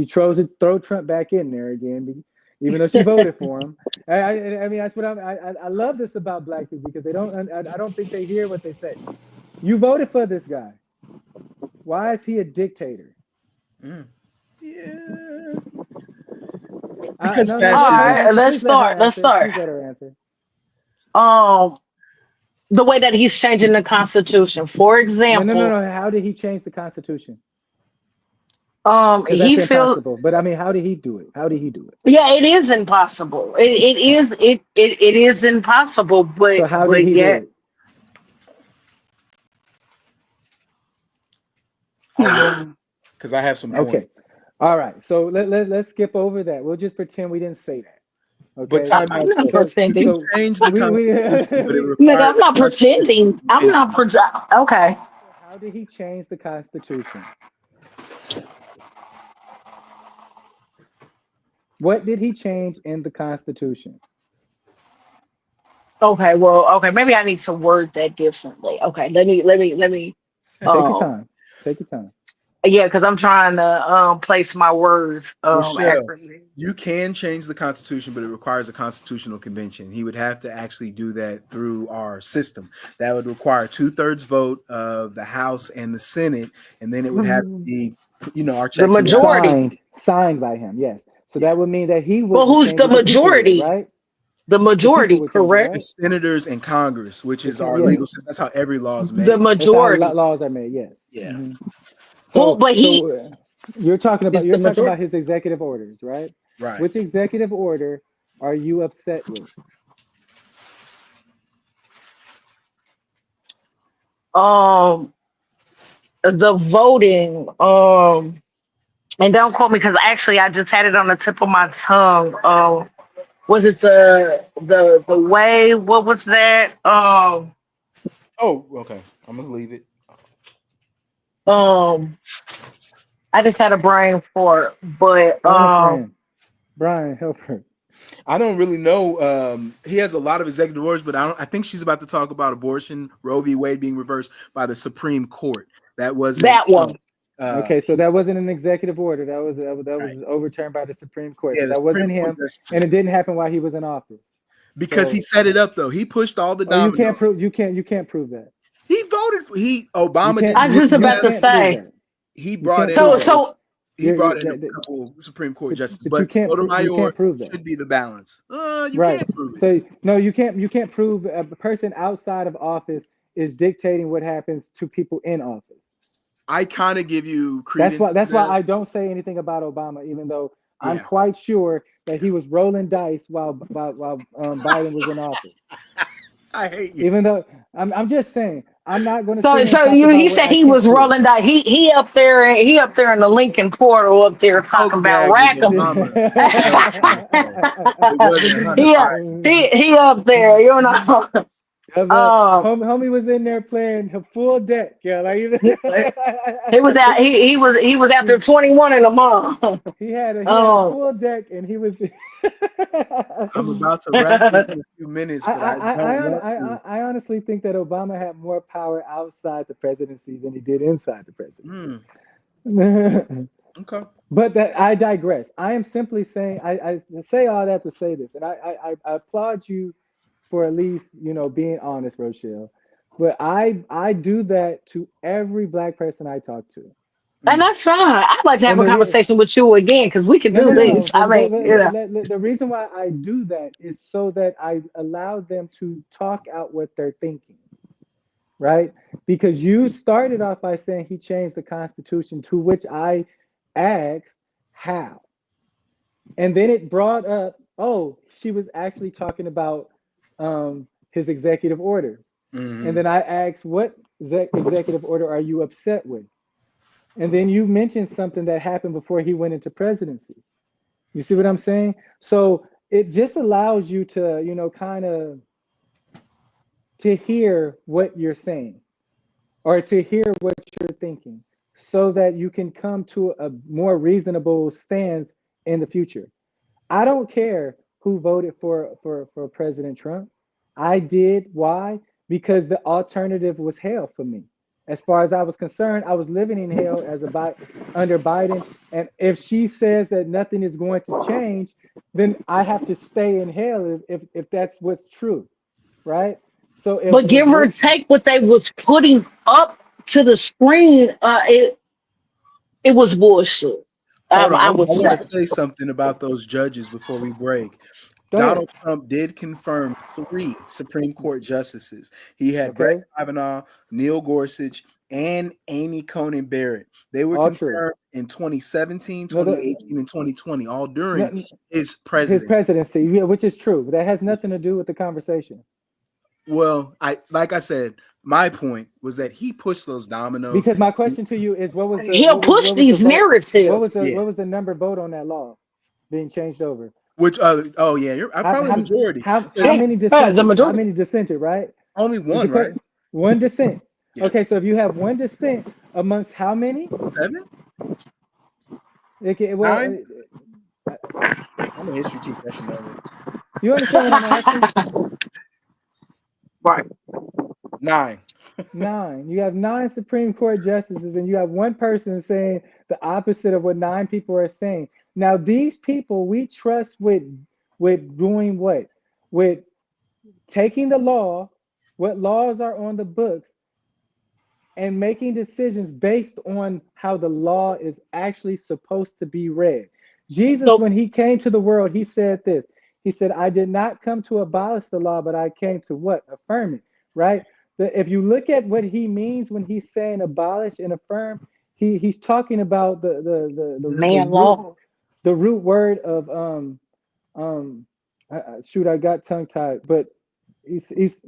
Speaker 4: throw Trump back in there again, even though she voted for him. I mean, that's what I love this about black people, because I don't think they hear what they say. You voted for this guy. Why is he a dictator?
Speaker 1: Yeah.
Speaker 3: Because all right, let's start. Please let
Speaker 4: her answer.
Speaker 3: The way that he's changing the Constitution, for example.
Speaker 4: No. How did he change the Constitution?
Speaker 3: He feels.
Speaker 4: But I mean, how did he do it?
Speaker 3: Yeah, it is impossible. It is impossible. But
Speaker 4: so how did he do it?
Speaker 1: Because I have some.
Speaker 4: Okay, all right. So let's skip over that. We'll just pretend we didn't say that. Okay.
Speaker 3: But I'm not pretending.
Speaker 1: Nigga,
Speaker 3: I'm not pretending. I'm not pretending. Okay.
Speaker 4: How did he change the Constitution? What did he change in the Constitution?
Speaker 3: Okay, well, maybe I need to word that differently. Okay, let me
Speaker 4: Take your time.
Speaker 3: Yeah, because I'm trying to place my words accurately.
Speaker 1: You can change the Constitution, but it requires a constitutional convention. He would have to actually do that through our system. That would require 2/3 vote of the House and the Senate, and then it would have to be, our
Speaker 3: the majority
Speaker 4: signed by him. Yes, so that would mean that he would.
Speaker 3: Well, who's the majority?
Speaker 4: Right.
Speaker 3: The majority, correct?
Speaker 1: The senators and Congress, which is our legal system. That's how every law is made.
Speaker 3: The majority
Speaker 4: laws are made. Yes.
Speaker 1: Yeah.
Speaker 4: Mm-hmm. You're talking about his executive orders, right?
Speaker 1: Right.
Speaker 4: Which executive order are you upset with?
Speaker 3: The voting. And don't quote me, because actually I just had it on the tip of my tongue. Was it the way? What was that?
Speaker 1: Oh, okay. I'm gonna leave it.
Speaker 3: I just had a brain fart, but
Speaker 4: Brian, help her.
Speaker 1: I don't really know. He has a lot of executive orders, but I think she's about to talk about abortion, Roe v. Wade being reversed by the Supreme Court. That wasn't
Speaker 3: That one.
Speaker 4: Okay, so that wasn't an executive order. That was
Speaker 1: Right.
Speaker 4: overturned by the Supreme Court.
Speaker 1: Yeah,
Speaker 4: So
Speaker 1: the
Speaker 4: that wasn't
Speaker 1: Supreme Court
Speaker 4: him,
Speaker 1: justices.
Speaker 4: and it didn't happen while he was in office.
Speaker 1: Because
Speaker 4: So-
Speaker 1: he set it up though. He pushed all the
Speaker 4: Oh,
Speaker 1: dominoes.
Speaker 4: you can't prove that.
Speaker 1: He voted for Obama.
Speaker 4: You
Speaker 1: Did
Speaker 4: can't-
Speaker 3: I was just
Speaker 4: you
Speaker 3: about to
Speaker 4: can't
Speaker 3: say.
Speaker 4: prove that.
Speaker 1: he brought in.
Speaker 4: can't prove
Speaker 3: So
Speaker 1: He
Speaker 4: You're-
Speaker 1: brought in
Speaker 4: that-
Speaker 1: a couple Supreme Court
Speaker 4: but-
Speaker 1: justices,
Speaker 4: but you
Speaker 1: but
Speaker 4: can't prove- you
Speaker 1: Sotomayor
Speaker 4: can't prove that.
Speaker 1: should be the balance. You
Speaker 4: Right.
Speaker 1: can't prove it.
Speaker 4: So no, you can't prove a person outside of office is dictating what happens to people in office.
Speaker 1: I kind of give you credence.
Speaker 4: That's
Speaker 1: to
Speaker 4: why
Speaker 1: that.
Speaker 4: I don't say anything about Obama, even though I'm
Speaker 1: Yeah.
Speaker 4: quite sure that he was rolling dice while Biden was in office.
Speaker 1: I hate you.
Speaker 4: Even though I'm just saying, I'm not going to.
Speaker 3: So he said he was rolling dice. He up there in the Lincoln Portal up there talking about
Speaker 1: bag was
Speaker 3: racking.
Speaker 1: Obama.
Speaker 3: He up there, you know.
Speaker 4: Homie was in there playing a full deck, yeah. Like
Speaker 3: He was out. He was out there 21 in a month.
Speaker 4: he had a full deck, and he was.
Speaker 1: I'm about to wrap up in a few minutes, but
Speaker 4: I honestly think that Obama had more power outside the presidency than he did inside the presidency.
Speaker 1: Okay.
Speaker 4: But that I digress. I am simply saying I say all that to say this, and I applaud you for at least being honest, Rochelle. But I do that to every Black person I talk to.
Speaker 3: And that's fine. I'd like to have a conversation with you again because we can do this.
Speaker 4: No.
Speaker 3: I mean,
Speaker 4: the reason why I do that is so that I allow them to talk out what they're thinking, right? Because you started off by saying he changed the Constitution, to which I asked how, and then it brought up, she was actually talking about his executive orders, and then I asked, what executive order are you upset with? And then you mentioned something that happened before he went into presidency. You see what I'm saying? So it just allows you to, kind of to hear what you're saying or to hear what you're thinking so that you can come to a more reasonable stance in the future. I don't care who voted for President Trump. I did. Why? Because the alternative was hell for me. As far as I was concerned, I was living in hell under Biden. And if she says that nothing is going to change, then I have to stay in hell if that's what's true, right? So,
Speaker 3: but give or take what they was putting up to the screen, it was bullshit. I would
Speaker 1: want to say something about those judges before we break. Donald Trump did confirm 3 Supreme Court justices. He had Brett Kavanaugh, Neil Gorsuch, and Amy Coney Barrett. They were confirmed in 2017, 2018, and 2020, all during his presidency.
Speaker 4: His presidency, yeah, which is true. But that has nothing to do with the conversation.
Speaker 1: Well, like I said, my point was that he pushed those dominoes.
Speaker 4: Because my question to you is,
Speaker 3: he'll push these narratives.
Speaker 4: What was the number vote on that law being changed over?
Speaker 1: Which you're probably the majority.
Speaker 4: How many dissented?
Speaker 3: The majority.
Speaker 4: How many dissented, right?
Speaker 1: Only one, right?
Speaker 4: One dissent.
Speaker 1: Yeah.
Speaker 4: Okay, so if you have one dissent amongst how many?
Speaker 1: 7?
Speaker 4: Okay, well,
Speaker 1: 9? I'm a history teacher. I should know this.
Speaker 4: You understand what I'm asking?
Speaker 3: Right.
Speaker 1: 9.
Speaker 4: 9. You have 9 Supreme Court justices, and you have one person saying the opposite of what 9 people are saying. Now, these people we trust with doing what? With taking the law, what laws are on the books, and making decisions based on how the law is actually supposed to be read. Jesus, when he came to the world, he said this. He said, I did not come to abolish the law, but I came to what? Affirm it, right? If you look at what he means when he's saying abolish and affirm, he's talking about the
Speaker 3: man law.
Speaker 4: The root word of I got tongue tied, but he's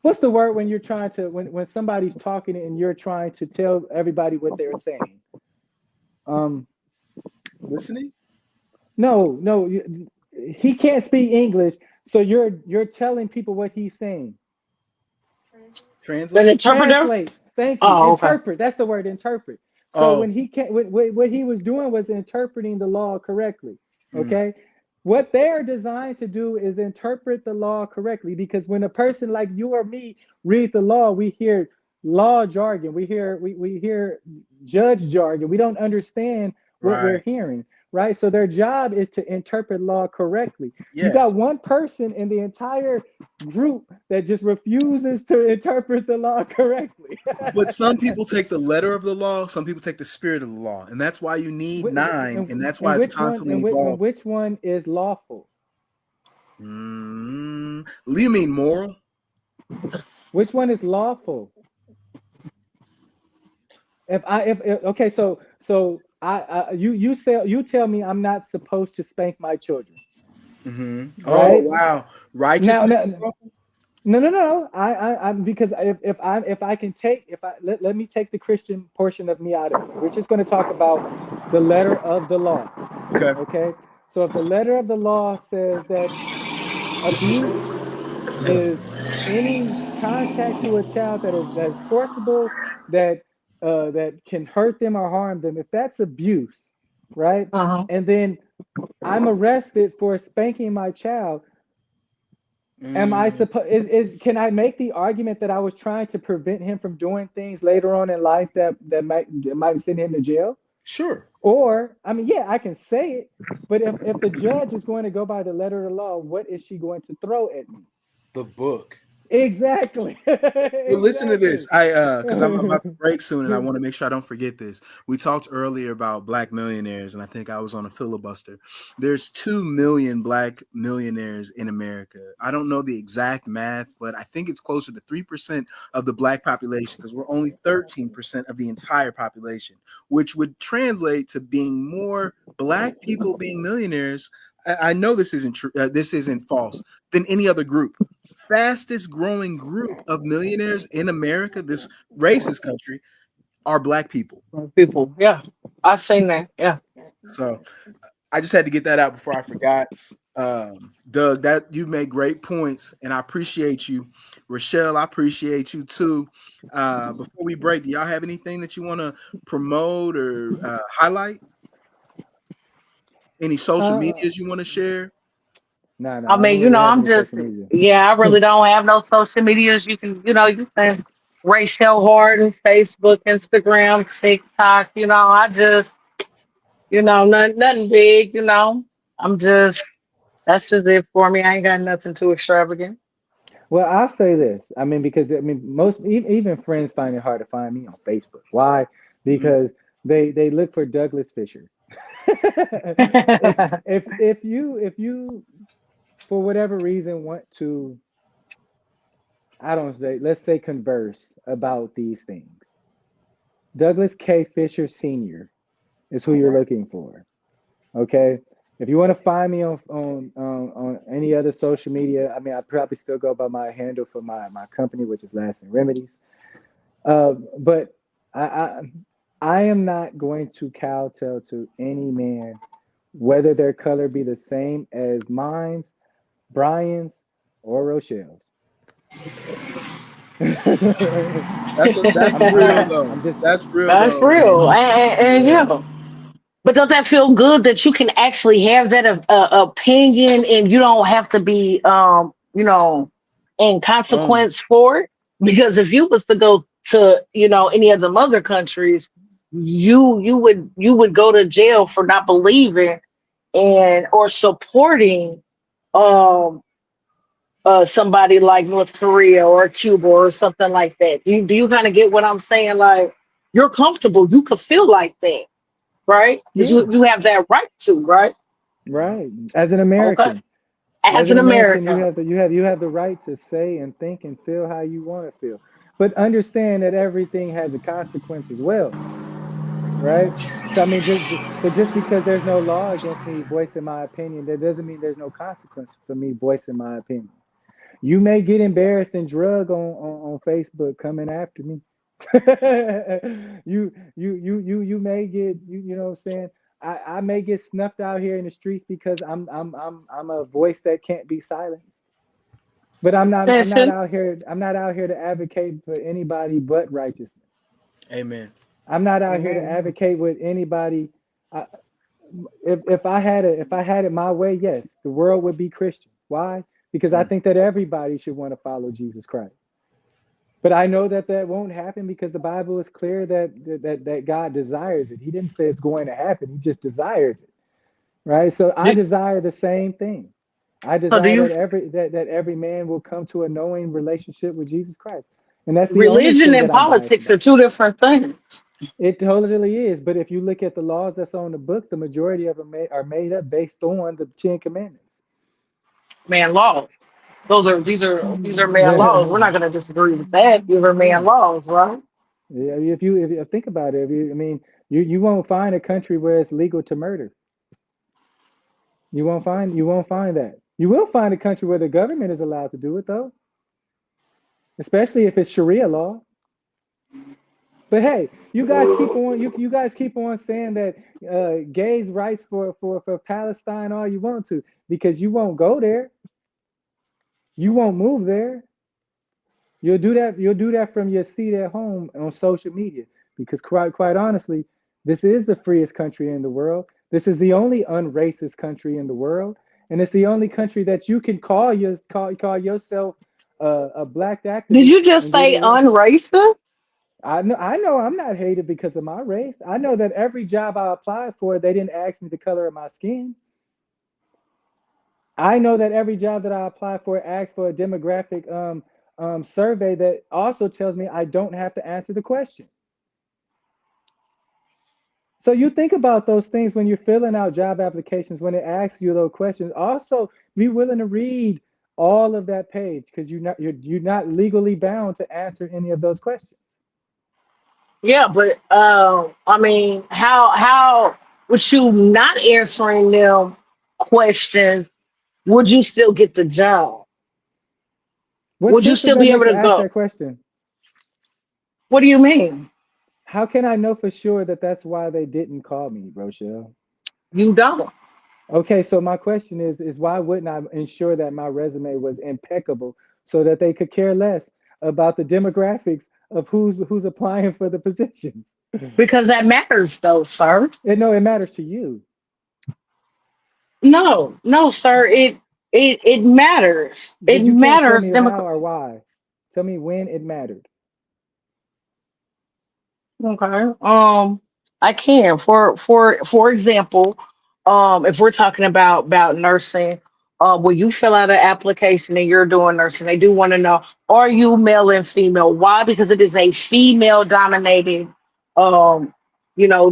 Speaker 4: what's the word when you're trying to when somebody's talking and you're trying to tell everybody what they're saying?
Speaker 1: Listening?
Speaker 4: No, he can't speak English, so you're telling people what he's saying.
Speaker 1: Translate.
Speaker 3: The interpreter.
Speaker 4: Translate. Thank you.
Speaker 3: Oh,
Speaker 4: interpret. Okay. That's the word, interpret. So when he can't, what he was doing was interpreting the law correctly. Okay. What they're designed to do is interpret the law correctly. Because when a person like you or me read the law, we hear law jargon, we hear judge jargon. We don't understand what we're
Speaker 1: Right.
Speaker 4: hearing, right? So their job is to interpret law correctly. You
Speaker 1: Yes.
Speaker 4: got one person in the entire group that just refuses to interpret the law correctly.
Speaker 1: But some people take the letter of the law, some people take the spirit of the law. And that's why you need nine, and that's why it's constantly
Speaker 4: and
Speaker 1: evolving.
Speaker 4: which one is lawful?
Speaker 1: You mean moral?
Speaker 4: Which one is lawful? Okay, so you tell me I'm not supposed to spank my children.
Speaker 1: Mm-hmm.
Speaker 4: Right?
Speaker 1: Oh wow, righteousness. Is lawful?
Speaker 4: No. I'm because if I can take let me take the Christian portion of me out of it. We're just going to talk about the letter of the law.
Speaker 1: Okay.
Speaker 4: Okay. So if the letter of the law says that abuse is any contact to a child that's forcible, that can hurt them or harm them, if that's abuse, right?
Speaker 3: Uh-huh.
Speaker 4: And then I'm arrested for spanking my child. Am I supposed can I make the argument that I was trying to prevent him from doing things later on in life that might send him to jail?
Speaker 1: Sure.
Speaker 4: Or I mean, yeah, I can say it, but if the judge is going to go by the letter of the law, what is she going to throw at me?
Speaker 1: The book.
Speaker 4: Exactly.
Speaker 1: Well, listen to this. Because I'm about to
Speaker 4: Exactly.
Speaker 1: break soon, and I want to make sure I don't forget this. We talked earlier about black millionaires, and I think I was on a filibuster. There's 2 million black millionaires in America. I don't know the exact math, but I think it's closer to 3% of the black population, because we're only 13% of the entire population, which would translate to being more black people being millionaires. I know this isn't true. This isn't false than any other group. Fastest growing group of millionaires in America, this racist country, are black people.
Speaker 3: People, yeah, I've seen that. Yeah.
Speaker 1: So I just had to get that out before I forgot. Doug, that you made great points, and I appreciate you. Rochelle, I appreciate you too. Before we break, do y'all have anything that you want to promote or highlight? Any social medias you want to share?
Speaker 4: No,
Speaker 3: I
Speaker 4: I don't
Speaker 3: mean,
Speaker 4: really have
Speaker 3: I'm
Speaker 4: any
Speaker 3: just,
Speaker 4: social media.
Speaker 3: yeah, I really don't have no social medias. You can Rachel Harden, Facebook, Instagram, TikTok. I just, nothing big. I'm just, that's just it for me. I ain't got nothing too extravagant.
Speaker 4: Well, I'll say this. I mean, because I mean, most even friends find it hard to find me on Facebook. Why? Because they look for Douglas Fisher. if you for whatever reason want to, I don't say, let's say, converse about these things, Douglas K. Fisher Sr. is who you're looking for. Okay. If you want to find me on any other social media, I mean, I probably still go by my handle for my company, which is Lasting Remedies. But I am not going to kowtow to any man, whether their color be the same as mine's, Brian's, or Rochelle's.
Speaker 1: That's real though. That's real
Speaker 3: That's
Speaker 1: though.
Speaker 3: real. And yeah. But don't that feel good that you can actually have that opinion and you don't have to be, in
Speaker 1: Um,
Speaker 3: consequence for it? Because if you was to go to, any of them other countries, you would go to jail for not believing and or supporting um somebody like North Korea or Cuba or something like that. Do you kind of get what I'm saying? Like you're comfortable, you could feel like that, right? Because
Speaker 4: Yeah,
Speaker 3: you have that right to, right?
Speaker 4: right. As an
Speaker 3: Okay.
Speaker 4: American,
Speaker 3: As
Speaker 4: as
Speaker 3: an
Speaker 4: an American,
Speaker 3: American.
Speaker 4: you have the right to say and think and feel how you want to feel. But understand that everything has a consequence as well, right? So I mean, just because there's no law against me voicing my opinion, that doesn't mean there's no consequence for me voicing my opinion. You may get embarrassed and drug on Facebook coming after me. You may get you know what I'm saying. I may get snuffed out here in the streets because I'm a voice that can't be silenced. But
Speaker 3: Listen,
Speaker 4: I'm not out here to advocate for anybody but righteousness.
Speaker 1: amen.
Speaker 4: I'm not out here to
Speaker 3: mhm.
Speaker 4: advocate with anybody. if I had it my way, yes, the world would be Christian. Why? Because I think that everybody should want to follow Jesus Christ. But I know that that won't happen because the Bible is clear that God desires it. He didn't say it's going to happen. He just desires it, right? So I
Speaker 3: Do-
Speaker 4: desire the same thing. I
Speaker 3: So do
Speaker 4: desire
Speaker 3: you
Speaker 4: that every man will come to a knowing relationship with Jesus Christ, and that's the only
Speaker 3: religion
Speaker 4: thing
Speaker 3: and
Speaker 4: that I'm biased
Speaker 3: politics are
Speaker 4: about.
Speaker 3: two different things.
Speaker 4: It totally is. But if you look at the laws that's on the book, the majority of them are made up based on the Ten Commandments.
Speaker 3: Man, laws. These are man laws. We're not gonna disagree with that. These are man
Speaker 4: Yeah.
Speaker 3: laws, right?
Speaker 4: Yeah, if you think about it, I mean, you won't find a country where it's legal to murder. You won't find that. You will find a country where the government is allowed to do it though, especially if it's Sharia law. But hey, you guys keep on saying that gays' rights for Palestine all you want to because you won't go there, you won't move there. You'll do that from your seat at home on social media because quite honestly, this is the freest country in the world. This is the only unracist country in the world, and it's the only country that you can call yourself a black
Speaker 3: Did
Speaker 4: activist
Speaker 3: you just
Speaker 4: and get
Speaker 3: say
Speaker 4: away.
Speaker 3: unracist?
Speaker 4: I know I'm not hated because of my race. I know that every job I applied for, they didn't ask me the color of my skin. I know that every job that I apply for asks for a demographic survey that also tells me I don't have to answer the question. So you think about those things when you're filling out job applications, when it asks you those questions. Also, be willing to read all of that page because you're not legally bound to answer any of those questions.
Speaker 3: Yeah, but I mean, how with you not answering them questions, would you still get the job?
Speaker 4: What
Speaker 3: Would you
Speaker 4: sense does
Speaker 3: still
Speaker 4: that
Speaker 3: be able
Speaker 4: make to
Speaker 3: to
Speaker 4: ask
Speaker 3: go?
Speaker 4: that question?
Speaker 3: What do you mean?
Speaker 4: How can I know for sure that that's why they didn't call me, Rochelle?
Speaker 3: You don't.
Speaker 4: Okay, so my question is why wouldn't I ensure that my resume was impeccable so that they could care less about the demographics of who's applying for the positions?
Speaker 3: Because that matters though, sir.
Speaker 4: No, it matters to you.
Speaker 3: No, no, sir. It matters. It
Speaker 4: But you can't tell
Speaker 3: matters.
Speaker 4: me how or why. Tell me when it mattered.
Speaker 3: Okay. I can. For example, if we're talking about nursing, when you fill out an application and you're doing nursing, they do want to know, are you male and female? Why? Because it is a female dominated um,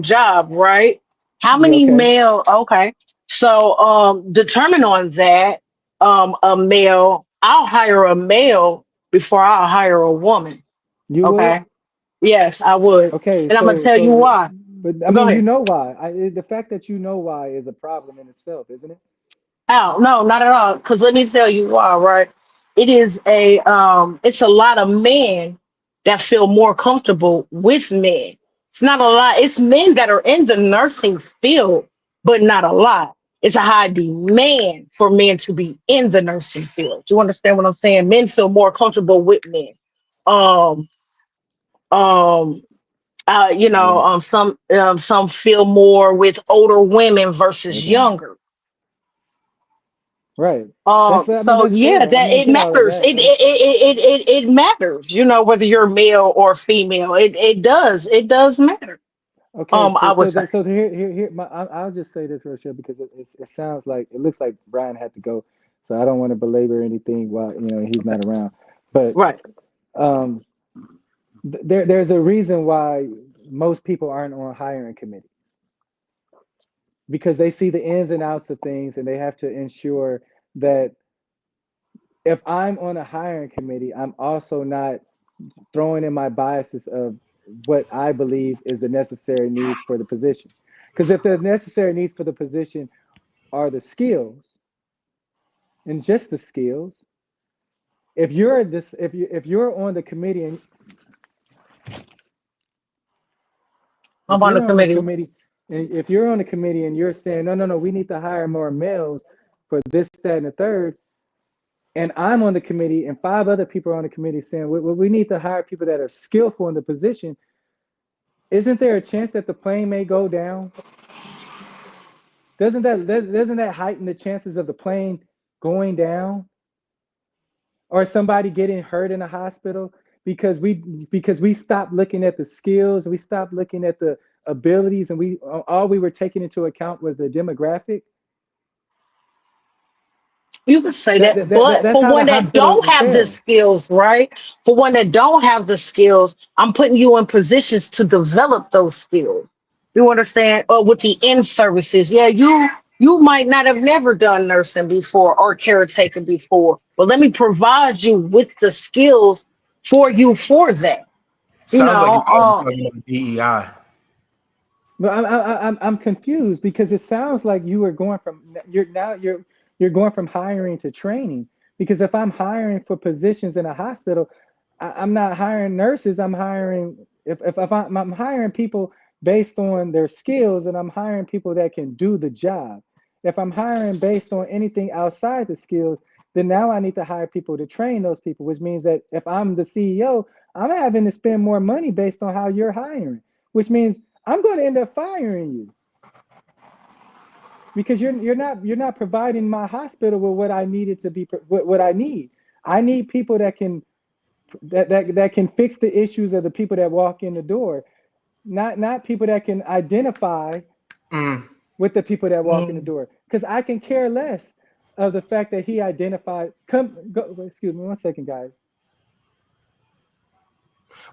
Speaker 3: job, right? How
Speaker 4: Yeah,
Speaker 3: many
Speaker 4: okay.
Speaker 3: male? Okay. So determine on that, a male, I'll hire a male before I'll hire a woman.
Speaker 4: You would?
Speaker 3: Okay. Yes, I would.
Speaker 4: Okay,
Speaker 3: And I'm gonna
Speaker 4: so
Speaker 3: tell you
Speaker 4: so
Speaker 3: why.
Speaker 4: but I
Speaker 3: Go
Speaker 4: mean, you
Speaker 3: ahead.
Speaker 4: know why. The fact that you know why is a problem in itself, isn't it?
Speaker 3: How? No, not at all. Because let me tell you why, right? It's a lot of men that feel more comfortable with men. It's not a lot, it's men that are in the nursing field, but not a lot. It's a high demand for men to be in the nursing field. Do you understand what I'm saying? Men feel more comfortable with men. Um, um,
Speaker 4: Yeah.
Speaker 3: some feel more with older women versus
Speaker 4: Okay.
Speaker 3: younger.
Speaker 4: Right. That's what I mean.
Speaker 3: So
Speaker 4: That's
Speaker 3: yeah,
Speaker 4: fair. I
Speaker 3: that
Speaker 4: mean, I
Speaker 3: it
Speaker 4: get all of
Speaker 3: matters.
Speaker 4: that.
Speaker 3: It matters, whether you're male or female. It does matter.
Speaker 4: Okay,
Speaker 3: I would say.
Speaker 4: so here I'll just say this, Rochelle, because it sounds like it looks like Brian had to go, so I don't want to belabor anything while he's not around. But
Speaker 3: Right.
Speaker 4: um, there's a reason why most people aren't on hiring committees because they see the ins and outs of things, and they have to ensure that if I'm on a hiring committee, I'm also not throwing in my biases of what I believe is the necessary needs for the position. Because if the necessary needs for the position are the skills and just the skills, if you're on the committee and if
Speaker 3: I'm on the
Speaker 4: you're on the
Speaker 3: committee.
Speaker 4: committee if you're on the committee and you're saying no, we need to hire more males for this, that, and the third, and I'm on the committee and five other people are on the committee saying we need to hire people that are skillful in the position, isn't there a chance that the plane may go down? doesn't that heighten the chances of the plane going down or somebody getting hurt in a hospital because we stopped looking at the skills, we stopped looking at the abilities, and we were taking into account was the demographic.
Speaker 3: You can say that, but
Speaker 4: That's
Speaker 3: for
Speaker 4: how the
Speaker 3: one that
Speaker 4: hospital
Speaker 3: don't have the
Speaker 4: fails.
Speaker 3: skills, right? For one that don't have the skills, I'm putting you in positions to develop those skills. You understand? Or with the in services, yeah, you might not have never done nursing before or caretaking before, but let me provide you with the skills for you for that. You
Speaker 1: Sounds like you
Speaker 3: know,
Speaker 1: guys are talking about DEI.
Speaker 4: But I'm confused because it sounds like you are going from you're going from hiring to training. Because if I'm hiring for positions in a hospital, I'm not hiring nurses. I'm hiring I'm hiring people based on their skills, and I'm hiring people that can do the job. If I'm hiring based on anything outside the skills, then now I need to hire people to train those people, which means that if I'm the CEO, I'm having to spend more money based on how you're hiring, which means I'm going to end up firing you because you're not providing my hospital with what I needed to be what I need. I need people that can fix the issues of the people that walk in the door, not people that can identify with the people that walk in the door. Because I can care less of the fact that he identified. Excuse me 1 second, guys.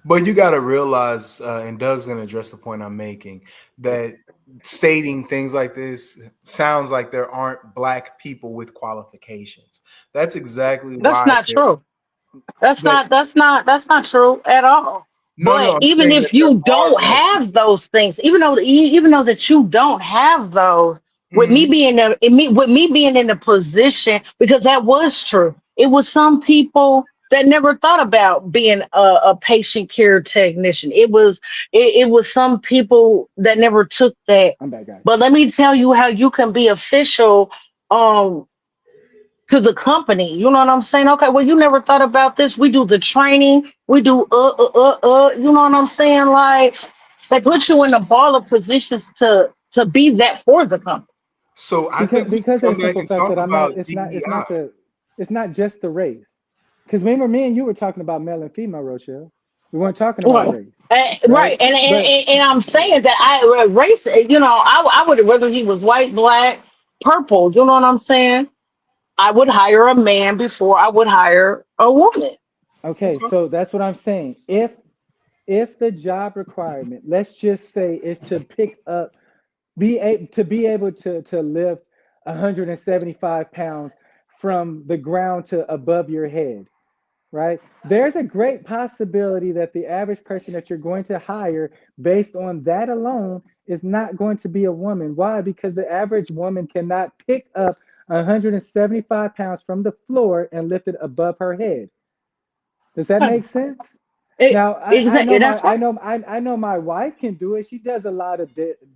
Speaker 1: But you got to realize, and Doug's going to address the point I'm making, that stating things like this sounds like there aren't Black people with qualifications. That's exactly
Speaker 3: that's
Speaker 1: why.
Speaker 3: not true. That's not true at all.
Speaker 1: No,
Speaker 3: But
Speaker 1: I'm
Speaker 3: even
Speaker 1: saying that
Speaker 3: if
Speaker 1: there
Speaker 3: you
Speaker 1: are
Speaker 3: don't
Speaker 1: Black
Speaker 3: have those things, even though that you don't have those, with
Speaker 1: people.
Speaker 3: me being with me being in a position, because that was true. It was some people that never thought about being a patient care technician. It was some people that never took that.
Speaker 4: I'm back, guys.
Speaker 3: But let me tell you how you can be official. To the company. You know what I'm saying? Okay, well, you never thought about this. We do the training. We do you know what I'm saying? Like they put you in the baller positions to be that for the company.
Speaker 1: So I think we should
Speaker 4: Because of
Speaker 1: come
Speaker 4: the
Speaker 1: back
Speaker 4: simple
Speaker 1: and
Speaker 4: fact
Speaker 1: talk
Speaker 4: that I'm not.
Speaker 1: about DEI.
Speaker 4: It's not just the race. Because remember, me and you were talking about male and female, Rochelle. We weren't talking about
Speaker 3: Right.
Speaker 4: race, right?
Speaker 3: Right. And, and,
Speaker 4: But
Speaker 3: and and I'm saying that I race, I would whether he was white, black, purple, you know what I'm saying? I would hire a man before I would hire a woman.
Speaker 4: okay,
Speaker 1: Okay.
Speaker 4: so that's what I'm saying. If the job requirement, let's just say, is to pick up, be able to lift 175 pounds from the ground to above your head, right? There's a great possibility that the average person that you're going to hire based on that alone is not going to be a woman. Why? Because the average woman cannot pick up 175 pounds from the floor and lift it above her head. Does that make sense? Now,
Speaker 3: Exactly. That's right.
Speaker 4: I know my wife can do it. She does a lot of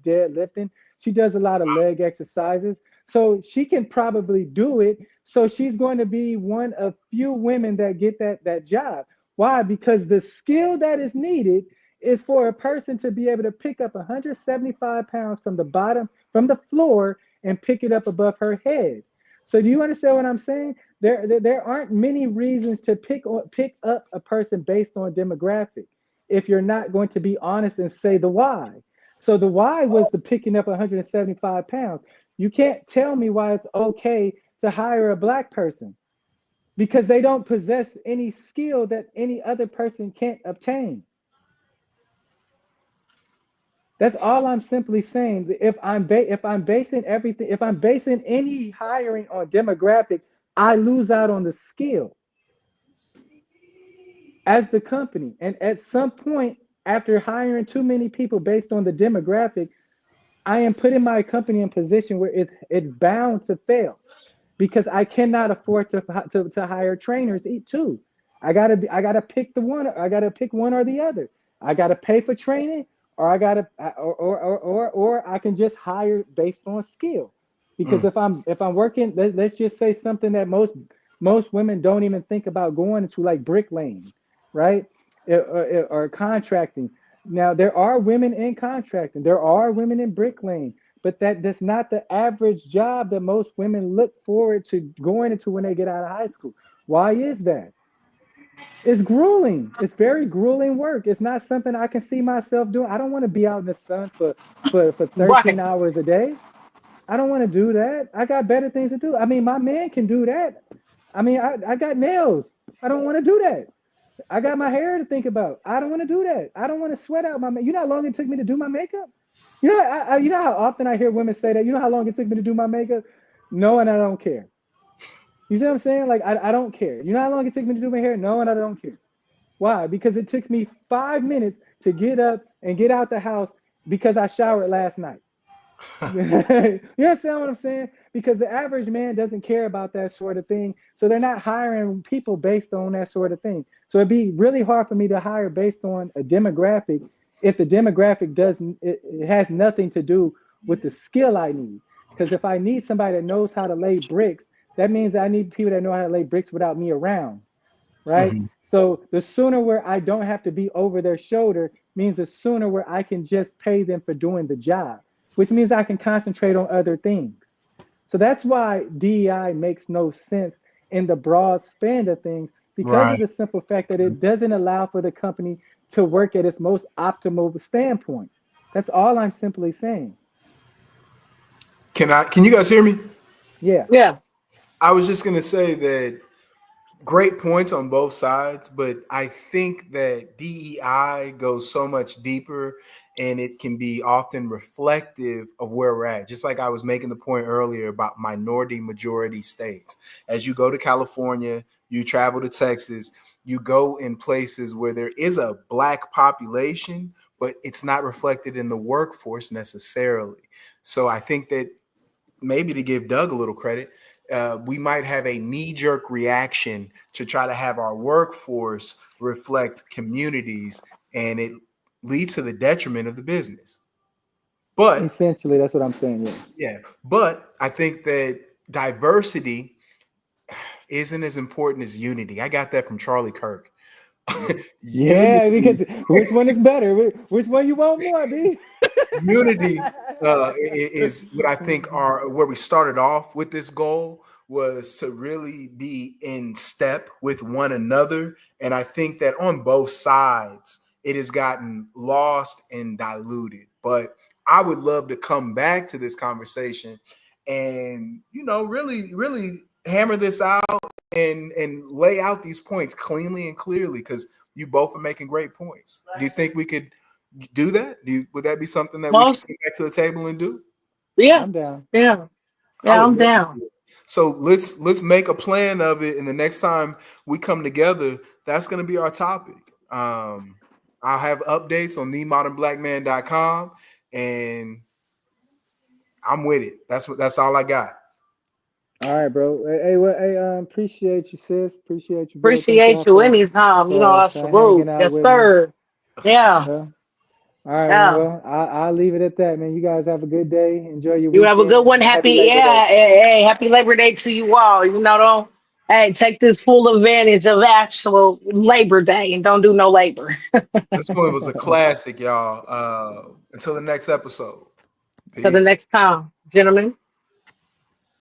Speaker 4: deadlifting. She does a lot of leg exercises. So she can probably do it. So she's going to be one of few women that get that job. Why? Because the skill that is needed is for a person to be able to pick up 175 pounds from the floor, and pick it up above her head. So do you understand what I'm saying? There aren't many reasons to pick up a person based on demographic if you're not going to be honest and say the why. So the why was the picking up 175 pounds. You can't tell me why it's okay to hire a Black person because they don't possess any skill that any other person can't obtain. That's all I'm simply saying. If I'm basing any hiring on demographic, I lose out on the skill as the company. And at some point, after hiring too many people based on the demographic, I am putting my company in a position where it's bound to fail because I cannot afford to hire trainers too. I gotta pick the one. I gotta pick one or the other. I gotta pay for training, or I gotta or I can just hire based on skill. Because if I'm working, let's just say something that most women don't even think about going into, like bricklaying, right? Or contracting. Now there are women in contracting. There are women in bricklaying. but that's not the average job that most women look forward to going into when they get out of high school. Why is that? It's grueling. It's very grueling work. It's not something I can see myself doing. I don't want to be out in the sun for 13
Speaker 3: Right.
Speaker 4: hours a day. I don't want to do that. I got better things to do. I mean, my man can do that. I mean, I got nails. I don't want to do that. I got my hair to think about. I don't want to do that. I don't want to sweat out my makeup. You know how long it took me to do my makeup? You know, you know how often I hear women say that. You know how long it took me to do my makeup? No, and I don't care. You see what I'm saying? Like, I don't care. You know how long it took me to do my hair? No, and I don't care. Why? Because it took me 5 minutes to get up and get out the house because I showered last night. You understand what I'm saying? Because the average man doesn't care about that sort of thing. So they're not hiring people based on that sort of thing. So it'd be really hard for me to hire based on a demographic if the demographic doesn't, it has nothing to do with the skill I need. Because if I need somebody that knows how to lay bricks, that means I need people that know how to lay bricks without me around. Right?
Speaker 1: Mhm.
Speaker 4: So the sooner where I don't have to be over their shoulder means the sooner where I can just pay them for doing the job, which means I can concentrate on other things. So that's why DEI makes no sense in the broad span of things, because of the simple fact that it doesn't allow for the company to work at its most optimal standpoint. That's all I'm simply saying.
Speaker 1: Can you guys hear me?
Speaker 4: Yeah.
Speaker 3: Yeah.
Speaker 1: I was just gonna say that great points on both sides, but I think that DEI goes so much deeper and it can be often reflective of where we're at. Just like I was making the point earlier about minority majority states. As you go to California, you travel to Texas, you go in places where there is a Black population, but it's not reflected in the workforce necessarily. So I think that maybe to give Doug a little credit, we might have a knee-jerk reaction to try to have our workforce reflect communities, and it leads to the detriment of the business. But
Speaker 4: Essentially, that's what I'm saying. Yes.
Speaker 1: yeah, but I think that diversity isn't as important as unity. I got that from Charlie Kirk.
Speaker 4: Yeah,
Speaker 1: Unity,
Speaker 4: because which one is better? Which one you want more, B?
Speaker 1: unity is what I think are where we started off with this goal, was to really be in step with one another. And I think that on both sides, it has gotten lost and diluted. But I would love to come back to this conversation and, really hammer this out and lay out these points cleanly and clearly, because you both are making great points. Do you think we could do that? Would that be something that we can get back to the table and do?
Speaker 3: Yeah.
Speaker 4: I'm down.
Speaker 3: Yeah.
Speaker 1: I
Speaker 3: Yeah,
Speaker 1: would
Speaker 3: I'm
Speaker 1: love to
Speaker 3: down.
Speaker 1: do it. So let's make a plan of it, and the next time we come together, that's going to be our topic. I'll have updates on themodernblackman.com, and I'm with it. That's all I got.
Speaker 4: All right, bro. Hey, appreciate you, sis. Appreciate you, bro. Thank
Speaker 3: Appreciate
Speaker 4: y'all
Speaker 3: you
Speaker 4: for
Speaker 3: anytime. You know, I
Speaker 4: hanging
Speaker 3: salute.
Speaker 4: out
Speaker 3: Yes,
Speaker 4: with me.
Speaker 3: sir. Yeah.
Speaker 4: Yeah. All right, man.
Speaker 3: Yeah.
Speaker 4: Well, I'll leave it at that, man. You guys have a good day. Enjoy your
Speaker 3: You have a good
Speaker 4: weekend.
Speaker 3: one.
Speaker 4: Happy
Speaker 3: Happy,
Speaker 4: Labor
Speaker 3: yeah.
Speaker 4: Day.
Speaker 3: Hey, happy Labor Day to you all. You know, hey, take this full advantage of actual Labor Day and don't do no labor.
Speaker 1: This one was a classic, y'all. Until the next episode.
Speaker 3: Till the
Speaker 1: Peace.
Speaker 3: next time, gentlemen.